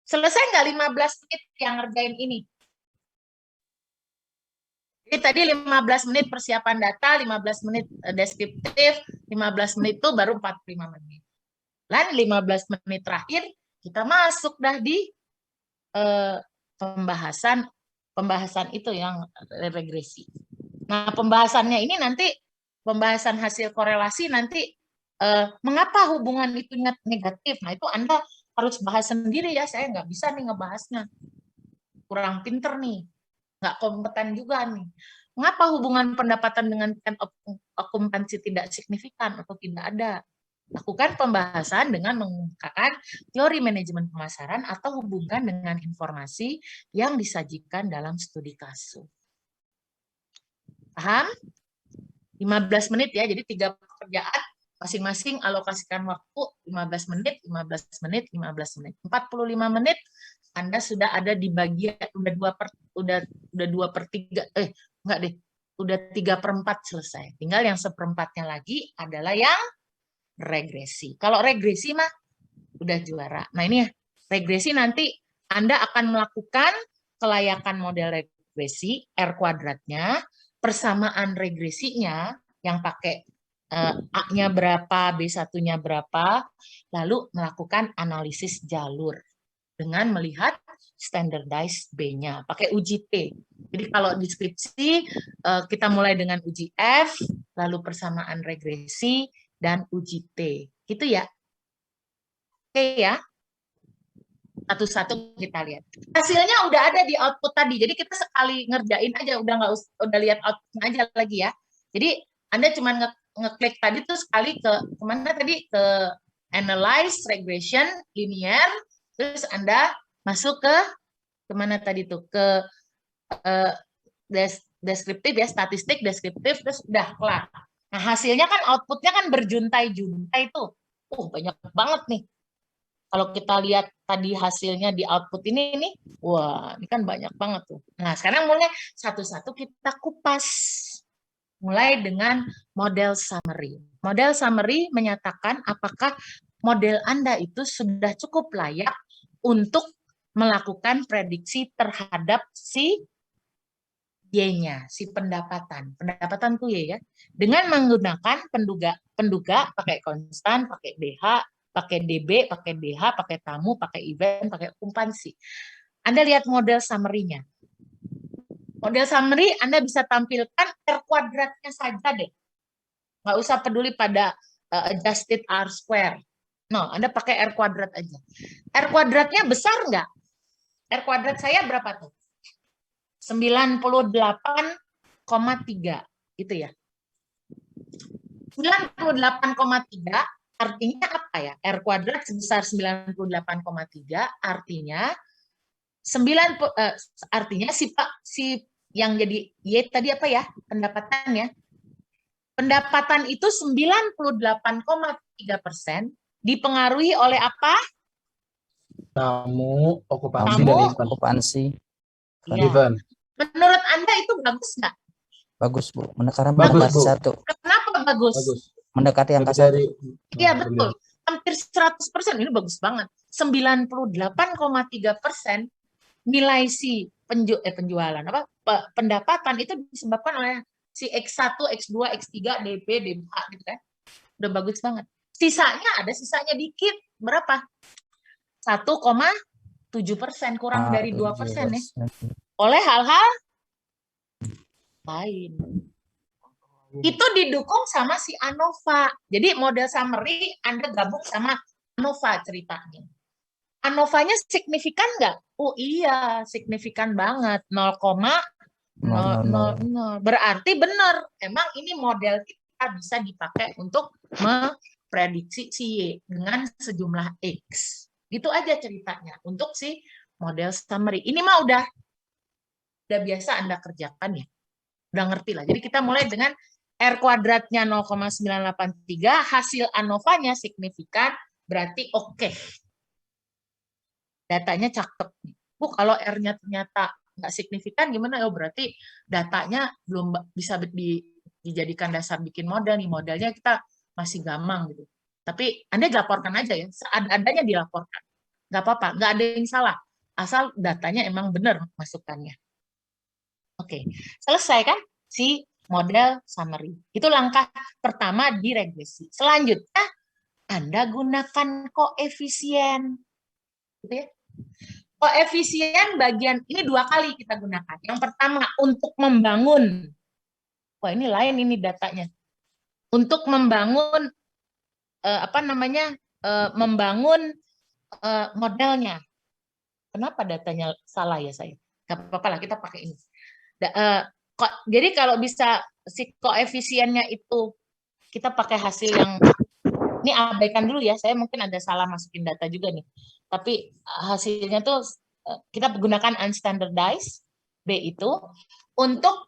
Selesai nggak 15 menit yang ngerjain ini? Jadi tadi 15 menit persiapan data, 15 menit deskriptif, 15 menit itu baru 45 menit. Lain 15 menit terakhir, kita masuk dah di pembahasan itu yang regresi. Nah, pembahasannya ini nanti, pembahasan hasil korelasi nanti, mengapa hubungan itu negatif. Nah, itu Anda harus bahas sendiri ya, saya nggak bisa nih ngebahasnya. Kurang pinter nih, nggak kompeten juga nih. Mengapa hubungan pendapatan dengan okupansi tidak signifikan atau tidak ada? Lakukan pembahasan dengan menggunakan teori manajemen pemasaran atau hubungkan dengan informasi yang disajikan dalam studi kasus. Paham? 15 menit ya, jadi 3 pekerjaan, masing-masing alokasikan waktu 15 menit, 15 menit, 15 menit. 45 menit Anda sudah ada di bagian, udah 2/3, enggak deh, udah 3/4 selesai. Tinggal yang 1/4-nya lagi adalah yang regresi. Kalau regresi mah udah juara. Nah ini ya, regresi nanti Anda akan melakukan kelayakan model regresi, R kuadratnya, persamaan regresinya yang pakai A-nya berapa, B1-nya berapa, lalu melakukan analisis jalur dengan melihat standardized B-nya, pakai uji T. Jadi kalau di skripsi kita mulai dengan uji F, lalu persamaan regresi, dan uji T. Gitu ya. Oke ya. Satu-satu kita lihat. Hasilnya udah ada di output tadi. Jadi kita sekali ngerjain aja, udah lihat outputnya aja lagi ya. Jadi Anda cuma ngeklik tadi tuh sekali ke kemana tadi, ke analyze, regression, linear, terus Anda masuk ke kemana tadi tuh, ke deskriptif ya, statistik, deskriptif, terus udah kelar. Nah, hasilnya kan outputnya kan berjuntai-juntai tuh. Banyak banget nih. Kalau kita lihat tadi hasilnya di output ini nih, wah, ini kan banyak banget tuh. Nah, sekarang mulai satu-satu kita kupas. Mulai dengan model summary. Model summary menyatakan apakah model Anda itu sudah cukup layak untuk melakukan prediksi terhadap si Y-nya, si pendapatan. Pendapatan tuh Y ya. Dengan menggunakan penduga pakai konstan, pakai DH, pakai DB, pakai DH, pakai tamu, pakai event, pakai okupansi. Anda lihat model summary-nya. Model summary Anda bisa tampilkan R kuadratnya saja deh. Nggak usah peduli pada adjusted R square. No, Anda pakai R kuadrat aja. R kuadratnya besar nggak? R kuadrat saya berapa tuh? 98,3 gitu ya. 98,3 artinya apa ya? R kuadrat sebesar 98,3 artinya artinya si yang jadi Y tadi apa ya? Pendapatannya Pendapatan itu 98,3% dipengaruhi oleh apa? Tamu, okupansi, Tamu, dan event. Okupansi. Iya. Event. Menurut Anda itu bagus nggak? Bagus, Bu. Karena Bagus, mendekati Bu. satu. Kenapa bagus? Bagus. Mendekati angka Lebih satu. dari Iya, Nah, betul. Hampir 100%, ini bagus banget. 98,3% nilai si penjualan, pendapatan itu disebabkan oleh si X1, X2, X3, DP, DH gitu kan. Udah bagus banget. Sisanya dikit. Berapa? 1,7%, kurang dari 2% ya. Oleh hal-hal lain. Itu didukung sama si ANOVA. Jadi model summary Anda gabung sama ANOVA ceritanya. ANOVA-nya signifikan nggak? Oh iya, signifikan banget. 0,000. Berarti benar. Emang ini model kita bisa dipakai untuk memprediksi si Y dengan sejumlah X. Gitu aja ceritanya untuk si model summary. Ini mah udah biasa Anda kerjakan ya. Udah ngerti lah. Jadi kita mulai dengan R kuadratnya 0,983, hasil ANOVA-nya signifikan, berarti oke. Datanya cakep. Bu, kalau R-nya ternyata nggak signifikan, gimana? Oh, berarti datanya belum bisa dijadikan dasar bikin model nih. Modelnya kita masih gamang gitu. Tapi Anda dilaporkan aja ya, seadanya dilaporkan. Nggak apa-apa, nggak ada yang salah. Asal datanya emang benar masukannya. Oke, selesai kan si model summary. Itu langkah pertama di regresi. Selanjutnya, Anda gunakan koefisien. Gitu ya. Koefisien bagian, ini 2 kali kita gunakan. Yang pertama, untuk membangun. Wah, ini lain ini datanya. Untuk membangun, membangun modelnya. Kenapa datanya salah ya saya? Gak apa-apa lah, kita pakai ini. Jadi kalau bisa si koefisiennya itu kita pakai hasil yang ini, abaikan dulu ya, saya mungkin ada salah masukin data juga nih, tapi hasilnya tuh kita gunakan unstandardized B itu untuk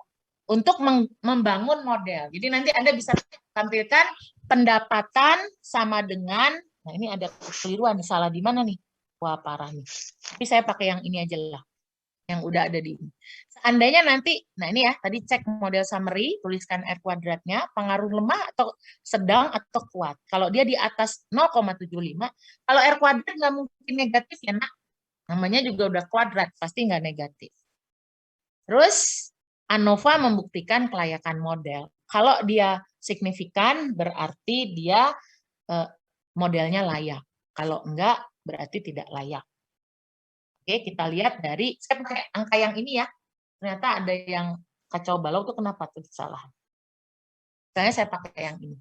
membangun model. Jadi nanti Anda bisa tampilkan pendapatan sama dengan, nah ini ada kekeliruan, salah di mana nih? Wah, parah nih. Tapi saya pakai yang ini aja lah, yang udah ada di ini. Seandainya nanti, nah ini ya, tadi cek model summary, tuliskan R kuadratnya, pengaruh lemah atau sedang atau kuat. Kalau dia di atas 0,75, kalau R kuadrat nggak mungkin negatif ya nak, namanya juga udah kuadrat, pasti nggak negatif. Terus, ANOVA membuktikan kelayakan model. Kalau dia signifikan, berarti dia modelnya layak. Kalau enggak, berarti tidak layak. Oke, kita lihat dari, saya pakai angka yang ini ya, ternyata ada yang kacau balau tuh kenapa tuh kesalahan. Saya pakai yang ini.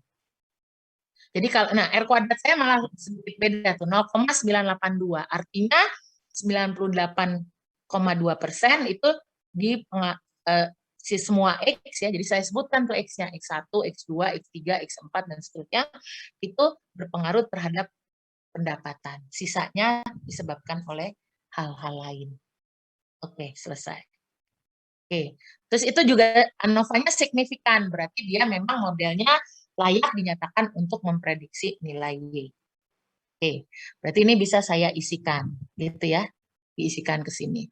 Jadi kalau, nah R kuadrat saya malah sedikit beda tuh, 0,982. Artinya 98,2% itu di si semua X ya, jadi saya sebutkan tuh X-nya, X1, X2, X3, X4, dan seterusnya, itu berpengaruh terhadap pendapatan. Sisanya disebabkan oleh hal-hal lain. Oke, selesai. Oke, terus itu juga ANOVA-nya signifikan, berarti dia memang modelnya layak dinyatakan untuk memprediksi nilai Y. Oke, berarti ini bisa saya isikan, gitu ya, diisikan ke sini.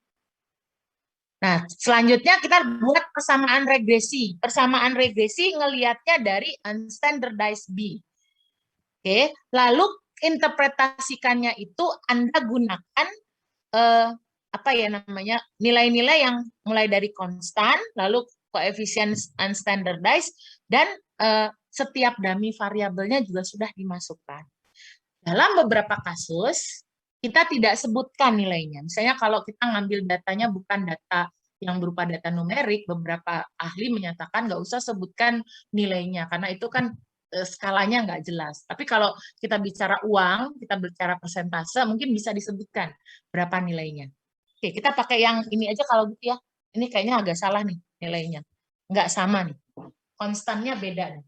Nah, selanjutnya kita buat persamaan regresi. Persamaan regresi ngelihatnya dari unstandardized B. Oke, lalu interpretasikannya itu Anda gunakan apa ya namanya, nilai-nilai yang mulai dari konstan, lalu koefisien unstandardized, dan setiap dummy variabelnya juga sudah dimasukkan. Dalam beberapa kasus, kita tidak sebutkan nilainya. Misalnya kalau kita ngambil datanya bukan data yang berupa data numerik, beberapa ahli menyatakan nggak usah sebutkan nilainya, karena itu kan skalanya nggak jelas. Tapi kalau kita bicara uang, kita bicara persentase, mungkin bisa disebutkan berapa nilainya. Oke, kita pakai yang ini aja kalau gitu ya. Ini kayaknya agak salah nih nilainya. Nggak sama nih. Konstannya beda nih.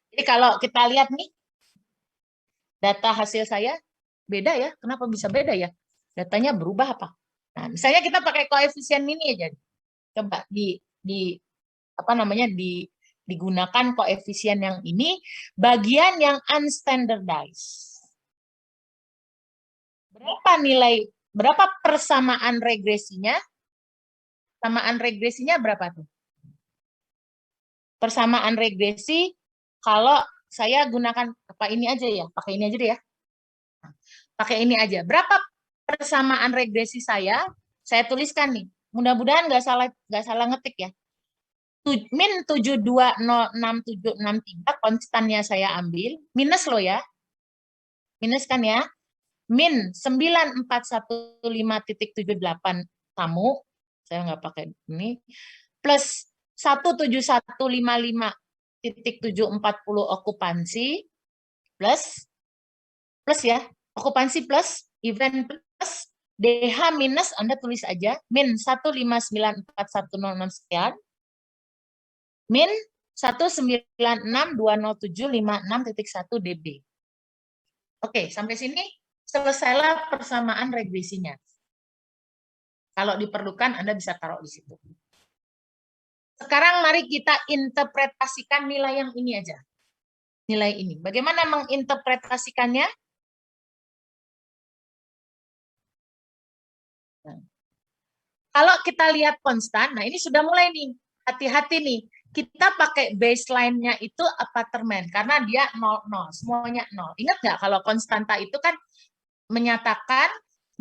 Jadi kalau kita lihat nih, data hasil saya beda ya. Kenapa bisa beda ya? Datanya berubah apa? Nah, misalnya kita pakai koefisien ini aja. Coba di Digunakan koefisien yang ini, bagian yang unstandardized. Berapa persamaan regresinya? Persamaan regresinya berapa tuh? Persamaan regresi, kalau saya gunakan apa ini aja ya, pakai ini aja deh ya. Pakai ini aja. Berapa persamaan regresi saya tuliskan nih. Mudah-mudahan nggak salah ngetik ya. Min 72066763 konstannya saya ambil, minus loh ya. Minus kan ya. Min 9415.78 tamu, saya nggak pakai ini, plus 17155.740 okupansi, plus ya, okupansi plus, event plus, DH minus, Anda tulis aja, min 1594106 sekian, min 196200756.1 dB. Oke, sampai sini selesailah persamaan regresinya. Kalau diperlukan, Anda bisa taruh di situ. Sekarang mari kita interpretasikan nilai yang ini aja. Nilai ini. Bagaimana menginterpretasikannya? Nah, kalau kita lihat konstan, nah ini sudah mulai nih. Hati-hati nih. Kita pakai baseline-nya itu apartemen, karena dia 0, 0. Semuanya 0. Ingat nggak kalau konstanta itu kan menyatakan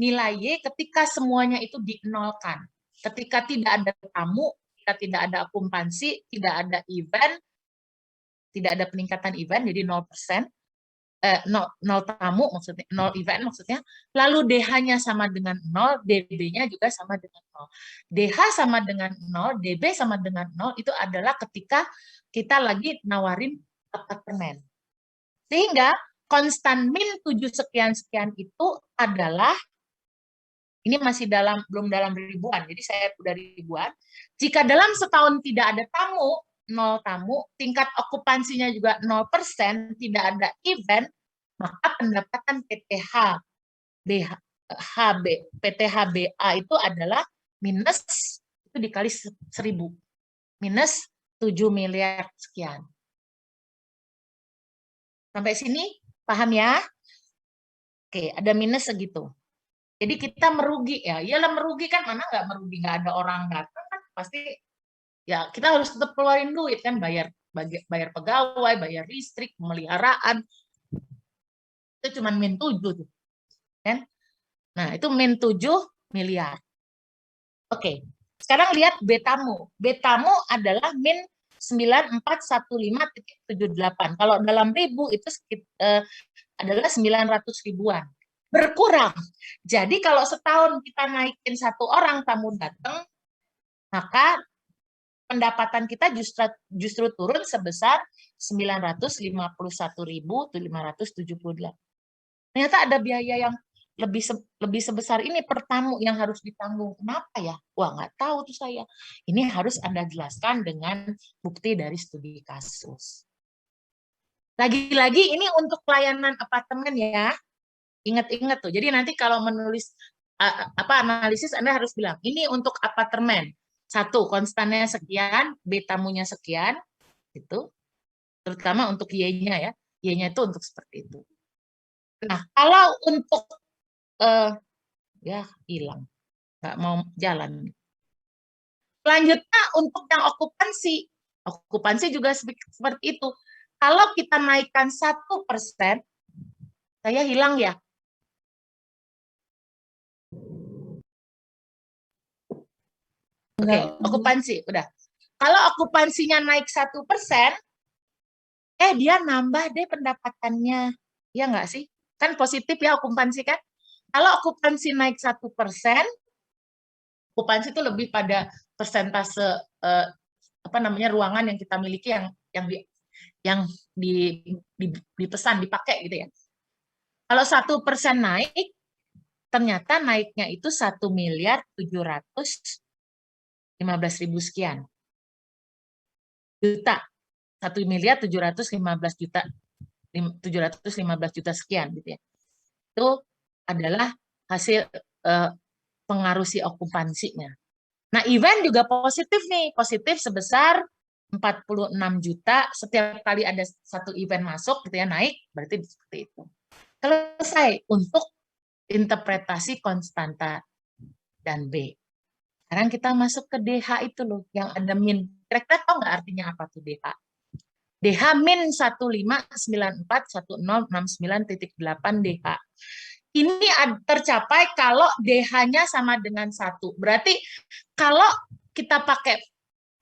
nilai Y ketika semuanya itu dinolkan. Ketika tidak ada tamu, ketika tidak ada okupansi, tidak ada event, tidak ada peningkatan event, jadi 0%, 0 tamu maksudnya, 0 event maksudnya, lalu DH-nya sama dengan 0, DB-nya juga sama dengan 0. DH sama dengan 0, DB sama dengan 0, itu adalah ketika kita lagi nawarin apartemen. Sehingga konstan min 7 sekian-sekian itu adalah, ini masih belum dalam ribuan, jadi saya udah ribuan. Jika dalam setahun tidak ada tamu, 0 tamu, tingkat okupansinya juga 0%, tidak ada event, maka pendapatan PTHBA itu adalah minus, itu dikali 1000, minus 7 miliar sekian. Sampai sini paham ya? Oke, ada minus segitu. Jadi kita merugi ya. Iyalah merugi kan, mana nggak merugi, nggak ada orang datang kan pasti ya kita harus tetap keluarin duit kan, bayar pegawai, bayar listrik, pemeliharaan. Itu cuma min 7 tuh. Kan? Nah, itu min 7 miliar. Oke. Sekarang lihat betamu. Betamu adalah min 9415.78. Kalau dalam ribu itu adalah 900 ribuan. Berkurang. Jadi kalau setahun kita naikin 1 orang tamu datang, maka pendapatan kita justru turun sebesar 951.578. Ternyata ada biaya yang lebih sebesar ini per tamu yang harus ditanggung. Kenapa ya? Wah, nggak tahu tuh saya. Ini harus Anda jelaskan dengan bukti dari studi kasus. Lagi-lagi ini untuk pelayanan apartemen ya. Ingat-ingat tuh. Jadi nanti kalau menulis analisis Anda harus bilang ini untuk apartemen. 1, konstannya sekian, B tamunya sekian, itu. Terutama untuk Y-nya ya. Y-nya itu untuk seperti itu. Nah, kalau untuk ya hilang, nggak mau jalan. Selanjutnya untuk yang okupansi juga seperti itu. Kalau kita naikkan 1%, saya hilang ya. Oke, okupansi udah. Kalau okupansinya naik 1%, dia nambah deh pendapatannya, ya nggak sih? Kan positif ya okupansi kan? Kalau okupansi naik 1%, okupansi itu lebih pada persentase ruangan yang kita miliki yang dipesan dipakai gitu ya. Kalau 1% naik, ternyata naiknya itu 1.715.000 sekian juta. 1.715.000 sekian gitu ya. Itu adalah hasil pengaruh si okupansinya. Nah, event juga positif nih, positif sebesar 46 juta, setiap kali ada satu event masuk gitu ya, naik, berarti seperti itu. Selesai untuk interpretasi konstanta dan B. Sekarang kita masuk ke DH itu loh, yang ada min. Kira-kira tahu nggak artinya apa tuh DH? DH min 15941069.8 DH. Ini tercapai kalau DH-nya sama dengan 1. Berarti kalau kita pakai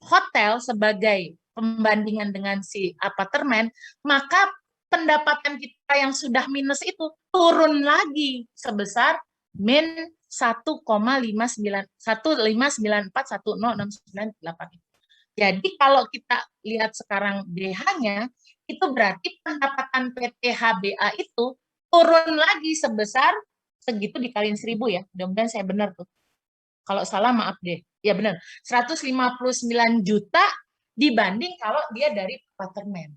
hotel sebagai pembandingan dengan si apartemen, maka pendapatan kita yang sudah minus itu turun lagi sebesar min 1,5941069.8. Jadi kalau kita lihat sekarang DH-nya, itu berarti pendapatan PT HBA itu turun lagi sebesar segitu dikaliin 1000 ya. Mudah-mudahan saya benar tuh. Kalau salah maaf deh. Ya benar. 159 juta dibanding kalau dia dari apartemen.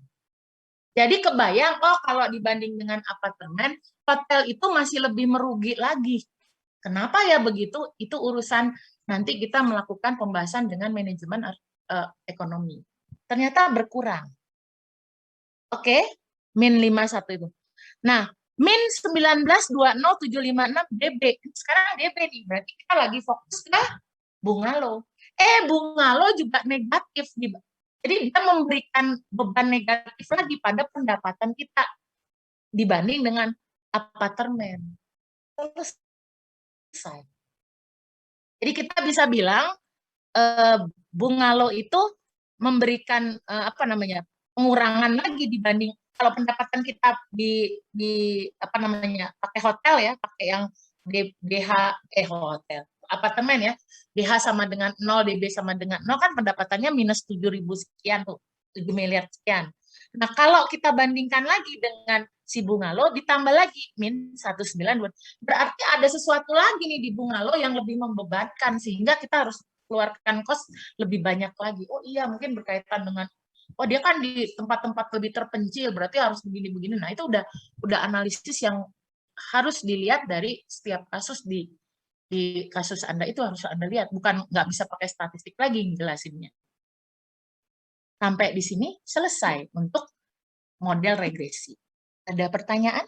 Jadi kebayang, oh kalau dibanding dengan apartemen, hotel itu masih lebih merugi lagi. Kenapa ya begitu? Itu urusan nanti kita melakukan pembahasan dengan manajemen ekonomi. Ternyata berkurang. Oke, min 51 itu. Nah, min 19,20756 DB. Sekarang DB nih, berarti kita lagi fokus ke Bungalo. Bungalo juga negatif. Jadi dia memberikan beban negatif lagi pada pendapatan kita dibanding dengan apartemen. Selesai. Jadi kita bisa bilang Bungalo itu memberikan pengurangan lagi dibanding kalau pendapatan kita di pakai hotel ya, pakai yang DH hotel, apartemen ya, DH sama dengan 0, DB sama dengan 0 kan pendapatannya minus 7.000 sekian tuh, 7 miliar sekian. Nah, kalau kita bandingkan lagi dengan si Bungalo ditambah lagi min 192, berarti ada sesuatu lagi nih di Bungalo yang lebih membebankan sehingga kita harus keluarkan kos lebih banyak lagi. Oh iya, mungkin berkaitan dengan dia kan di tempat-tempat lebih terpencil, berarti harus begini-begini. Nah, itu udah analisis yang harus dilihat dari setiap kasus di kasus Anda itu harus Anda lihat, bukan nggak bisa pakai statistik lagi ngejelasinnya. Sampai di sini selesai untuk model regresi. Ada pertanyaan?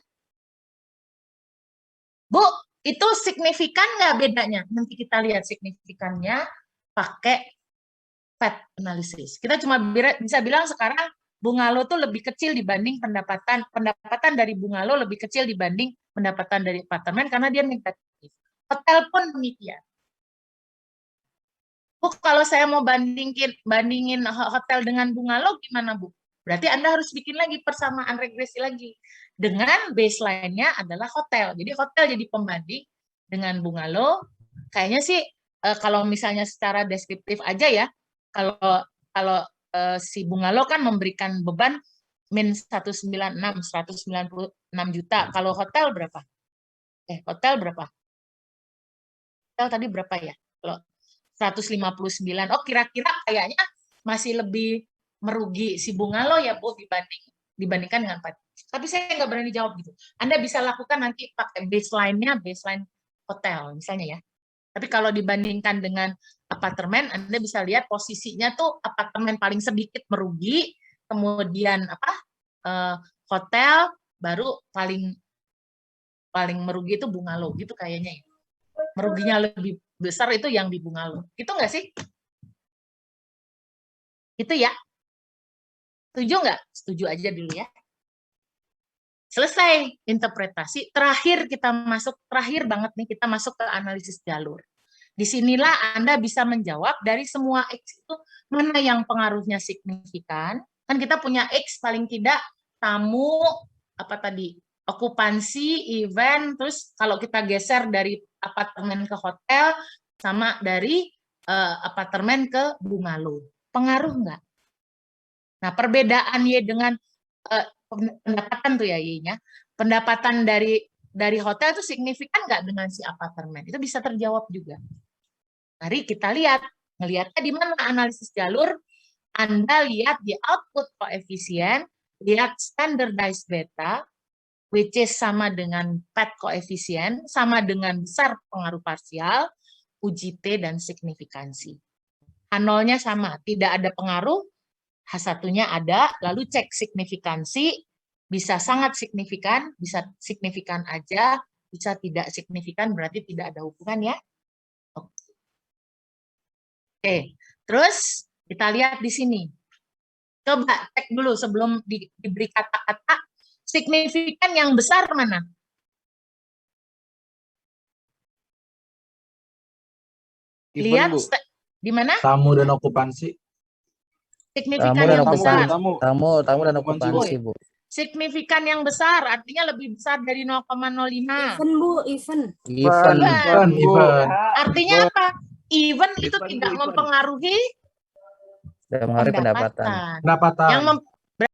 Bu, itu signifikan nggak bedanya? Nanti kita lihat signifikannya pakai PET analisis. Kita cuma bisa bilang sekarang Bungalo tuh lebih kecil dibanding pendapatan dari Bungalo lebih kecil dibanding pendapatan dari apartemen karena dia negatif. Hotel pun demikian. Bu, kalau saya mau bandingin hotel dengan Bungalo gimana, Bu? Berarti Anda harus bikin lagi persamaan regresi lagi. Dengan baseline-nya adalah hotel. Jadi hotel jadi pembanding dengan Bungalo. Kayaknya sih kalau misalnya secara deskriptif aja ya, kalau si Bungalo kan memberikan beban min 196 juta. Kalau hotel berapa? Hotel berapa? Hotel tadi berapa ya? Kalau 159. Oh, kira-kira kayaknya masih lebih merugi si Bungalo ya, Bu, dibandingkan dengan Pak. Tapi saya nggak berani jawab gitu. Anda bisa lakukan nanti pakai baseline-nya, baseline hotel misalnya ya. Tapi kalau dibandingkan dengan apartemen, Anda bisa lihat posisinya tuh apartemen paling sedikit merugi, kemudian hotel baru paling merugi itu Bungalo gitu kayaknya ya. Meruginya lebih besar itu yang di Bungalo. Itu nggak sih? Itu ya. Setuju nggak? Setuju aja dulu ya. Selesai interpretasi. Terakhir banget nih kita masuk ke analisis jalur. Disinilah Anda bisa menjawab dari semua X itu mana yang pengaruhnya signifikan. Kan kita punya X paling tidak tamu, okupansi, event, terus kalau kita geser dari apartemen ke hotel, sama dari apartemen ke Bungalo. Pengaruh nggak? Nah, perbedaan Y dengan pendapatan tuh ya Y-nya. Pendapatan dari hotel itu signifikan nggak dengan si apartemen? Itu bisa terjawab juga. Mari kita lihat. Ngelihatnya di mana analisis jalur? Anda lihat di output koefisien, lihat standardized beta, which is sama dengan PET koefisien, sama dengan besar pengaruh parsial, uji T, dan signifikansi. A0-nya sama, tidak ada pengaruh, H1-nya ada, lalu cek signifikansi, bisa sangat signifikan, bisa signifikan aja, bisa tidak signifikan, berarti tidak ada hubungan ya. Oke, terus kita lihat di sini. Coba cek dulu sebelum diberi kata-kata, signifikan yang besar mana? Lihat di mana? Tamu dan okupansi. Signifikan yang besar. Tamu dan okupansi, Bu. Signifikan yang besar artinya lebih besar dari 0,05. Even, Bu, even. Even. Artinya apa? Even itu tidak mempengaruhi Tidak mengaruhi pendapatan. Pendapatan.